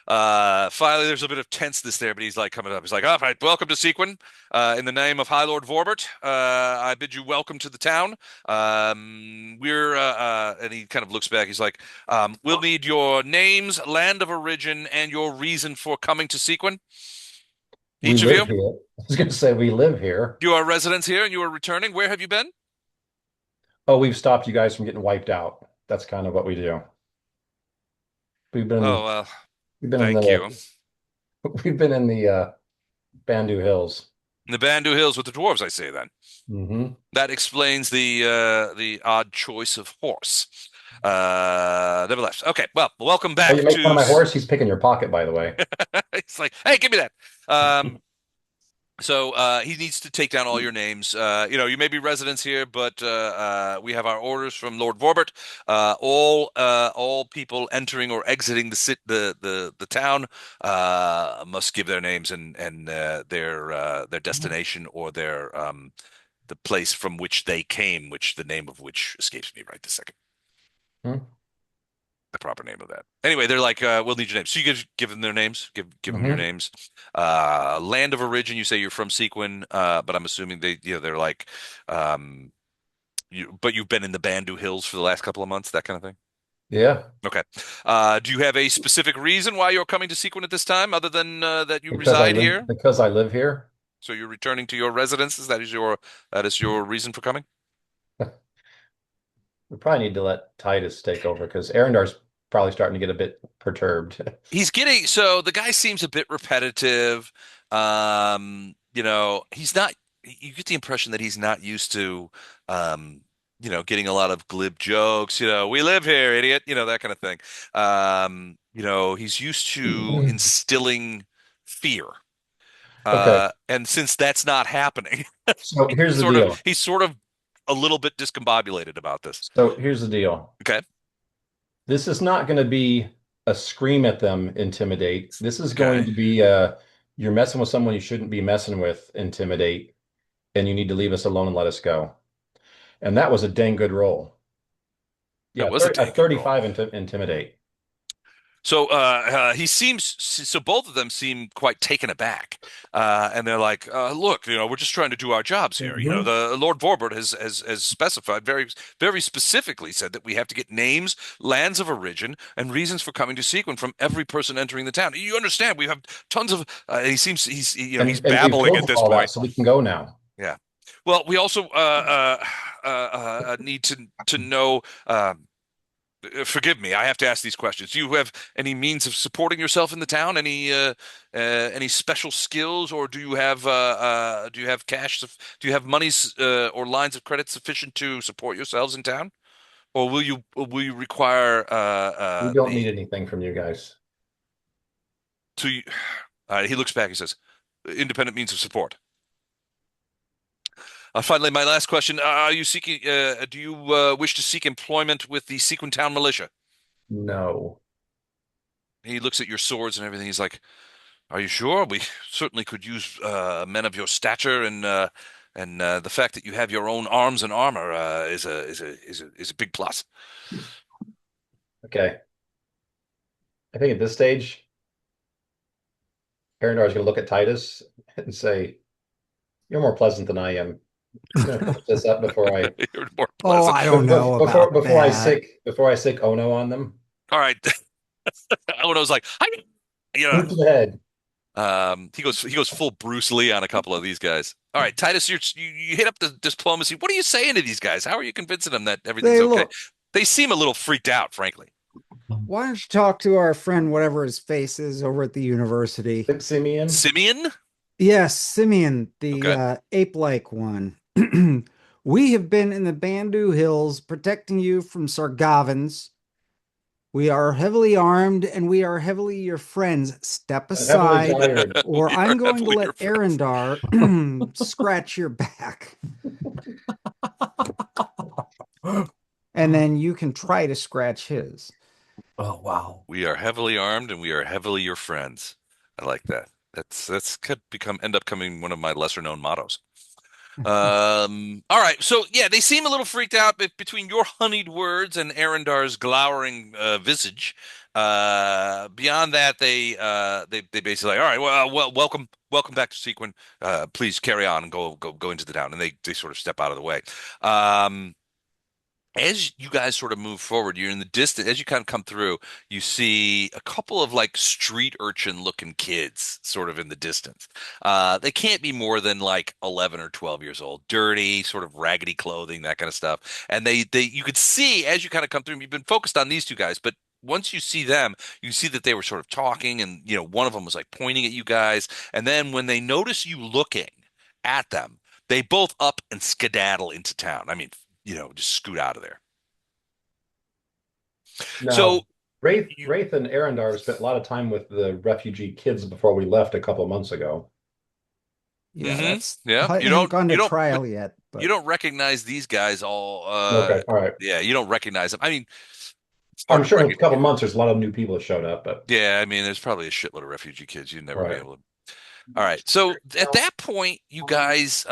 Finally, there's a bit of tenseness there, but he's like coming up. He's like, all right, welcome to Sequin. In the name of High Lord Vorbert, I bid you welcome to the town. And he kind of looks back. He's like, we'll need your names, land of origin, and your reason for coming to Sequin. We Each of live you. here. I was going to say we live here. You are residents here and you are returning. Where have you been? Oh, we've stopped you guys from getting wiped out. That's kind of what we do. We've Oh, been well, we've been in thank you. we've been in the Bandu Hills. In the Bandu Hills with the dwarves, I say then. Mm-hmm. That explains the odd choice of horse. Nevertheless, okay. Well, welcome Oh, back you make fun to. of my horse? He's picking your pocket, by the way. It's like, hey, give me that. So he needs to take down all your names. You may be residents here, but we have our orders from Lord Vorbert. All people entering or exiting the town must give their names and their destination or their the place from which they came, which the name of which escapes me right this second. Hmm. The proper name of that. Anyway, they're like, we'll need your names. So you guys give them their names. Give them your Mm-hmm. names. Land of origin. You say you're from Sequin, but I'm assuming they're like, but you've been in the Bandu Hills for the last couple of months, that kind of thing. Yeah, Okay. Do you have a specific reason why you're coming to Sequin at this time, other than that you because I reside live here? because I live here. So you're returning to your residences. That is your reason for coming. We probably need to let Titus take over because Arendar's probably starting to get a bit perturbed. So the guy seems a bit repetitive. He's not, you get the impression that he's not used to, getting a lot of glib jokes, we live here, idiot, that kind of thing. He's used to instilling fear. Okay, And since that's not happening, so here's the deal. he's sort of a little bit discombobulated about this. So here's the deal. Okay. This is not going to be a scream at them, intimidate. This is going Okay. to be you're messing with someone you shouldn't be messing with, intimidate, and you need to leave us alone and let us go. And that was a dang good roll. That Yeah, was a 35 intimidate. So so both of them seem quite taken aback, and they're like, "Look, we're just trying to do our jobs here. Mhm. The Lord Vorbert has specified very very specifically said that we have to get names, lands of origin, and reasons for coming to Sequin from every person entering the town. You understand? We have tons of." He's And we've babbling told at you this all that, point. so we can go now. Yeah. Well, we also need to know. Forgive me, I have to ask these questions. Do you have any means of supporting yourself in the town? Any special skills, or do you have cash? Do you have monies or lines of credit sufficient to support yourselves in town, or will you require We don't need the anything from you guys. to? He looks back. He says, "Independent means of support." Finally, my last question: Are you seeking? Do you wish to seek employment with the Sequin Town Militia? No. He looks at your swords and everything. He's like, Are you sure? We certainly could use men of your stature, and the fact that you have your own arms and armor is a big plus. Okay. I think at this stage, Arendar is going to look at Titus and say, "You're more pleasant than I am. I'm going to finish this up before I You're more Oh, pleasant. I don't know about that. before I sick Ono on them. All right. Ono's like, I, you know, Boot to the head. he goes full Bruce Lee on a couple of these guys. All right, Titus, you hit up the diplomacy. What are you saying to these guys? How are you convincing them that everything's Say, okay? look, They seem a little freaked out, frankly. why don't you talk to our friend, whatever his face is, over at the university? Simeon. Simeon? Yes, Simeon, the Okay. ape-like one. We have been in the Bandu Hills protecting you from Sargavans. We are heavily armed and we are heavily your friends. Step Heavily aside, tired. or We are I'm going to heavily your let friends. Arendar scratch your back. And then you can try to scratch his. Oh, wow. We are heavily armed and we are heavily your friends. I like that. That's could end up coming one of my lesser known mottos. All right. So yeah, they seem a little freaked out between your honeyed words and Arendar's glowering visage. Beyond that, they basically like, all right, well, welcome back to Seaquen. Please carry on and go into the town, and they sort of step out of the way. Um, as you guys sort of move forward, you're in the distance. As you kind of come through, you see a couple of like street urchin looking kids sort of in the distance. They can't be more than like 11 or 12 years old, dirty, sort of raggedy clothing, that kind of stuff. And you could see as you kind of come through, you've been focused on these two guys, but once you see them, you see that they were sort of talking, and one of them was like pointing at you guys. And then when they notice you looking at them, they both up and skedaddle into town. I mean, just scoot out of there. So Now, Wraith and Arendar spent a lot of time with the refugee kids before we left a couple of months ago. Yeah, yeah, I haven't gone to trial yet, you but don't recognize these guys all. Okay, all right. Yeah, you don't recognize them. I mean, it's hard I'm to sure in a couple recognize. of months there's a lot of new people that showed up, but Yeah, I mean, there's probably a shitload of refugee kids. You'd never be right. able to. All right. So at that point, you guys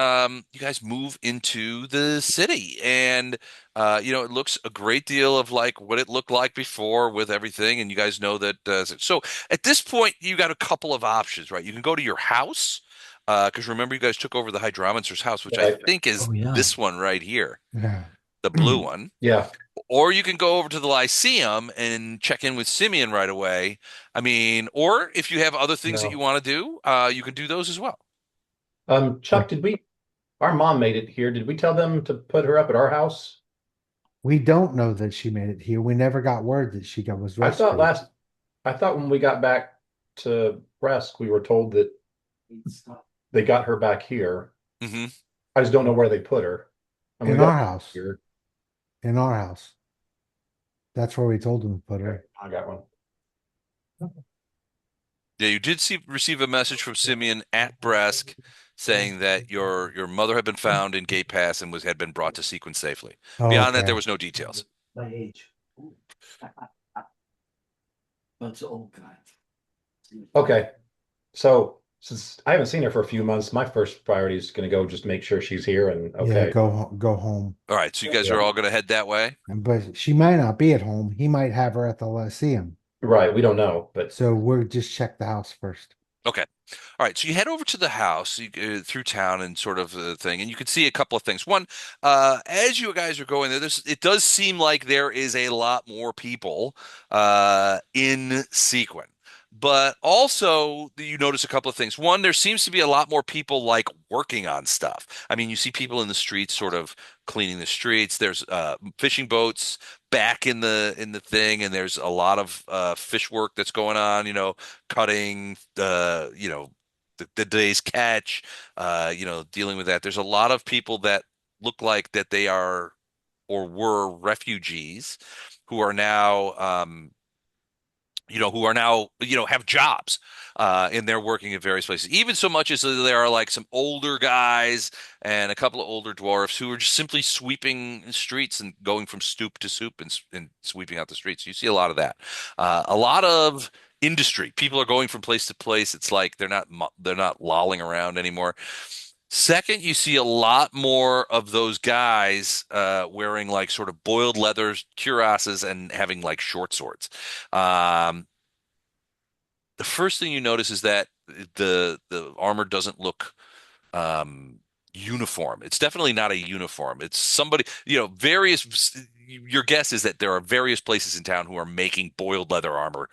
move into the city, and it looks a great deal of like what it looked like before with everything, and you guys know that. So at this point, you got a couple of options, right? You can go to your house, because remember, you guys took over the Hydromancer's house, which I Right. think is Oh, yeah. this one right here, Yeah. the blue one. Yeah. Or you can go over to the Lyceum and check in with Simeon right away. I mean, or if you have other things that you No. want to do, you can do those as well. Chuck, our mom made it here. Did we tell them to put her up at our house? We don't know that she made it here. We never got word that was I thought rescued. I thought when we got back to Bresk, we were told that they got her back here. Hmm. I just don't know where they put her. And we In got our house. here. In our house. That's where we told them to put her. Okay, I got one. Yeah, you did receive a message from Simeon at Bresk saying that your mother had been found in Gate Pass and had been brought to Sequence safely. Beyond that, there Okay. was no details. My age. Bunch of old guys. Okay. So since I haven't seen her for a few months, my first priority is going to go just make sure she's here and Yeah, okay. go home. All right, so you guys are all going to head that way. But she might not be at home. He might have her at the Lyceum. Right, we don't know, but So we'll just check the house first. Okay. All right. So you head over to the house through town and sort of the thing, and you can see a couple of things. One, as you guys are going there, it does seem like there is a lot more people in Sequin. But also, you notice a couple of things. One, there seems to be a lot more people like working on stuff. I mean, you see people in the streets sort of cleaning the streets. There's fishing boats back in the thing, and there's a lot of fish work that's going on. Cutting the day's catch, dealing with that. There's a lot of people that look like that they are or were refugees who are now, have jobs, and they're working at various places. Even so much as there are like some older guys and a couple of older dwarfs who are just simply sweeping streets and going from stoop to stoop and sweeping out the streets. You see a lot of that. A lot of industry. People are going from place to place. It's like they're not lolling around anymore. Second, you see a lot more of those guys wearing like sort of boiled leather cuirasses and having like short swords. Um, the first thing you notice is that the armor doesn't look um uniform. It's definitely not a uniform. It's somebody, various your guess is that there are various places in town who are making boiled leather armor,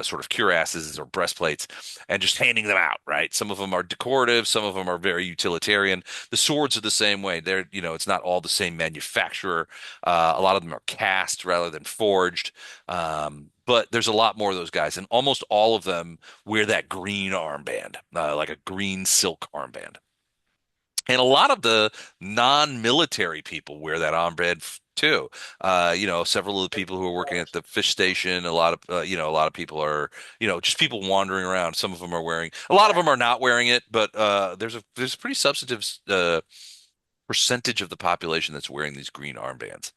sort of cuirasses or breastplates, and just handing them out, right? Some of them are decorative, some of them are very utilitarian. The swords are the same way. It's not all the same manufacturer. A lot of them are cast rather than forged. But there's a lot more of those guys, and almost all of them wear that green armband, like a green silk armband. And a lot of the non-military people wear that armband too. Several of the people who are working at the fish station, a lot of people are, just people wandering around. Some of them are wearing, a lot of them are not wearing it, but there's a pretty substantive percentage of the population that's wearing these green armbands.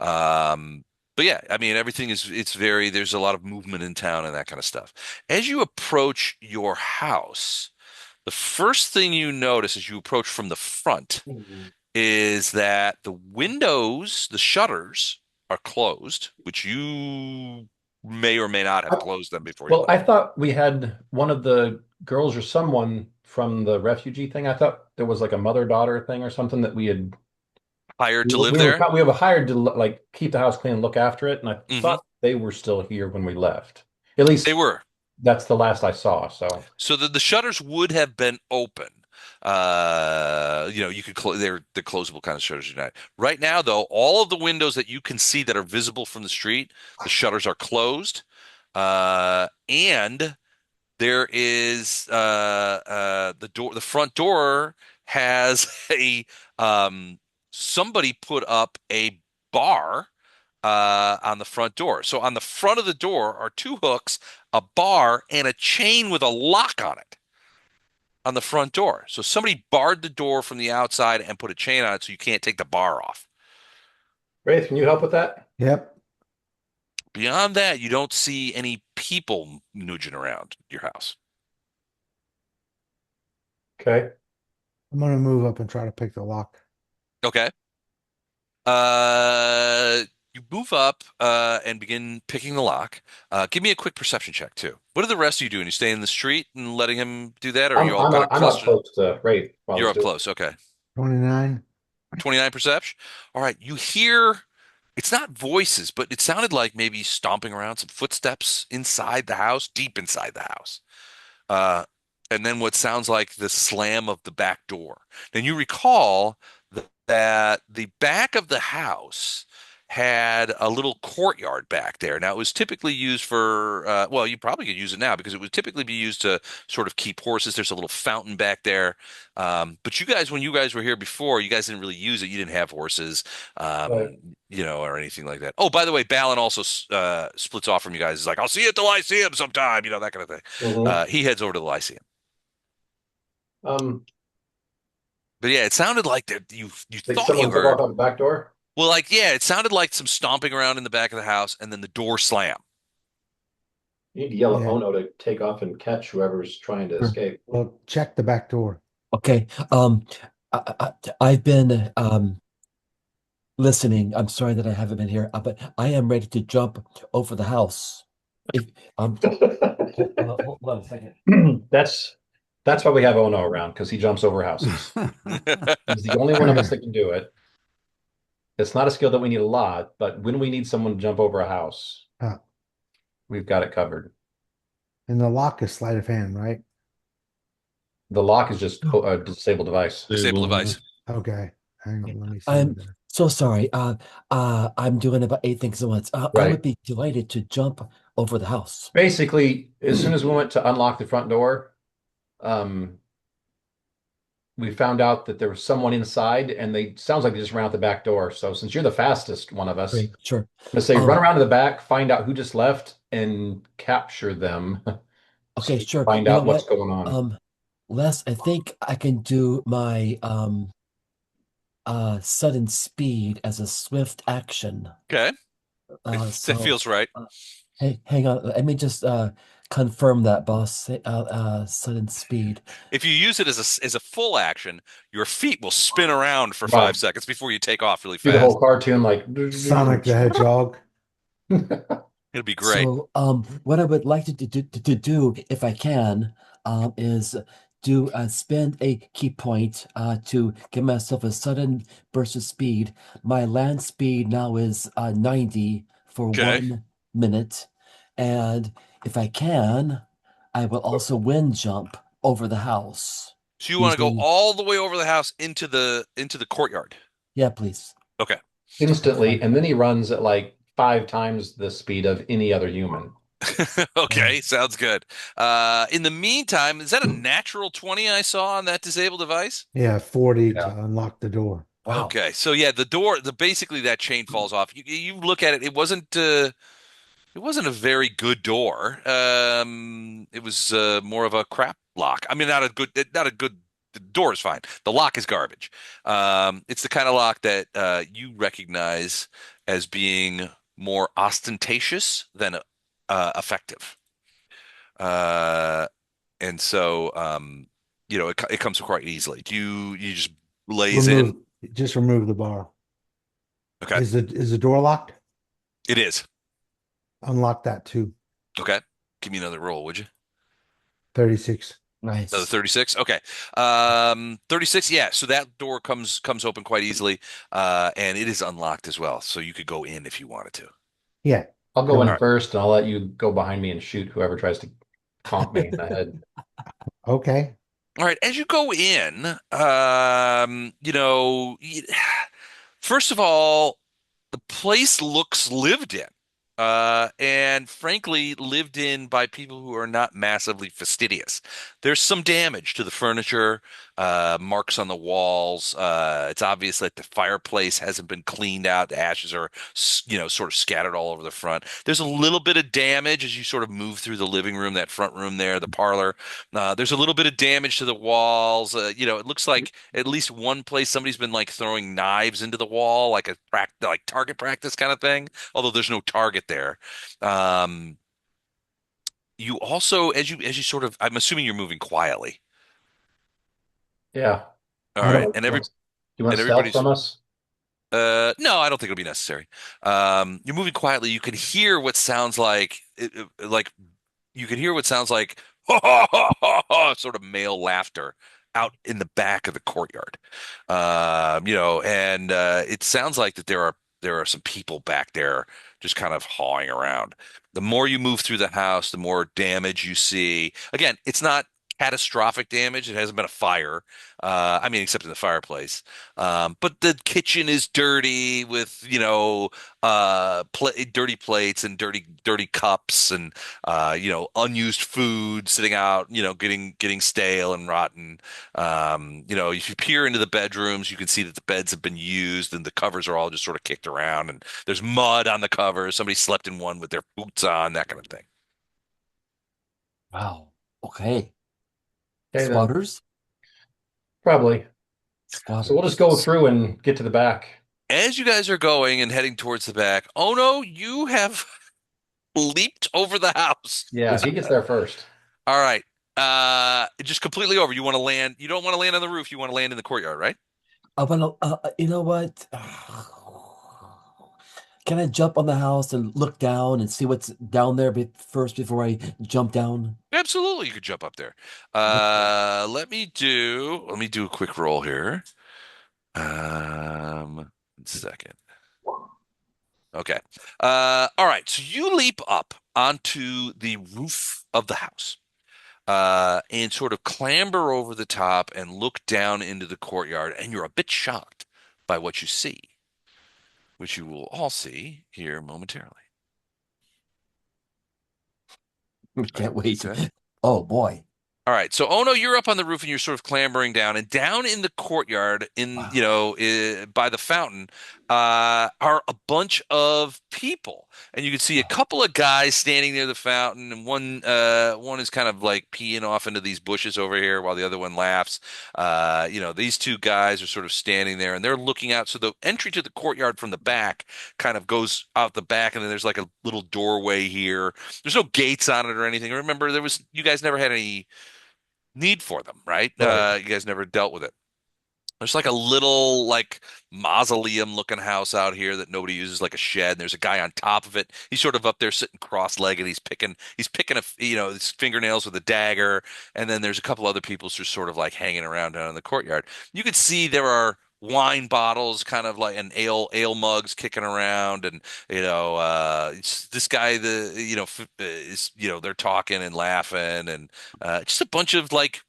Um, but yeah, I mean, there's a lot of movement in town and that kind of stuff. As you approach your house, the first thing you notice as you approach from the front is that the windows, the shutters are closed, which you may or may not have closed them before you Well, left. I thought we had one of the girls or someone from the refugee thing. I thought there was like a mother-daughter thing or something that we had Hired we to were, live we were there? we have hired to like keep the house clean and look after it, and I Hmm. thought they were still here when we left. At They least were. that's the last I saw. So So the shutters would have been open. You could they're closable kind of shutters. Right now, though, all of the windows that you can see that are visible from the street, the shutters are closed. And there is the front door has a somebody put up a bar on the front door. So on the front of the door are two hooks, a bar, and a chain with a lock on it on the front door. So somebody barred the door from the outside and put a chain on it so you can't take the bar off. Wraith, can you help with that? Yep. Beyond that, you don't see any people nooging around your house. Okay. I'm gonna move up and try to pick the lock. Okay. Uh, you move up and begin picking the lock. Give me a quick perception check too. What are the rest of you doing? You staying in the street and letting him do that, or are you all kind of I'm up clustered? close to Wraith while You're he's up doing close. Okay. 29. 29 perception. All right. You hear, it's not voices, but it sounded like maybe stomping around, some footsteps inside the house, deep inside the house. Uh, and then what sounds like the slam of the back door. And you recall that the back of the house had a little courtyard back there. Now, it was typically used for, well, you probably could use it now because it would typically be used to sort of keep horses. There's a little fountain back there. But you guys, when you guys were here before, you guys didn't really use it. You didn't have horses, it. or anything like that. Oh, by the way, Balin also splits off from you guys. He's like, I'll see you at the Lyceum sometime, that kind of thing. Mhm. He heads over to the Lyceum. Um, But yeah, it sounded like that you think thought you someone took off heard. out the back door. Well, like, yeah, it sounded like some stomping around in the back of the house and then the door slam. You need to yell at Yeah. Ono to take off and catch whoever's trying to Sure. escape. Well, check the back door. Okay. I've been listening. I'm sorry that I haven't been here, but I am ready to jump over the house. If hold on a second. That's why we have Ono around, because he jumps over houses. He's the only one of us that can do it. It's not a skill that we need a lot, but when we need someone to jump over a house, Huh. we've got it covered. And the lock is sleight of hand, right? The lock is just a disabled device. Disable device. Okay. Hang on, let me see. I'm so sorry. I'm doing about 8 things at once. I Right. would be delighted to jump over the house. Basically, as soon as we went to unlock the front door, we found out that there was someone inside, and sounds like they just ran out the back door. So since you're the fastest one of us, Great, sure. I'm gonna say run around to the back, find out who just left, and capture them. Okay, So sure. find You know out what's what? going on. Les, I think I can do my sudden speed as a swift action. Okay. Uh, That so feels right. uh, Hey, hang on. Let me just confirm that, boss. Sudden speed. If you use it as a full action, your feet will spin around for Wow. 5 seconds before you take off really Do the whole fast. cartoon like. Sonic the Hedgehog. It'll be great. So, what I would like to do, if I can, is do spend a key point to give myself a sudden burst of speed. My land speed now is 90 for Okay. 1 minute, and if I can, I will also wind jump over the house So you want to go using. all the way over the house into the courtyard. Yeah, please. Okay. That's Instantly, fine. and then he runs at like 5 times the speed of any other human. Okay, sounds good. In the meantime, is that a natural 20 I saw on that disabled device? Yeah, 40 Yeah. to unlock the door. Wow. Okay, so yeah, the door, the basically that chain falls off. You look at it, it wasn't a very good door. It was more of a crap lock. I mean, not a good. The door is fine. The lock is garbage. It's the kind of lock that you recognize as being more ostentatious than effective. Uh, and so, it comes quite easily. You just lays Remove, in? just remove the bar. Okay, Is the door locked? it is. Unlock that too. Okay, give me another roll, would you? 36. Another Nice. 36. Okay. 36. Yeah. So that door comes open quite easily. And it is unlocked as well. So you could go in if you wanted to. Yeah, I'll go go All in in. right. first, and I'll let you go behind me and shoot whoever tries to conk me in the head. Okay. All right. As you go in, first of all, the place looks lived in, and frankly, lived in by people who are not massively fastidious. There's some damage to the furniture, marks on the walls. It's obvious that the fireplace hasn't been cleaned out. The ashes are, sort of scattered all over the front. There's a little bit of damage as you sort of move through the living room, that front room there, the parlor. There's a little bit of damage to the walls. It looks like at least one place somebody's been like throwing knives into the wall, like like target practice kind of thing. Although there's no target there. Um, you also, as you sort of, I'm assuming you're moving quietly. Yeah. All I right, don't. Do you want and stealth everybody's. from us? No, I don't think it'll be necessary. You're moving quietly. You can hear what sounds like you can hear what sounds like sort of male laughter out in the back of the courtyard. And it sounds like that there are some people back there just kind of hawing around. The more you move through the house, the more damage you see. Again, it's not catastrophic damage. It hasn't been a fire. I mean, except in the fireplace. But the kitchen is dirty with, dirty plates and dirty cups and unused food sitting out, getting stale and rotten. If you peer into the bedrooms, you can see that the beds have been used and the covers are all just sort of kicked around and there's mud on the covers. Somebody slept in one with their boots on, that kind of thing. Wow. Okay. Okay, then. Squatters? Probably. So we'll just Squatters. go through and get to the back. As you guys are going and heading towards the back, oh no, you have leaped over the house. Yeah, he gets there first. All right. Just completely over. You want to land, you don't want to land on the roof, you want to land in the courtyard, right? Well, you know what? Can I jump on the house and look down and see what's down there first before I jump down? Absolutely, you could jump up there. Okay. Let me do a quick roll here. 1 second. Okay. All right. So you leap up onto the roof of the house, and sort of clamber over the top and look down into the courtyard, and you're a bit shocked by what you see, which you will all see here momentarily. Can't wait. Okay. Oh boy. All right. So, oh no, you're up on the roof and you're sort of clambering down, and down in the courtyard, Wow. by the fountain, are a bunch of people, and you can see a couple of guys standing near the fountain, and one is kind of like peeing off into these bushes over here while the other one laughs. These two guys are sort of standing there, and they're looking out. So the entry to the courtyard from the back kind of goes out the back, and then there's like a little doorway here. There's no gates on it or anything. Remember, you guys never had any need for them, right? Right. You guys never dealt with it. There's like a little like mausoleum looking house out here that nobody uses, like a shed. And there's a guy on top of it. He's sort of up there sitting cross-legged. He's picking his fingernails with a dagger. And then there's a couple other people just sort of like hanging around down in the courtyard. You could see there are wine bottles, kind of like an ale mugs kicking around, and this guy they're talking and laughing, and just a bunch of like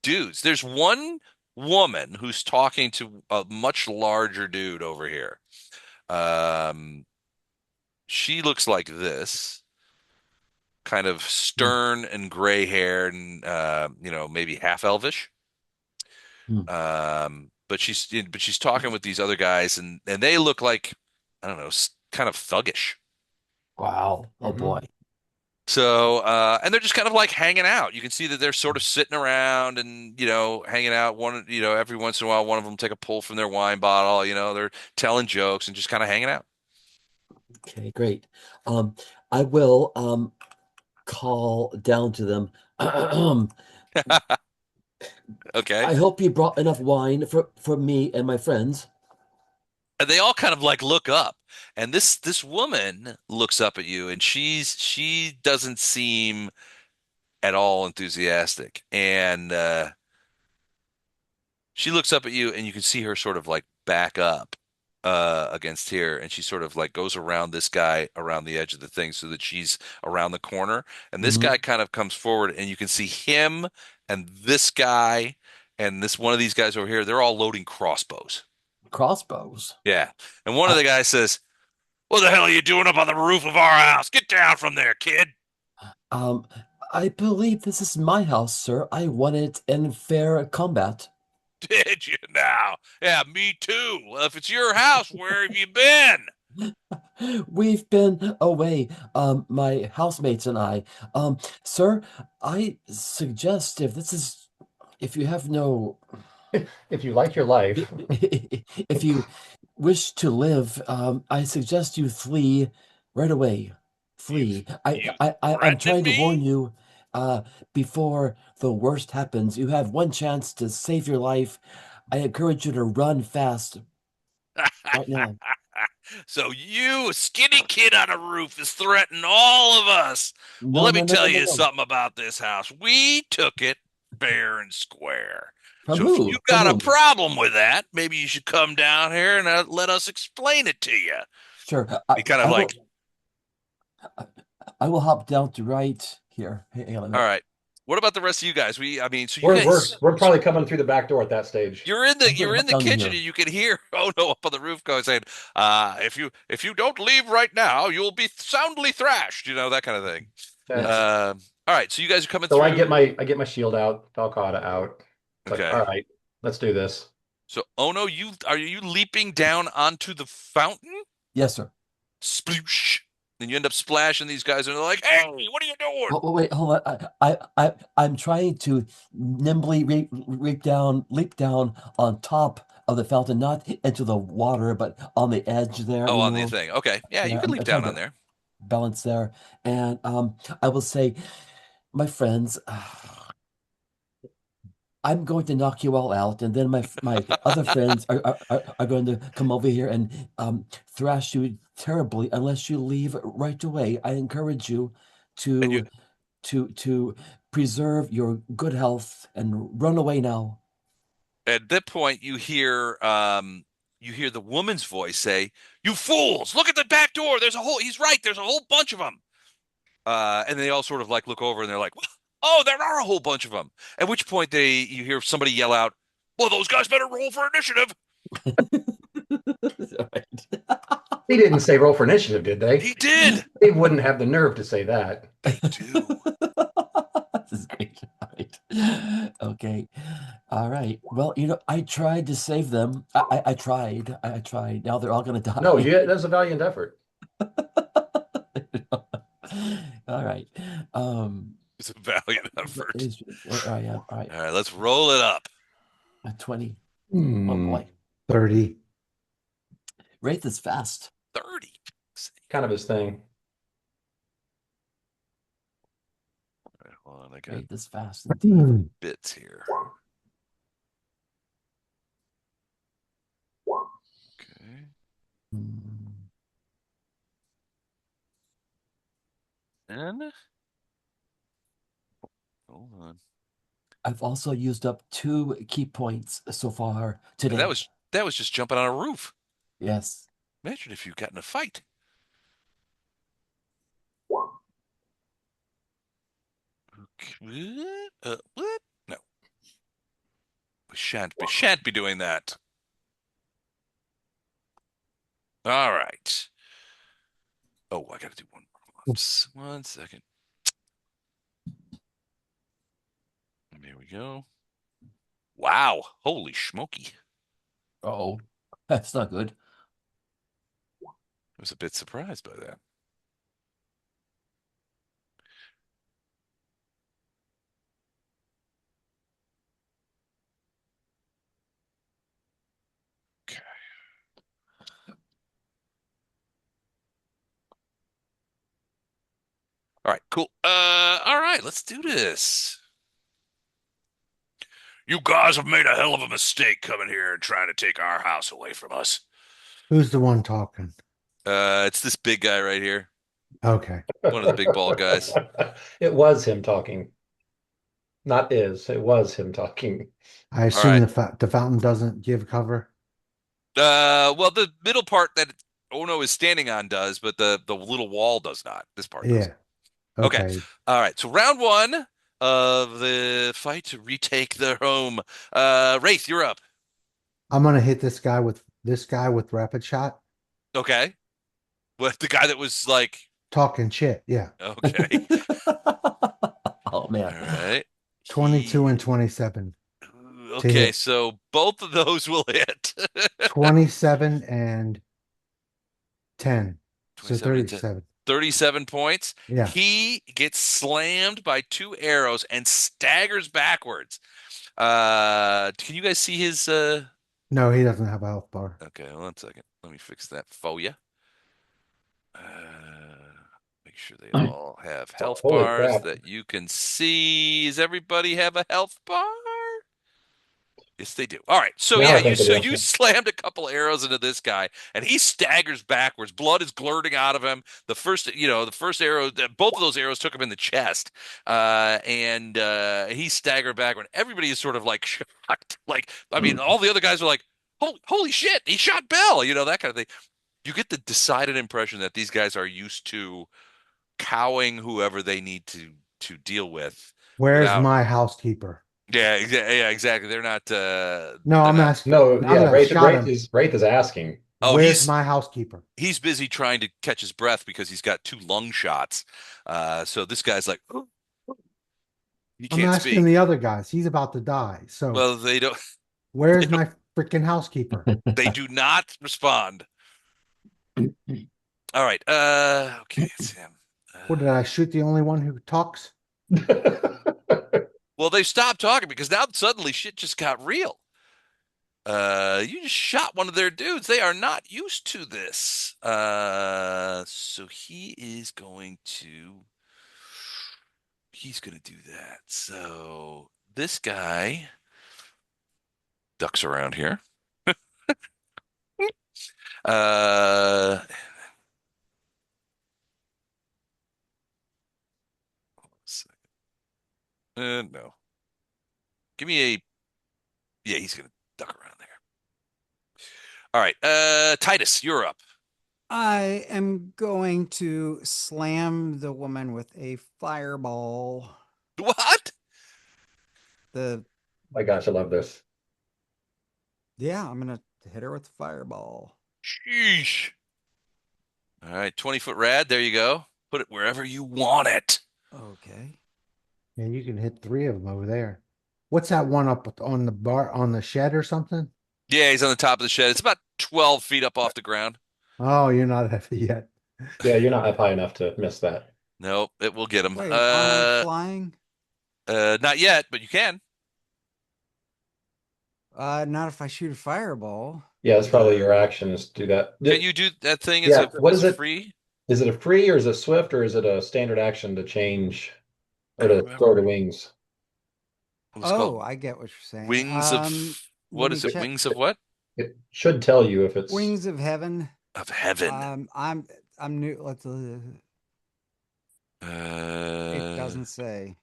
dudes. There's one woman who's talking to a much larger dude over here. Um, she looks like this, kind of stern and gray haired, and maybe half elvish. Hmm. But she's talking with these other guys, and they look like, I don't know, kind of thuggish. Wow. Oh Mhm. boy. So, and they're just kind of like hanging out. You can see that they're sort of sitting around and, hanging out. Every once in a while, one of them take a pull from their wine bottle. They're telling jokes and just kind of hanging out. Okay, great. I will call down to them. Okay. I hope you brought enough wine for me and my friends. And they all kind of like look up, and this woman looks up at you, and she doesn't seem at all enthusiastic. And she looks up at you, and you can see her sort of like back up against here, and she sort of like goes around this guy around the edge of the thing so that she's around the corner. And this Mhm. guy kind of comes forward, and you can see him and this guy and this one of these guys over here. They're all loading crossbows. Crossbows. Yeah. And one of Uh, the guys says, "What the hell are you doing up on the roof of our house? Get down from there, kid." um, I believe this is my house, sir. I won it in fair combat. Did you now? Yeah, me too. Well, if it's your house, where have you been? We've been away, my housemates and I. Sir, I suggest if you have no, If you like your life, if you wish to live, I suggest you flee right away. Flee. You I'm threatening trying to warn me? you, before the worst happens. You have one chance to save your life. I encourage you to run fast right now. So you, a skinny kid on a roof, is threatening all of us. Well, No, let me no, no, tell no, no, you no. something about this house. We took it fair and square. From So if you who? From got a whom? problem with that, maybe you should come down here and let us explain it to you. Sure. He kind of I will. like, I will hop down to right here. Hang on a all minute. right. What about the rest of you guys? So you we're guys, we're probably coming through the back door at that stage. you're in the I'm gonna you're in hop the down kitchen, here. and you can hear Ono up on the roof going saying, if you don't leave right now, you'll be soundly thrashed." That kind of thing. That's All right, so you guys are coming so through. I get my shield out, Falcata out. It's like, all Okay. right, let's do this. So Ono, are you leaping down onto the fountain? Yes, sir. Sploosh. And you end up splashing these guys, and they're like, "Hey, what are you doing?" Oh, wait, hold on. I'm trying to nimbly leap down on top of the fountain, not into the water, but on the edge there. Oh, on the thing. Okay. Yeah, you Yeah, can leap I'm trying down on to there. balance there. And I will say, my friends, I'm going to knock you all out, and then my other friends are going to come over here and thrash you terribly unless you leave right away. I encourage you And you to to preserve your good health and run away now. At that point you hear the woman's voice say, "You fools, look at the back door. He's right, there's a whole bunch of them." And they all sort of like look over and they're like, "Oh, there are a whole bunch of them." At which point you hear somebody yell out, "Well, those guys better roll for initiative." Right. They didn't say roll for initiative, did they? He did. They wouldn't have the nerve to say that. They do. This is great. All right. Okay. All right. right. Well, I tried to save them. I tried. I tried. Now they're all gonna die. No, that's a valiant effort. All right. It's a valiant effort. Where I am. All right. All right, let's roll it up. 20. Oh Hmm. boy. 30. Wraith is fast. 30. Kind of his thing. All right, hold on, I got Wraith is fast indeed. bits here. Okay. Hmm. And hold on. I've also used up 2 key points so far And today. that was just jumping on a roof. Yes. Imagine if you got in a fight. Okay. What? No. We shan't be doing that. All right. Oh, I gotta do one more. Oops. 1 second. There we go. Wow. Holy smoky. Oh, that's not good. I was a bit surprised by that. Okay. All right, cool. All right, let's do this. You guys have made a hell of a mistake coming here and trying to take our house away from us. Who's the one talking? It's this big guy right here. Okay. One of the big bald guys. It was him talking. Not is. It was him talking. I All assume right. the fountain doesn't give cover. Well, the middle part that Ono is standing on does, but the little wall does not. This part does. Yeah. Okay. Okay. All right. So round 1 of the fight to retake the home. Wraith, you're up. I'm gonna hit this guy with rapid shot. Okay. What the guy that was like, Talking shit. Yeah. okay. Oh man. All right. 22 and 27 to Okay, hit. so both of those will hit. 27 and 10. So 27 and 10. 37. 37 points. Yeah. He gets slammed by 2 arrows and staggers backwards. Can you guys see his No, he doesn't have a health bar. Okay, 1 second. Let me fix that for you. Make sure they all have health Holy bars crap. that you can see. Does everybody have a health bar? Yes, they do. All right. So Now yeah, I think they do. you slammed a couple arrows into this guy, and he staggers backwards. Blood is glurting out of him. The first arrow, both of those arrows took him in the chest, and he staggered backward. Everybody is sort of like shocked. Like, I mean, all the other guys are like, holy shit, he shot Bill," that kind of thing. You get the decided impression that these guys are used to cowing whoever they need to deal with Where's without. my housekeeper? Yeah, exactly. They're not. No, They're I'm not. asking. No, Now yeah, that I've shot him, Wraith is asking. Oh, where's my housekeeper? he's busy trying to catch his breath because he's got 2 lung shots. So this guy's like, he I'm can't asking speak. the other guys. He's about to die. So Well, they don't. where's my freaking housekeeper? They do not respond. All right. Okay, it's him. What did I shoot? The only one who talks? Well, they stopped talking because now suddenly shit just got real. You just shot one of their dudes. They are not used to this. So he's going to do that. So this guy ducks around here. Uh, no. Give me a. Yeah, he's gonna duck around there. All right. Titus, you're up. I am going to slam the woman with a fireball. What? My gosh, I love this. Yeah, I'm gonna hit her with the fireball. Sheesh. All right, 20-foot rad. There you go. Put it wherever you want it. Okay. Yeah, you can hit 3 of them over there. What's that one up on the bar on the shed or something? Yeah, he's on the top of the shed. It's about 12 feet up off the ground. Oh, you're not heavy yet. Yeah, you're not up high enough to miss that. Nope, it will get him. Wait, aren't I flying? Not yet, but you can. Not if I shoot a fireball. Yeah, that's probably your action is to do that. Can you do that thing Yeah, what as is a it? free? Is it a free or is it swift or is it a standard action to change I or don't to throw remember. to wings? It's Oh, called I get what you're saying. Wings of Let what me is it? check. Wings of what? It should tell you if it's Wings of Heaven. Of heaven. I'm new. It Uh, doesn't say.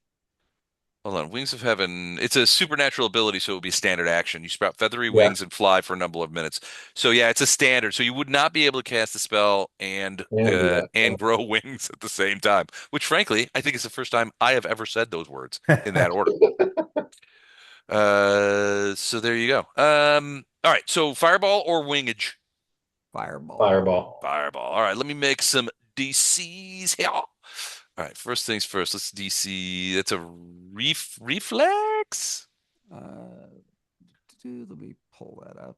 Hold on. Wings of Heaven. It's a supernatural ability, so it would be standard action. You sprout feathery yeah, wings and fly for a number of minutes. So yeah, it's a standard. So you would not be able to cast a spell and do that. and grow wings at the same time. Which, frankly, I think is the first time I have ever said those words in that order. So there you go. All right. So fireball or wingage? Fireball. Fireball. Fireball. All right. Let me make some DCs here. All right. First things first. Let's DC. That's a reflex. Let me pull that up.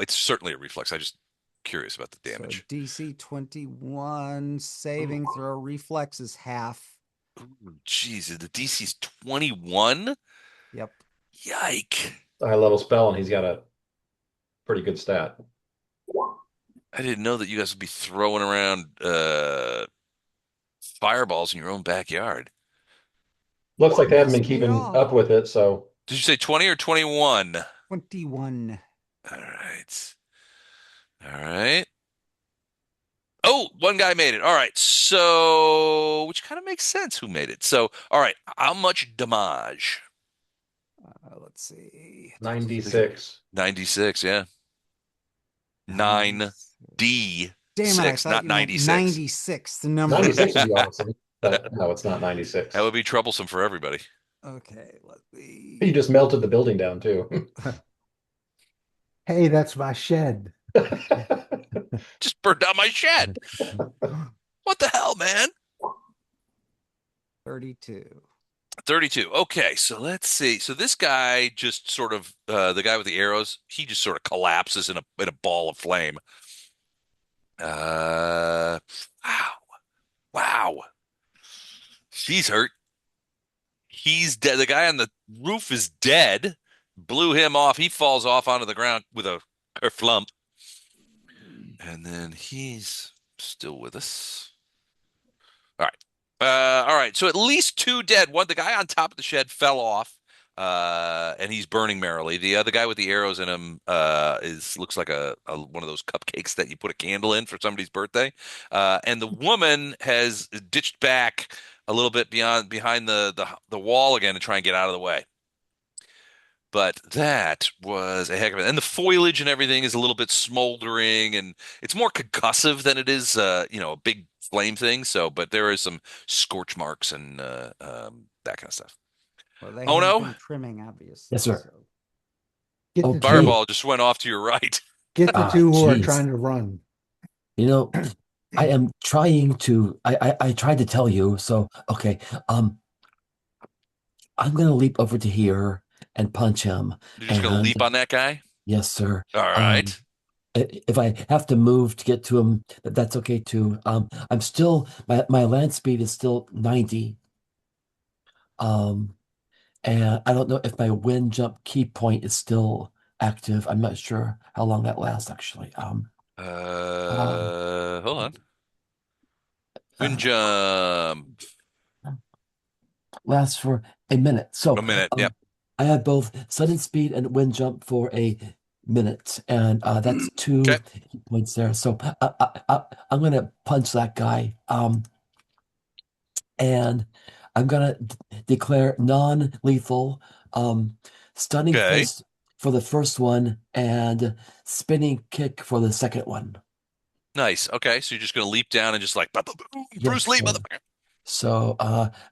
It's certainly a reflex. I'm just curious about the damage. So DC 21 saving throw reflex is half. Ooh, geez, the DC's 21? Yep. Yike. High level spell, and he's got a pretty good stat. I didn't know that you guys would be throwing around fireballs in your own backyard. Looks like they haven't been Yes, we keeping are. up with it, so Did you say 20 or 21? 21. All right. All right. Oh, one guy made it. All right. So, which kind of makes sense who made it. So, all right. How much damage? Let's see. 96. 96, yeah. 9D6, Damn it, I thought not you meant 96. 96, the number. 96 would be awesome, but no, it's not 96. That would be troublesome for everybody. Okay, let me. You just melted the building down too. Hey, that's my shed. Just burned down my shed. What the hell, man? 32. 32. Okay, so let's see. So this guy just sort of the guy with the arrows, he just sort of collapses in a ball of flame. Wow. Wow. She's hurt. He's dead. The guy on the roof is dead. Blew him off. He falls off onto the ground with a kerflump. And then he's still with us. All right. All right. So at least two dead. One, the guy on top of the shed fell off, and he's burning merrily. The other guy with the arrows in him looks like a one of those cupcakes that you put a candle in for somebody's birthday. And the woman has ditched back a little bit behind the wall again to try and get out of the way. But that was a heck of it. And the foliage and everything is a little bit smoldering, and it's more concussive than it is, a big flame thing. So, but there is some scorch marks and that kind of stuff. Well, they Oh, have no. been trimming, obviously. Yes, sir. so- Get Oh, the Fireball just went off to your right. Get the Ah, two who are jeez. trying to run. You know, I am trying to. I tried to tell you. So okay. I'm gonna leap over to here and punch him. You're just going to leap on that guy? Yes, sir. All right. If I have to move to get to him, that's okay too. I'm still my land speed is still 90. And I don't know if my wind jump key point is still active. I'm not sure how long that lasts actually. Hold on. Wind jump. Lasts for a minute. So A minute. Yep. I have both sudden speed and wind jump for a minute, and that's two Okay. hit points there. So I'm gonna punch that guy, and I'm gonna declare non-lethal, stunning Okay. fist for the first one, and spinning kick for the second one. Nice. Okay. So you're just going to leap down and just like, boom, Bruce Yes, Lee, sir. motherfucker. So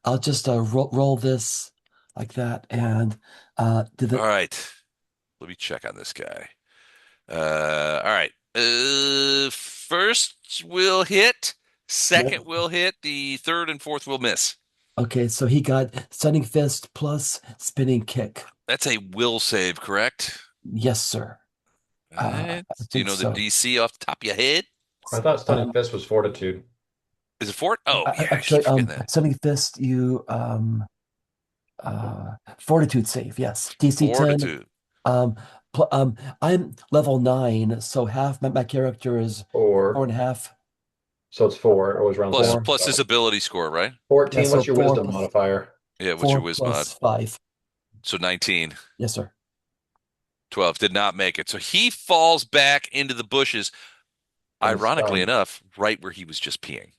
I'll just roll this like that, and did All it. right. Let me check on this guy. All right. First will hit. Second will hit. The third and fourth will miss. Okay, so he got stunning fist plus spinning kick. That's a will save, correct? Yes, sir. All right. I Do you think know the so. DC off the top of your head? I thought Stunning Um, Fist was Fortitude. Is it Fort? Oh, yeah, I keep actually, forgetting that. stunning fist, you fortitude save. Yes, DC 10. Fortitude. Um, I'm level 9, so half my character is four Four. and a half. So it's four. It always rounds Plus down. Four. plus his So ability score, right? Yeah, 14. so What's your four wisdom plus modifier? Yeah, what's your four whiz mod? plus 5. So 19. Yes, sir. 12 did not make it. So he falls back into the bushes, And it's ironically stunned. enough, right where he was just peeing.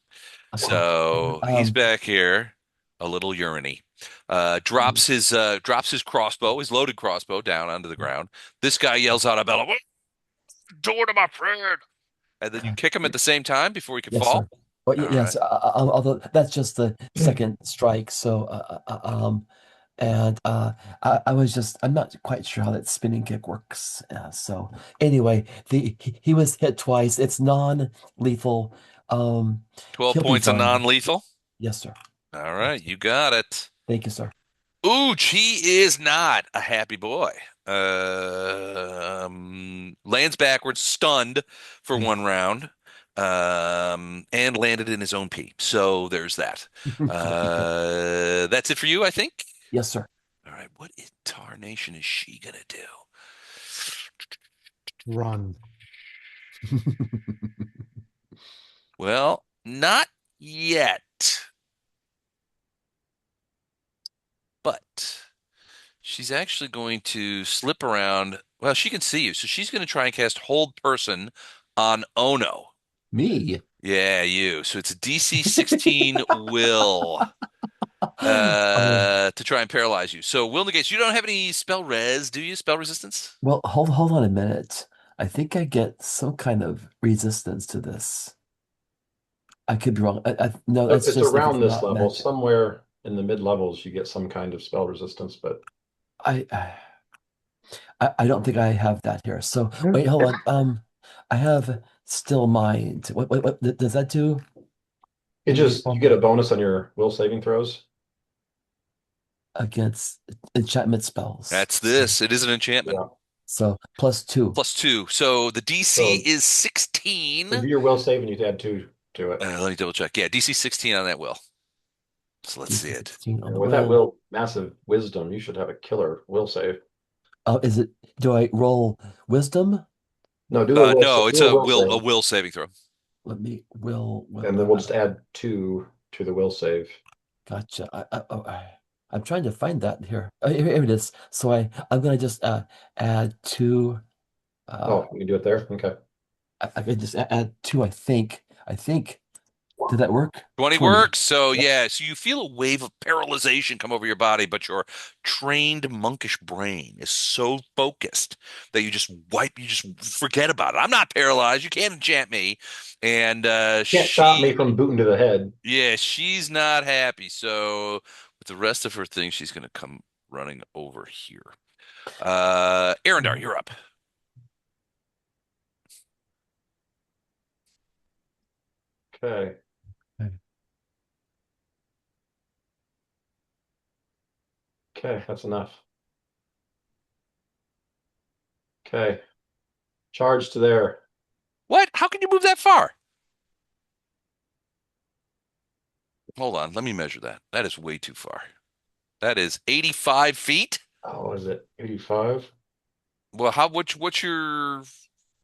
Okay. So he's back here, a little uriny. Drops his crossbow, his loaded crossbow, down onto the ground. This guy yells out a bellow, "What are you doing to my friend?" And then you kick him at the same time before he can Yes, fall. sir. Well, All right. yes. Although that's just the second strike. So, and I was just I'm not quite sure how that spinning kick works. So anyway, he was hit twice. It's non-lethal. 12 He'll be points of fine. non-lethal. Yes, sir. All right, you got it. Thank you, sir. Ooh, he is not a happy boy. Lands backwards, stunned for one round, and landed in his own pee. So there's that. That's it for you, I think. Yes, sir. All right, what in tarnation is she gonna do? Run. Well, not yet, but she's actually going to slip around. Well, she can see you, so she's going to try and cast Hold Person on Ono. Me. Yeah, you. So it's a DC 16 will Oh, to try and paralyze you. So will negates. You don't have any spell res, do you? Spell resistance? well, hold on a minute. I think I get some kind of resistance to this. I could be wrong. No, that's It's just if around it's this not level. magic. Somewhere in the mid levels, you get some kind of spell resistance, but I I don't think I have that here. So wait, hold on. I have still mind. What does that do? it Indicate just for you get me a bonus on your will saving throws. against enchantment spells. That's this. It is an enchantment. Yeah. So +2. +2. So the DC So is 16. do your will save and you add two to it. Let me double check. Yeah, DC 16 on that will. So let's see DC it. 16 on And the with that will. will massive wisdom, you should have a killer will save. Oh, is it? Do I roll wisdom? No, do a No, it's do a will a save, will saving throw. Let me will. and then we'll just add two to the will save. Gotcha. I'm trying to find that here. Oh, here it is. So I'm gonna just add 2. Oh, you can do it there. Okay. I could just add 2. I think. Did that work? 20 20. works. So Yep. yeah, so you feel a wave of paralyzation come over your body, but your trained monkish brain is so focused that you just forget about it. I'm not paralyzed. You can't enchant me. And Can't stop me from booting to the head. yeah, she's not happy. So with the rest of her things, she's gonna come running over here. Arendar, you're up. Okay. Okay, that's enough. Okay. Charge to there. What? How can you move that far? Hold on, let me measure that. That is way too far. That is 85 feet. Oh, is it 85? Well, what's your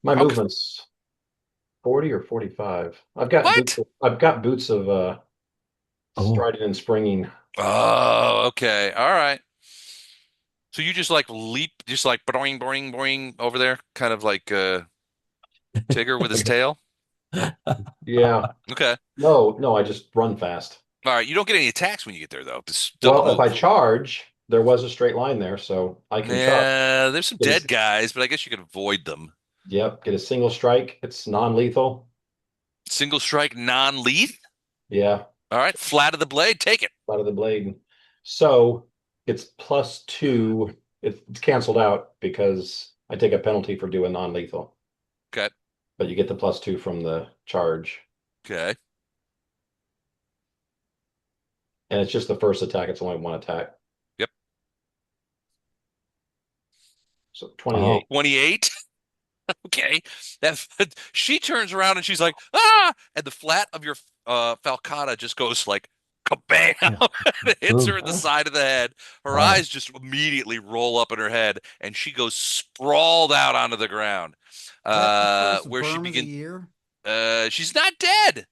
My how movement's 40 or 45. what? I've got boots of Oh, striding and springing. Oh, okay. All right. So you just like leap, just like boing, boing, boing over there, kind of like Tigger with his tail. Yeah. Okay. No, I just run fast. All right. You don't get any attacks when you get there, though. It's double Well, if I move. charge, there was a straight line there, so I can charge. Yeah, there's some Get dead a, guys, but I guess you can avoid them. yep, get a single strike. It's non-lethal. Single strike, non-leth. Yeah, All right. Flat of the blade. Take it. out of the blade. So it's +2. It's canceled out because I take a penalty for doing non-lethal, Okay. but you get the +2 from the charge. Okay. And it's just the first attack. It's only one attack. Yep. So 28. 28. Okay. That she turns around and she's like, ah, and the flat of your falcata just goes like kabam. It hits her in the side of the head. Her eyes just immediately roll up in her head, and she goes sprawled out onto the ground. That's the Where first she berm of the begins. year. She's not dead.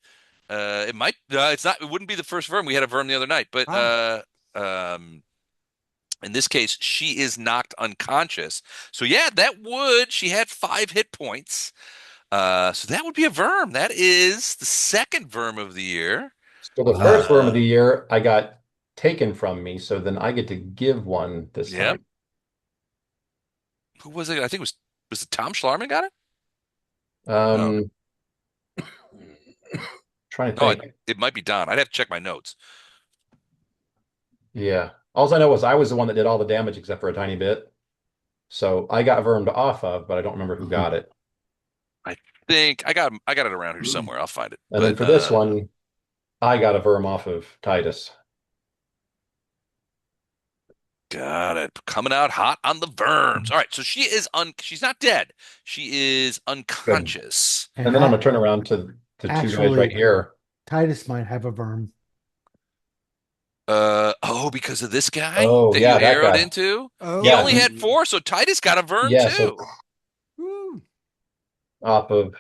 It might. It's not. It wouldn't be the first verm. We had a verm the other night, but in this case, she is knocked unconscious. So yeah, that would. She had 5 hit points. So that would be a verm. That is the second verm of the year. So the first worm of the year I got taken from me, so then I get to give one this Yep. time. Who was it? I think was it Tom Schlarman got it? Um, trying to No, think. it might be Don. I'd have to check my notes. Yeah. All I know was I was the one that did all the damage except for a tiny bit. So I got vermed off of, but I don't remember who got it. I think I got it around here somewhere. I'll find it. And then for this one, I got a verm off of Titus. Got it. Coming out hot on the verms. All right, so she's not dead. She is unconscious. And then I'm gonna turn around to the two guys Actually- right here. Titus might have a verm. Because of this guy Oh, that yeah, you that arrowed guy. into? Oh, He Yeah. only had 4, so Titus got a verm Yeah, too. so Woo. off of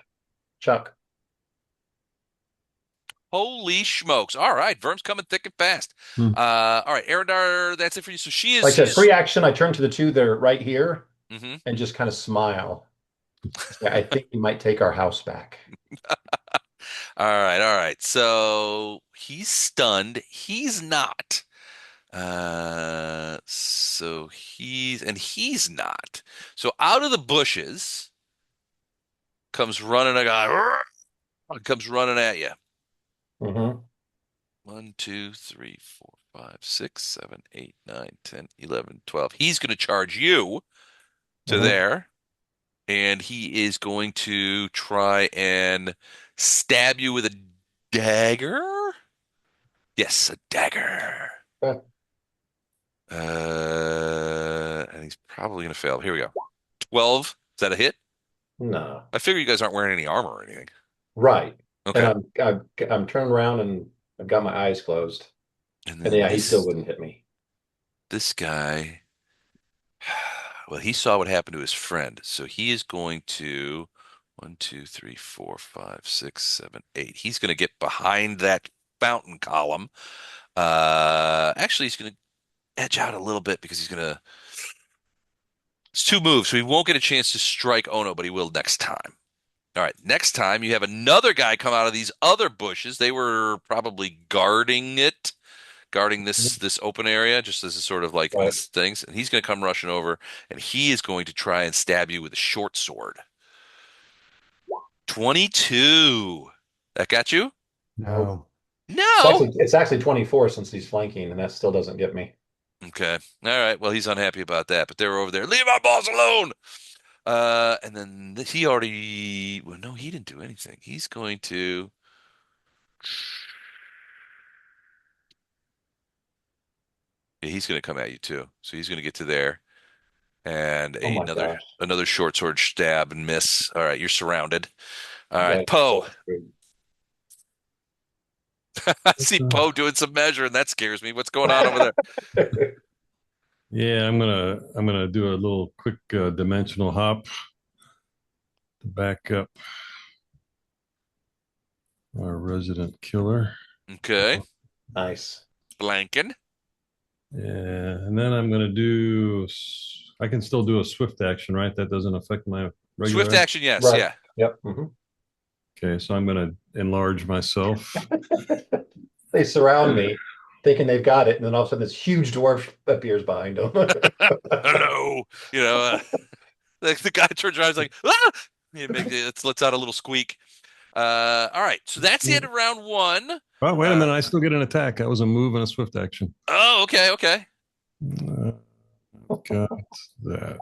Chuck. Holy smokes. All right, verm's coming thick and fast. Hmm. All right, Arendar, that's it for you. So she is Like I said, free action, I turn to the two that are right here Mhm. and just kind of smile. I think you might take our house back. All right. So he's stunned. He's not. So he's not. So out of the bushes comes running a guy. Comes running at you. Mm-hmm. 1, 2, 3, 4, 5, 6, 7, 8, 9, 10, 11, 12. He's going to charge you to Mhm. there, and he is going to try and stab you with a dagger. Yes, a dagger. Okay. And he's probably going to fail. Here we go. 12. Is that a hit? No. I figure you guys aren't wearing any armor or anything. Right. Okay. And I'm turned around and I've got my eyes closed. And And then yeah, he still wouldn't hit me. this guy, well, he saw what happened to his friend. So he is going to 1, 2, 3, 4, 5, 6, 7, 8. He's going to get behind that fountain column. Actually, he's going to edge out a little bit because it's 2 moves, so he won't get a chance to strike Ono, but he will next time. All right, next time you have another guy come out of these other bushes. They were probably guarding this open area, just as a sort of like Right. this things. And he's going to come rushing over, and he is going to try and stab you with a short sword. 22. That got you? No. No. It's actually 24 since he's flanking, and that still doesn't get me. Okay. All right. Well, he's unhappy about that, but they were over there. Leave our boss alone. And then he already. Well, no, he didn't do anything. He's going to. Yeah, he's going to come at you too. So he's going to get to there, and Oh my gosh. another short sword stab and miss. All right, you're surrounded. All Yeah, right, Poe. so screwed. I see Poe doing some measuring. That scares me. What's going on over there? Yeah, I'm gonna do a little quick dimensional hop to back up our resident killer. Okay, Nice. blanking. Yeah, and then I'm gonna do. I can still do a swift action, right? That doesn't affect my regular Swift action, yes, Right. yeah. Yep. Mhm. Okay, so I'm gonna enlarge myself. They surround me, thinking they've got it, and then all of a sudden this huge dwarf appears behind them. Hello, the guy turns around, he's like, ah! It lets out a little squeak. All right, so that's the end of round 1. Oh, wait a minute! I still get an attack. That was a move and a swift action. Oh, okay. Got that.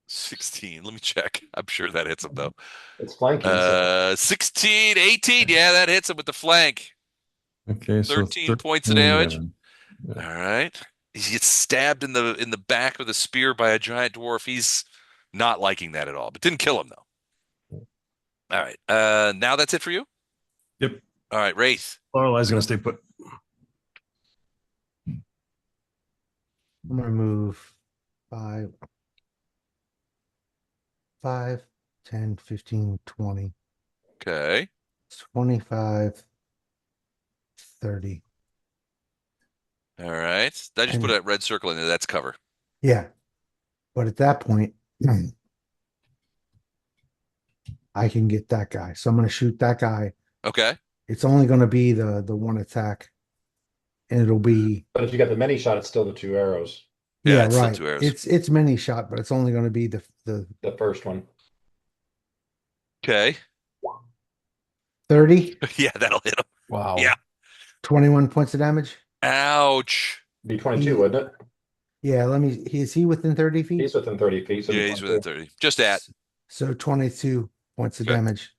16. Let me check. I'm sure that hits him though. It's flanking. So 16, 18. Yeah, that hits him with the flank. Okay, so 13 points of damage. Yeah. All right. He gets stabbed in the back with a spear by a giant dwarf. He's not liking that at all, but didn't kill him though. All right. Now that's it for you? Yep. All right, Wraith. Lorelai's gonna stay put. I'm gonna move 5, 5, 10, 15, 20, Okay. 25, 30. All right. I just put And a red circle in there. That's cover. yeah, but at that point, I can get that guy. So I'm gonna shoot that guy. Okay. It's only gonna be the one attack, and it'll be But if you got the many shot, it's still the 2 arrows. Yeah, yeah, it's still right. 2 arrows. It's mini shot, but it's only gonna be the The first one. Okay. 30, Yeah, that'll hit him. Wow. Yeah. 21 points of damage. Ouch. Be 22, He- wouldn't it? Yeah, is he within 30 feet? He's within 30 feet. So Yeah, be he's within 22. 30. Just at. So 22 points of Okay. damage.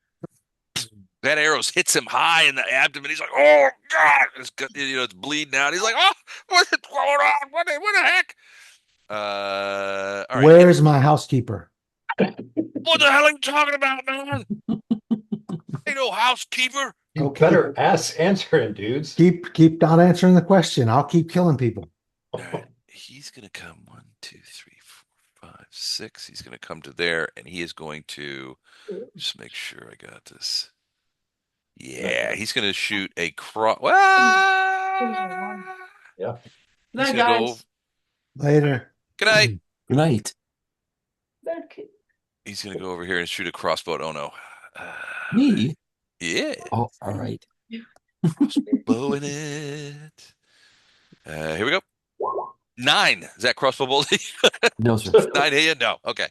That arrow hits him high in the abdomen. He's like, "Oh God!" It's bleeding out. He's like, "Oh, what's going on? What the heck?" All right. Where's my housekeeper? What the hell are you talking about, man? Ain't no housekeeper. You Okay. better answer it, dudes. Keep not answering the question. I'll keep killing people. All right. He's gonna come 1, 2, 3, 4, 5, 6. He's gonna come to there, and he is going to just make sure I got this. Yeah, he's gonna shoot a cross. Yeah. He's Night, gonna go. guys. Later. Good night. Good night. Okay. He's gonna go over here and shoot a crossbow. Oh no. Me? Yeah. Oh, all right. Bow in it. Here we go. 9. Is that crossbow bolt? No, sir. 9 here? No. Okay.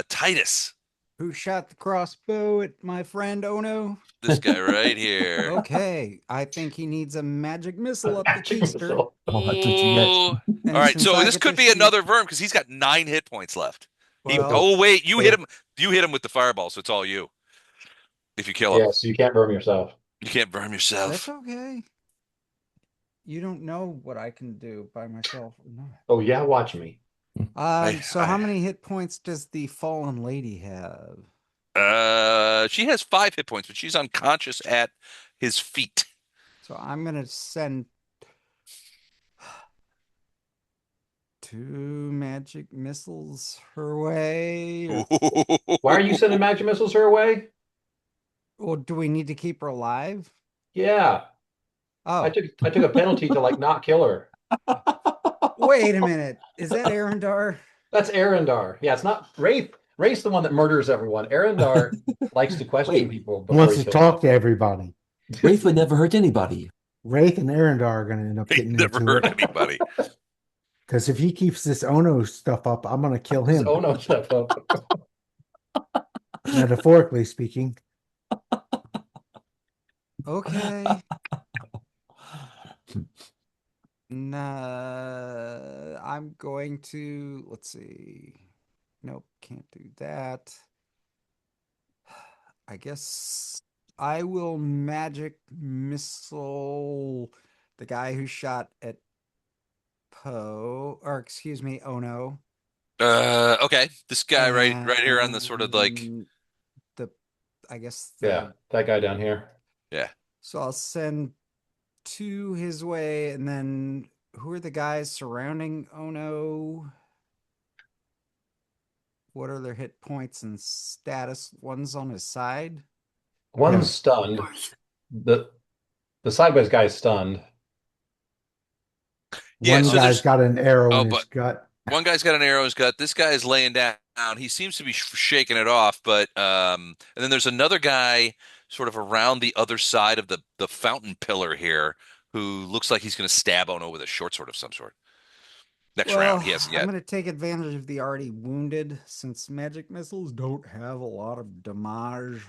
Titus. Who shot the crossbow at my friend Ono? This guy right here. Okay, I think he needs a magic missile up the Magic keister. missile. Oh, that's what you get. Ooh. And All right, since so I this get could to be shoot- another Verm because he's got 9 hit points left. Well, Oh wait, you hit him. You hit him with the fireball, so it's all you. If you kill him, Yeah, so you can't burn yourself. you can't burn yourself. that's okay. You don't know what I can do by myself or not. Oh, yeah, watch me. So how many hit points does the fallen lady have? She has 5 hit points, but she's unconscious at his feet. So I'm gonna send 2 magic missiles her way. Why are you sending magic missiles her way? Well, do we need to keep her alive? Yeah. Oh, I took a penalty to like not kill her. wait a minute. Is that Arendar? That's Arendar. Yeah, it's not Wraith. Wraith's the one that murders everyone. Arendar likes to question Wait. people before Wants he to kills talk to everybody. Wraith would never hurt anybody. Wraith and Arendar are going to end up He getting never into hurt it. anybody. Because if he keeps this Ono stuff up, I'm going to kill them. him. Oh no, stuff up. Metaphorically speaking. Okay. Nah, I'm going to, let's see. Nope, can't do that. I guess I will magic missile the guy who shot at Poe, or excuse me, Ono. Okay. This guy right here on the sort of like, and I guess Yeah, that guy down here. yeah. So I'll send 2 his way, and then who are the guys surrounding Ono? What are their hit points and status? One's on his side. One's stunned. The sideways guy's stunned. Yeah, One so guy's there's- got an arrow Oh, in his but- gut. One guy's got an arrow in his gut. This guy is laying down. He seems to be shaking it off, but and then there's another guy sort of around the other side of the fountain pillar here who looks like he's going to stab Ono with a short sword of some sort. Next round, he hasn't I'm yet. going to take advantage of the already wounded, since magic missiles don't have a lot of damage.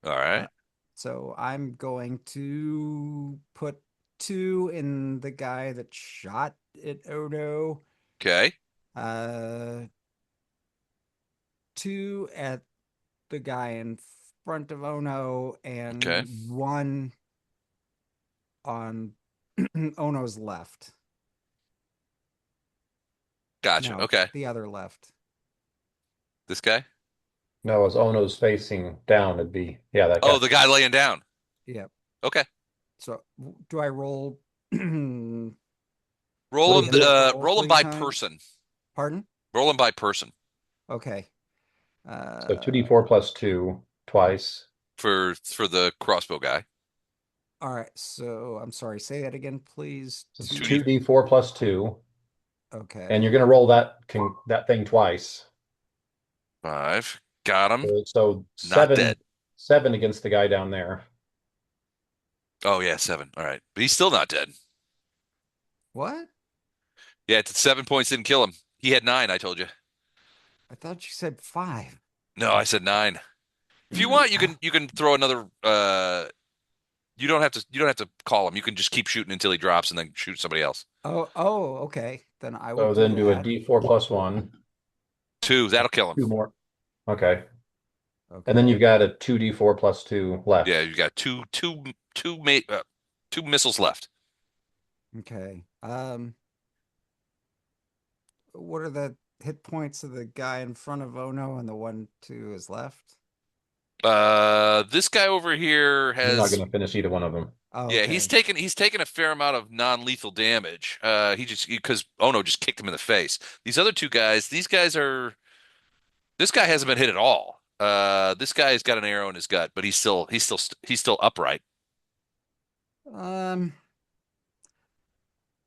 All right. So I'm going to put 2 in the guy that shot at Ono. Okay. 2 at the guy in front of Ono, and Okay. 1 on Ono's left. Gotcha. No, Okay. the other left. This guy? No, as Ono's facing down, it'd be, yeah, that Oh, guy. the guy laying down. Yep. Okay. So do I roll? What Roll What him is it? roll him 3 by times? person. Pardon? Roll him by person Okay. So 2d4 plus 2 twice. for the crossbow guy. All right. So I'm sorry. Say that again, please. It's 2d 2d4 plus 2, and Okay. you're going to roll that thing twice. 5. Got him. So Not seven, dead. 7 against the guy down there. Oh yeah, 7. All right. But he's still not dead. What? Yeah, it's 7 points didn't kill him. He had 9, I told you. I thought you said 5. No, I said 9. If you want, you can throw another you don't have to call him. You can just keep shooting until he drops and then shoot somebody else. Oh, okay. Then I will So do then do a that. d4 plus 1. 2, that'll kill him. 2 more. Okay. And then Okay. you've got a 2d4 plus 2 left. Yeah, you got two missiles left. Okay. What are the hit points of the guy in front of Ono and the one to his left? This guy over here You're not has going to finish either one of them. Oh, yeah, okay. he's taken a fair amount of non-lethal damage. He just because Ono just kicked him in the face. These other two guys, this guy hasn't been hit at all. This guy's got an arrow in his gut, but he's still upright. Um,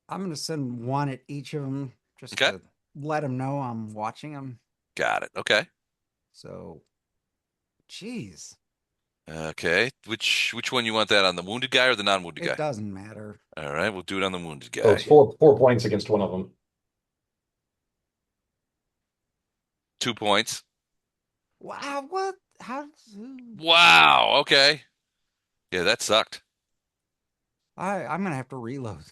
I'm gonna send one at each of them just Okay, to let them know I'm watching them. got it. Okay, So, geez, okay. Which one you want that on, the wounded guy or the non-wounded it guy? doesn't matter. All right, we'll do it on the wounded So it's guy. four points against one of them. 2 points. Wow, what? How? Wow. Okay. Yeah, that sucked. I'm gonna have to reload.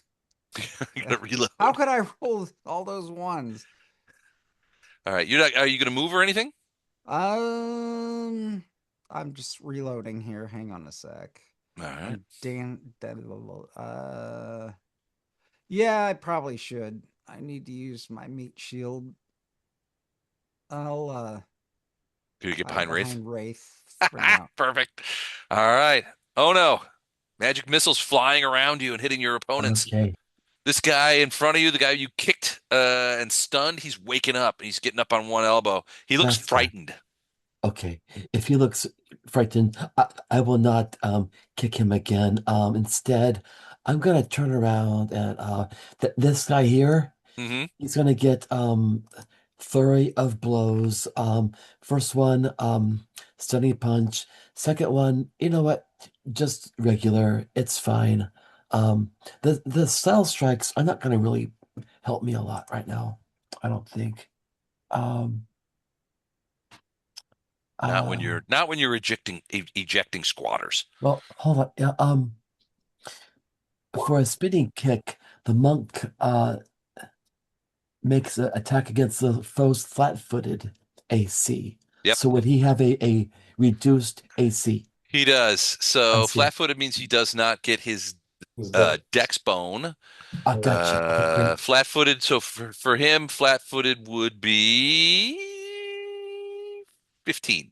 You gotta reload. How could I roll all those ones? All right, are you gonna move or anything? Um, I'm just reloading here. Hang on a sec. All right. I'm yeah, I probably should. I need to use my meat shield. I'll Could you get hide behind Wraith? behind Wraith for now. Perfect. All right. Oh no. Magic missiles flying around you and hitting your opponents. Okay. This guy in front of you, the guy you kicked and stunned, he's waking up. He's getting up on one elbow. He looks That's fine. frightened. Okay. If he looks frightened, I will not kick him again. Instead, I'm gonna turn around and this guy here, Mm-hmm. he's gonna get flurry of blows. First one, stunning punch. Second one, you know what? Just regular. It's fine. The style strikes are not gonna really help me a lot right now. I don't think. Um, uh, Not when you're ejecting squatters. well, hold on. Yeah, for a spinning kick, the monk makes an attack against the foe's flat-footed AC. Yep. So would he have a reduced AC? He does. I So see. flat-footed means he does not get his Is that dex bone. I gotcha. Okay, great. Flat-footed. So for him, flat-footed would be 15.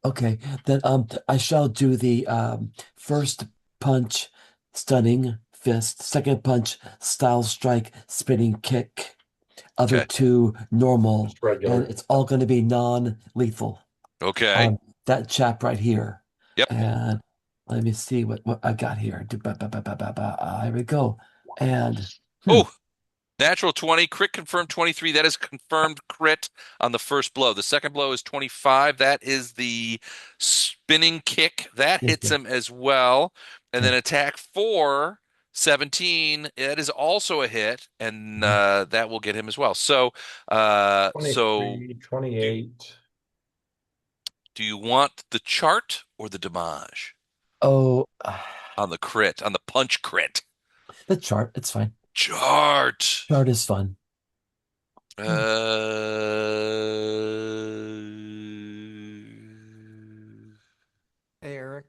Okay, then I shall do the first punch, stunning fist, second punch, style strike, spinning kick, other Okay. two normal, just regular? and it's all going to be non-lethal Okay. on that chap right here. Yep. And let me see what I got here. Here we go. And Oh, natural 20, crit confirmed 23. That is confirmed crit on the first blow. The second blow is 25. That is the spinning kick. That hits Okay. him as well. And Okay. then attack 4, 17. That is also a hit, and that will get him as well. So, so 23, 28. do you want the chart or the damage Oh, on the crit, on the punch crit? the chart. It's fine. Chart. Chart is fun. Uh, Hey, Eric,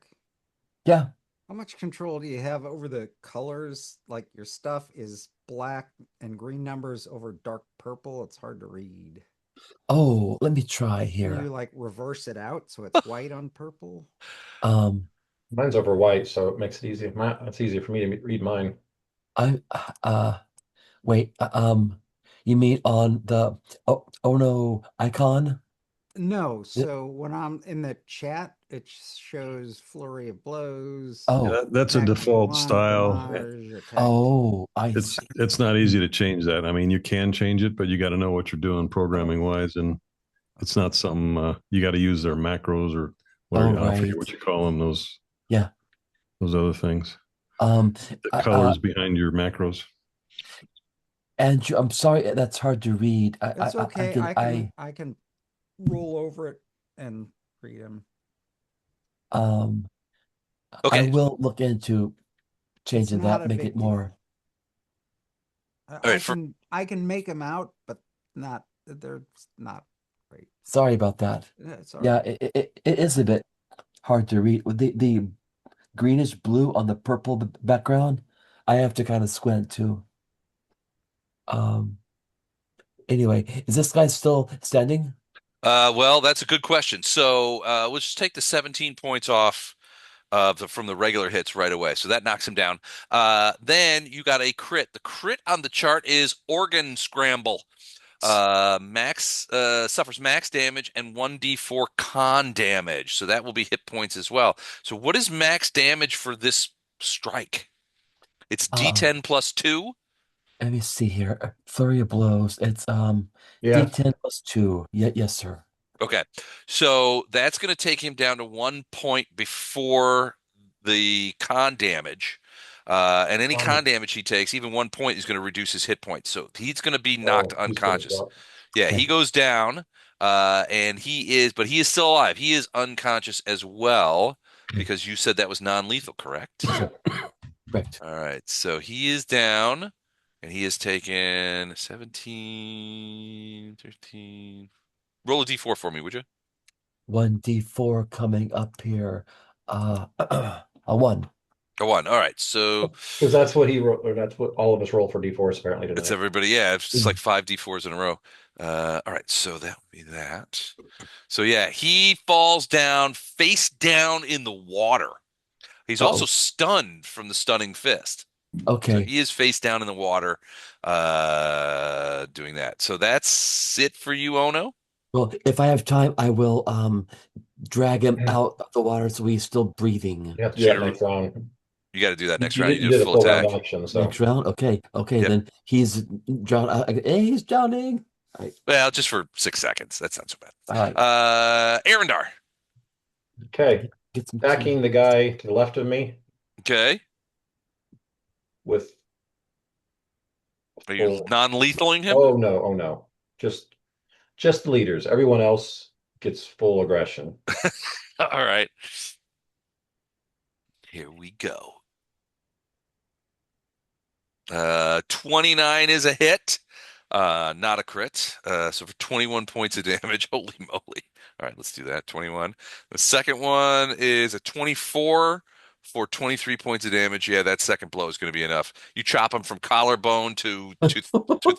Yeah. how much control do you have over the colors? Like your stuff is black and green numbers over dark purple. It's hard to read. Oh, let me try Can you here. like reverse it out so it's white on purple? Um, Mine's over white, so it makes it easy. It's easier for me to read mine. I wait. You mean on the oh no icon? No, Y- so when I'm in the chat, it shows flurry of blows, Oh, That's a attacking default one, style. damage, attack oh, I It's see. it's not easy to change that. I mean, you can change it, but you got to know what you're doing programming wise, and it's not something you got to use their macros or Oh, whatever. I forget what right. you call them. Yeah. Those other things. Um, The I, colors behind your macros. Andrew, I'm sorry that's hard to read. It's I okay. can I I can roll over it and read them. um I Okay. will look into It's changing not that, a make it big deal. more. All right. For I can make them out, but not they're not great. Sorry about that. It's all Yeah, right. it is a bit hard to read with the greenish blue on the purple background. I have to kind of squint too. Um, anyway, is this guy still standing? well, that's a good question. So we'll just take the 17 points off from the regular hits right away. So that knocks him down. Then you got a crit. The crit on the chart is organ scramble. Max suffers max damage and 1d4 con damage. So that will be hit points as well. So what is max damage for this strike? It's Uh, d10 plus 2. Let me see here. Flurry of blows. It's Yeah. D10 plus 2. Yeah, yes, sir. Okay. So that's going to take him down to 1 point before the con damage. And any con damage he takes, even 1 point, is going to reduce his hit points. So he's going to be knocked Oh, he's gonna unconscious. drop. Yeah, Okay. he goes down, and but he is still alive. He is unconscious as well because you said that was non-lethal, correct? Yes, sir. Correct. All right, so he is down, and he has taken 17, 13. Roll a d4 for me, would you? 1d4 coming up here. A 1. A 1. All right, so Because that's what he wrote, or that's what all of us roll for D4s apparently it's tonight. everybody. Yeah, it's just Yeah. like 5d4s in a row. All right, so that would be that. So yeah, he falls down, face down in the water. He's also Uh-oh. stunned from the stunning fist. So Okay. he is face down in the water, doing that. So that's it for you, Ono. Well, if I have time, I will drag him out of the water so he's still breathing. You have to do So that next round. you got to do that next You round. did You you do a did a full full round attack. action, so Next round? Okay. Okay, Yep. then he's drowned. Hey, he's drowning. All right. Well, just for 6 seconds. That's not so bad. All right. Arendar. okay. Get some Attacking tea. the guy to the left of me Okay. with Are you full. non-lethaling him? Oh no! Oh no! Just the leaders. Everyone else gets full aggression. All right. Here we go. 29 is a hit. Not a crit. So for 21 points of damage. Holy moly. All right, let's do that. 21. The second one is a 24 for 23 points of damage. Yeah, that second blow is going to be enough. You chop him from collarbone to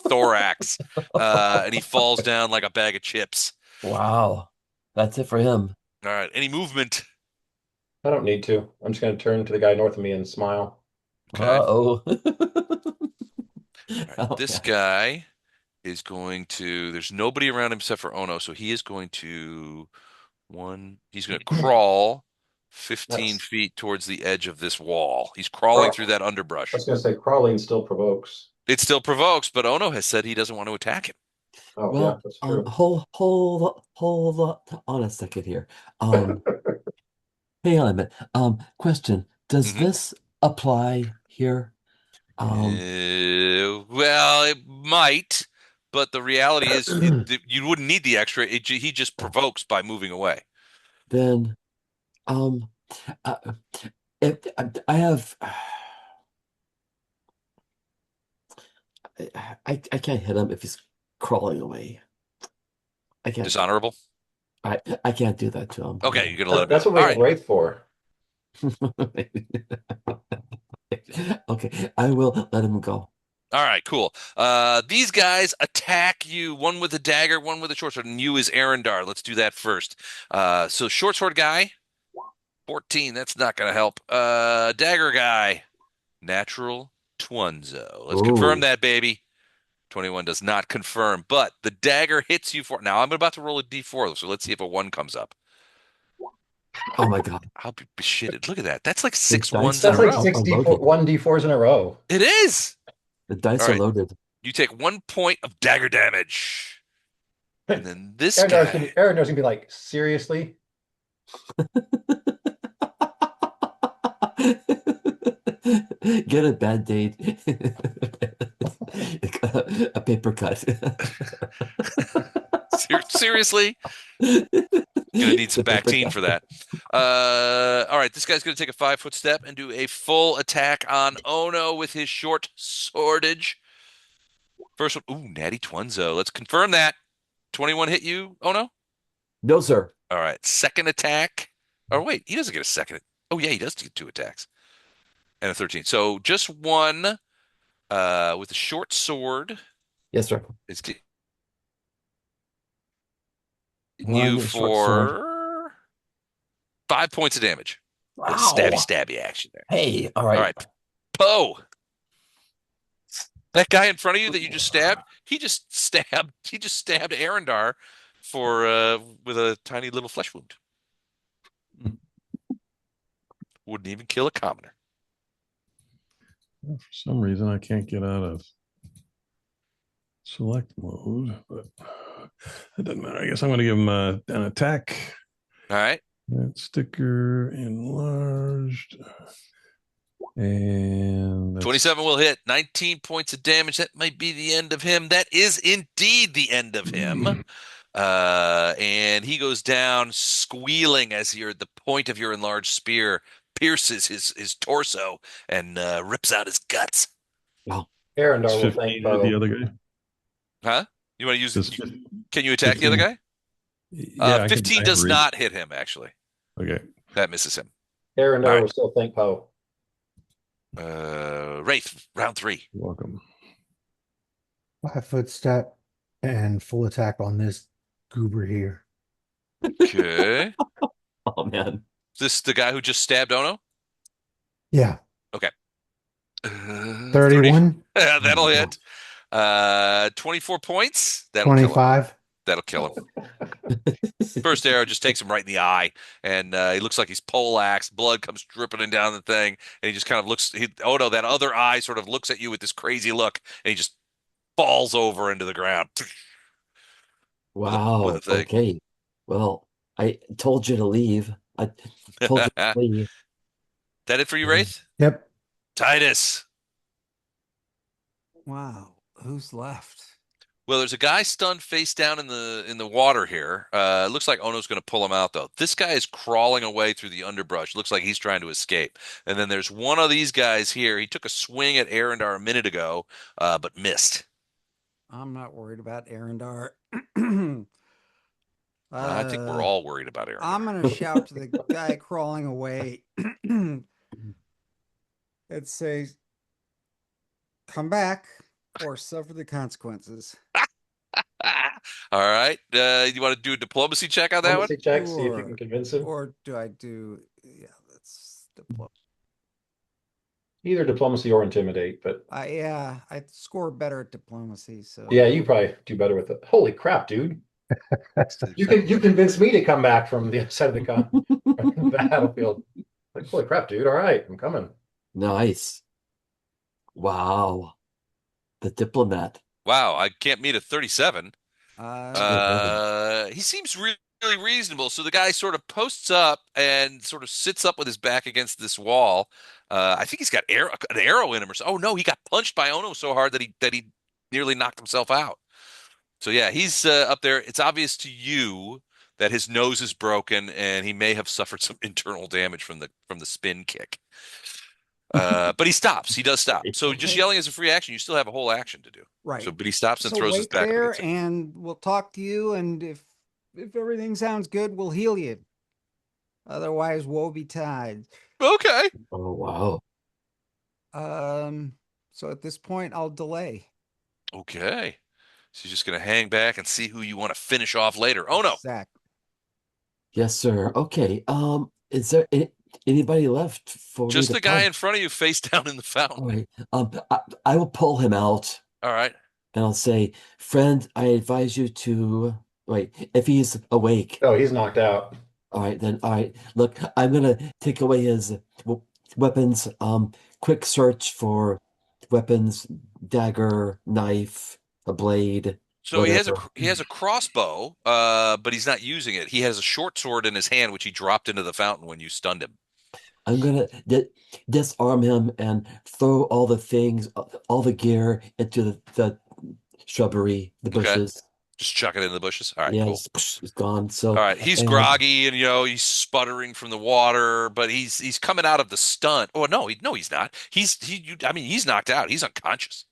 thorax, and he falls down like a bag of chips. Wow. That's it for him. All right, any movement? I don't need to. I'm just going to turn to the guy north of me and smile. Okay. Uh-oh. All right, Oh, this yeah. guy is going to. There's nobody around him except for Ono, so he is going to He's going to crawl 15 That's feet towards the edge of this wall. He's crawling through that I underbrush. was going to say crawling still provokes. It still provokes, but Ono has said he doesn't want to attack him. Oh yeah, Well, that's true. hold on a second here. Hang on a minute. Question. Does Mhm. this apply here? Well, it might, but the reality is you wouldn't need the extra. He just provokes by moving away. Then, um, uh, if I have, I can't hit him if he's crawling away. I can't. Dishonorable. I can't do that to him. Okay, No. you're gonna let him That's go. what we All have right. Wraith for. Okay, I will let him go. All right, cool. These guys attack you, one with a dagger, one with a short sword, and you is Arendar. Let's do that first. So short sword guy, 14. That's not gonna help. Dagger guy, natural Twunzo. Let's confirm Ooh. that, baby. 21 does not confirm, but the dagger hits you for now. I'm about to roll a d4, so let's see if a 1 comes up. Oh my God. I'll be shitted. Look at that. That's like The 6 dice ones in That's a are, like row. six are D4, loaded. one D4s in a row. It is. The dice All are right. loaded. You take 1 point of dagger damage. And then this Arendar's guy. gonna be like, seriously? Get a bad date. A paper cut. Seriously? Gonna need some The paper Bactine cut. for that. All right, this guy's gonna take a 5-foot step and do a full attack on Ono with his short swordage. First one, ooh, natty Twunzo. Let's confirm that. 21 hit you, Ono? No, sir. All right, second attack. Oh wait, he doesn't get a second. Oh yeah, he does get 2 attacks and a 13. So just one with a short sword. Yes, sir. It's getting you One short sword. for 5 points of damage. Little Wow. stabby action there. Hey, all All right. right, Poe. That guy in front of you that you just stabbed, he just stabbed Arendar for with a tiny little flesh wound. Wouldn't even kill a commoner. For some reason, I can't get out of select mode, but it doesn't matter. I guess I'm going to give him an attack. All right. That sticker enlarged. And that's 27 will hit. 19 points of damage. That might be the end of him. That is indeed the end of him. And he goes down squealing as the point of your enlarged spear pierces his torso and rips out his guts. Wow. Arendar it's will 15 thank hit Poe. the other guy. Huh? You want to use Does it? Can you attack the other guy? Yeah, I can 15 does read. not hit him, actually. Okay. That misses him. Arendar All right. will still thank Poe. Wraith, round 3. You're welcome. 5-foot step and full attack on this goober here. Okay. Oh man. Is this the guy who just stabbed Ono? Yeah. Okay. 31, That'll hit. 24 points. That'll kill him. 25. That'll kill him. First arrow just takes him right in the eye, and he looks like he's poleaxed. Blood comes dripping down the thing, and he just kind of looks. Oh no, that other eye sort of looks at you with this crazy look, and he just falls over into the ground. Wow. With a thing. Okay. Well, I told you to leave. I told you to leave. That it for you, Wraith? Yep. Titus. Wow. Who's left? Well, there's a guy stunned face down in the water here. It looks like Ono's going to pull him out, though. This guy is crawling away through the underbrush. Looks like he's trying to escape. And then there's one of these guys here. He took a swing at Arendar a minute ago, but missed. I'm not worried about Arendar. I think we're all worried about Arendar. I'm going to shout to the guy crawling away and say, come back or suffer the consequences. All right. You want to do a diplomacy check on that one? Diplomacy check, see if you can Sure. convince him. Or do I do, yeah, that's Either diplomacy or intimidate, but yeah, I score better at diplomacy. So yeah, you probably do better with it. Holy crap, dude. You convinced me to come back from the other side of the battlefield. Like, holy crap, dude. All right, I'm coming. Nice. Wow. The diplomat. Wow, I can't meet a 37. uh, He seems really reasonable. So the guy sort of posts up and sort of sits up with his back against this wall. I think he's got an arrow in him or so. Oh no, he got punched by Ono so hard that he nearly knocked himself out. So yeah, he's up there. It's obvious to you that his nose is broken and he may have suffered some internal damage from the spin kick. But he stops. He does stop. So just Okay. yelling is a free action. You still have a whole action to do. right. So, but he stops and So throws his wait back up there against it. and we'll talk to you. And if everything sounds good, we'll heal you. Otherwise, woe betide. Okay. Oh wow. So at this point, I'll delay. Okay. So you're just gonna hang back and see who you want to finish off later. Oh no, Exactly. Yes, sir. Okay. Is there anybody left for me just to the guy pull? in front of you face down in the fountain. All right. I will pull him out All right. and I'll say, friend, I advise you to wait if he's awake. Oh, he's knocked out. All right, then. All right. Look, I'm gonna take away his weapons. Quick search for weapons, dagger, knife, a blade, So whatever. he has a crossbow, but he's not using it. He has a short sword in his hand, which he dropped into the fountain when you stunned him. I'm gonna disarm him and throw all the things, all the gear into the shrubbery, the Okay. bushes. Just chuck it in the bushes. All right, Yeah, cool. it's gone. All So, right, he's and groggy and he's sputtering from the water, but he's coming out of the stunt. Oh no, he's not. I mean, he's knocked out. He's unconscious.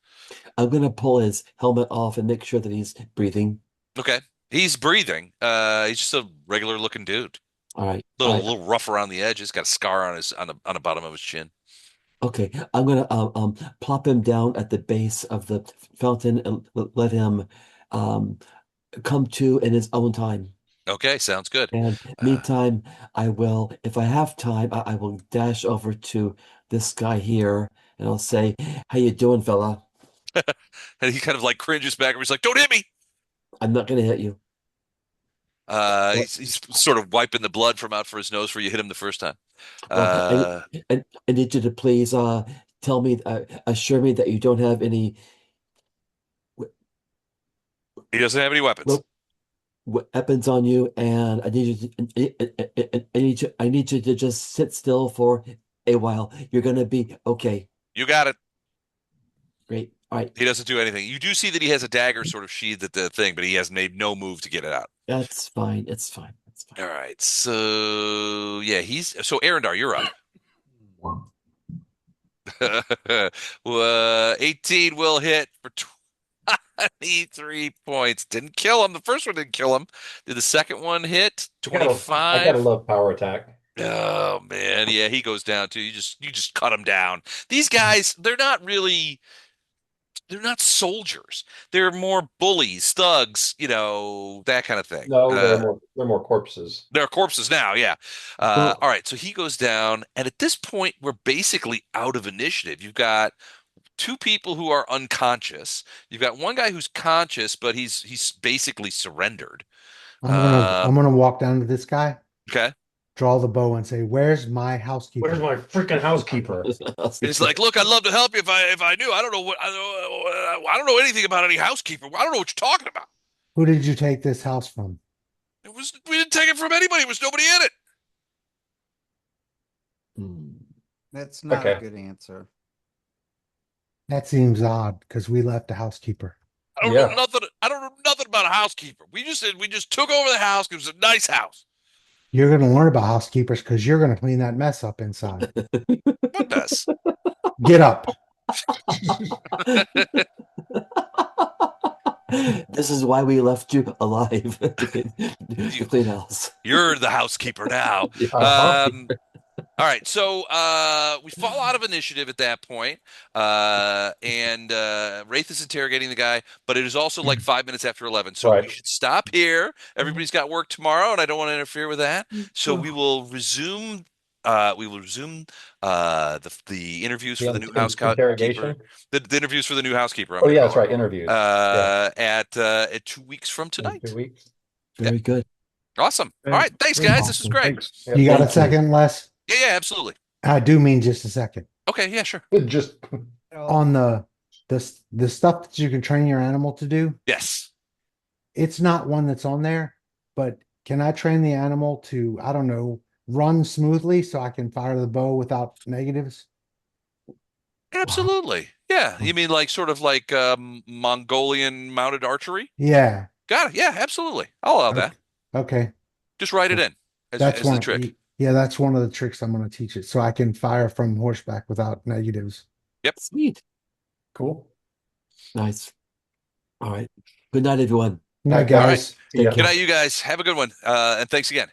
I'm gonna pull his helmet off and make sure that he's breathing. Okay, he's breathing. He's just a regular looking dude. All right, all Little right. little rough around the edges. Got a scar on the bottom of his chin. Okay, I'm gonna plop him down at the base of the fountain and let him um come to in his own time. Okay, sounds good. And meantime, I will, if I have time, I will dash over to this guy here and I'll say, "How you doing, fella? And he kind of like cringes back and he's like, "Don't hit me." I'm not gonna hit you." Well, He's sort of wiping the blood from out for his nose where you hit him the first time. well, Uh, I need you to please tell me, assure me that you don't have any he doesn't have any weapons. weapons on you, and I need you I need you to just sit still for a while. You're gonna be okay. You got it. Great. All right. He doesn't do anything. You do see that he has a dagger sort of sheathed at the thing, but he has made no move to get it out. That's fine. It's fine. It's fine. All right. So yeah, so Arendar, you're up. 18 will hit for 23 points. Didn't kill him. The first one didn't kill him. Did the second one hit? I gotta 25. love power attack. Oh man, yeah, he goes down too. You just cut him down. These guys, they're not soldiers. They're more bullies, thugs, that kind of thing. No, they're more corpses. They're corpses now, yeah. Well, All right, so he goes down, and at this point, we're basically out of initiative. You've got two people who are unconscious. You've got one guy who's conscious, but he's basically surrendered. Uh, I'm gonna walk down to this guy, okay. draw the bow, and say, "Where's my housekeeper?" Where's my freaking housekeeper? He's like, look, I'd love to help you if I knew. I don't know anything about any housekeeper. I don't know what you're talking about. Who did you take this house from? We didn't take it from anybody. There was nobody in it. hmm. That's not a Okay. good answer. That seems odd because we left a housekeeper. I don't Yeah. know nothing. I don't know nothing about a housekeeper. We just took over the house. It was a nice house. You're gonna learn about housekeepers because you're gonna clean that mess up inside. What mess? Get up. This is why we left you alive to clean house. You're the housekeeper now. Uh-huh. All right, so we fall out of initiative at that point, and Wraith is interrogating the guy, but it is also like 5 minutes after 11, so we Right. should stop here. Everybody's got work tomorrow, and I don't want to interfere with that. So we will resume. The interviews for the new housekeeper. Interrogation. The interviews for the new housekeeper. I'm Oh gonna yeah, call that's her. right. Interviews. Yeah. At 2 weeks from In tonight. 2 weeks. Very good. Awesome. All Okay. right, thanks Very guys. This was awesome. great. Thanks. Yeah, You got a Thank you. second, Les? Yeah, absolutely. I do mean just a second. Okay, yeah, sure. Just On the stuff that you can train your animal to do, Yes. it's not one that's on there, but can I train the animal to, I don't know, run smoothly so I can fire the bow without negatives? Absolutely. Yeah. You mean like sort of like Mongolian mounted archery? Yeah. Got it. Yeah, absolutely. I'll allow that. Okay. Just write it in That's as one the trick. Yeah, that's one of the tricks I'm going to teach it so I can fire from horseback without negatives. Sweet. cool. Nice. All right. Good night, everyone. Night, Okay. All guys. See ya. Good night, you guys. Have a good one. And thanks again.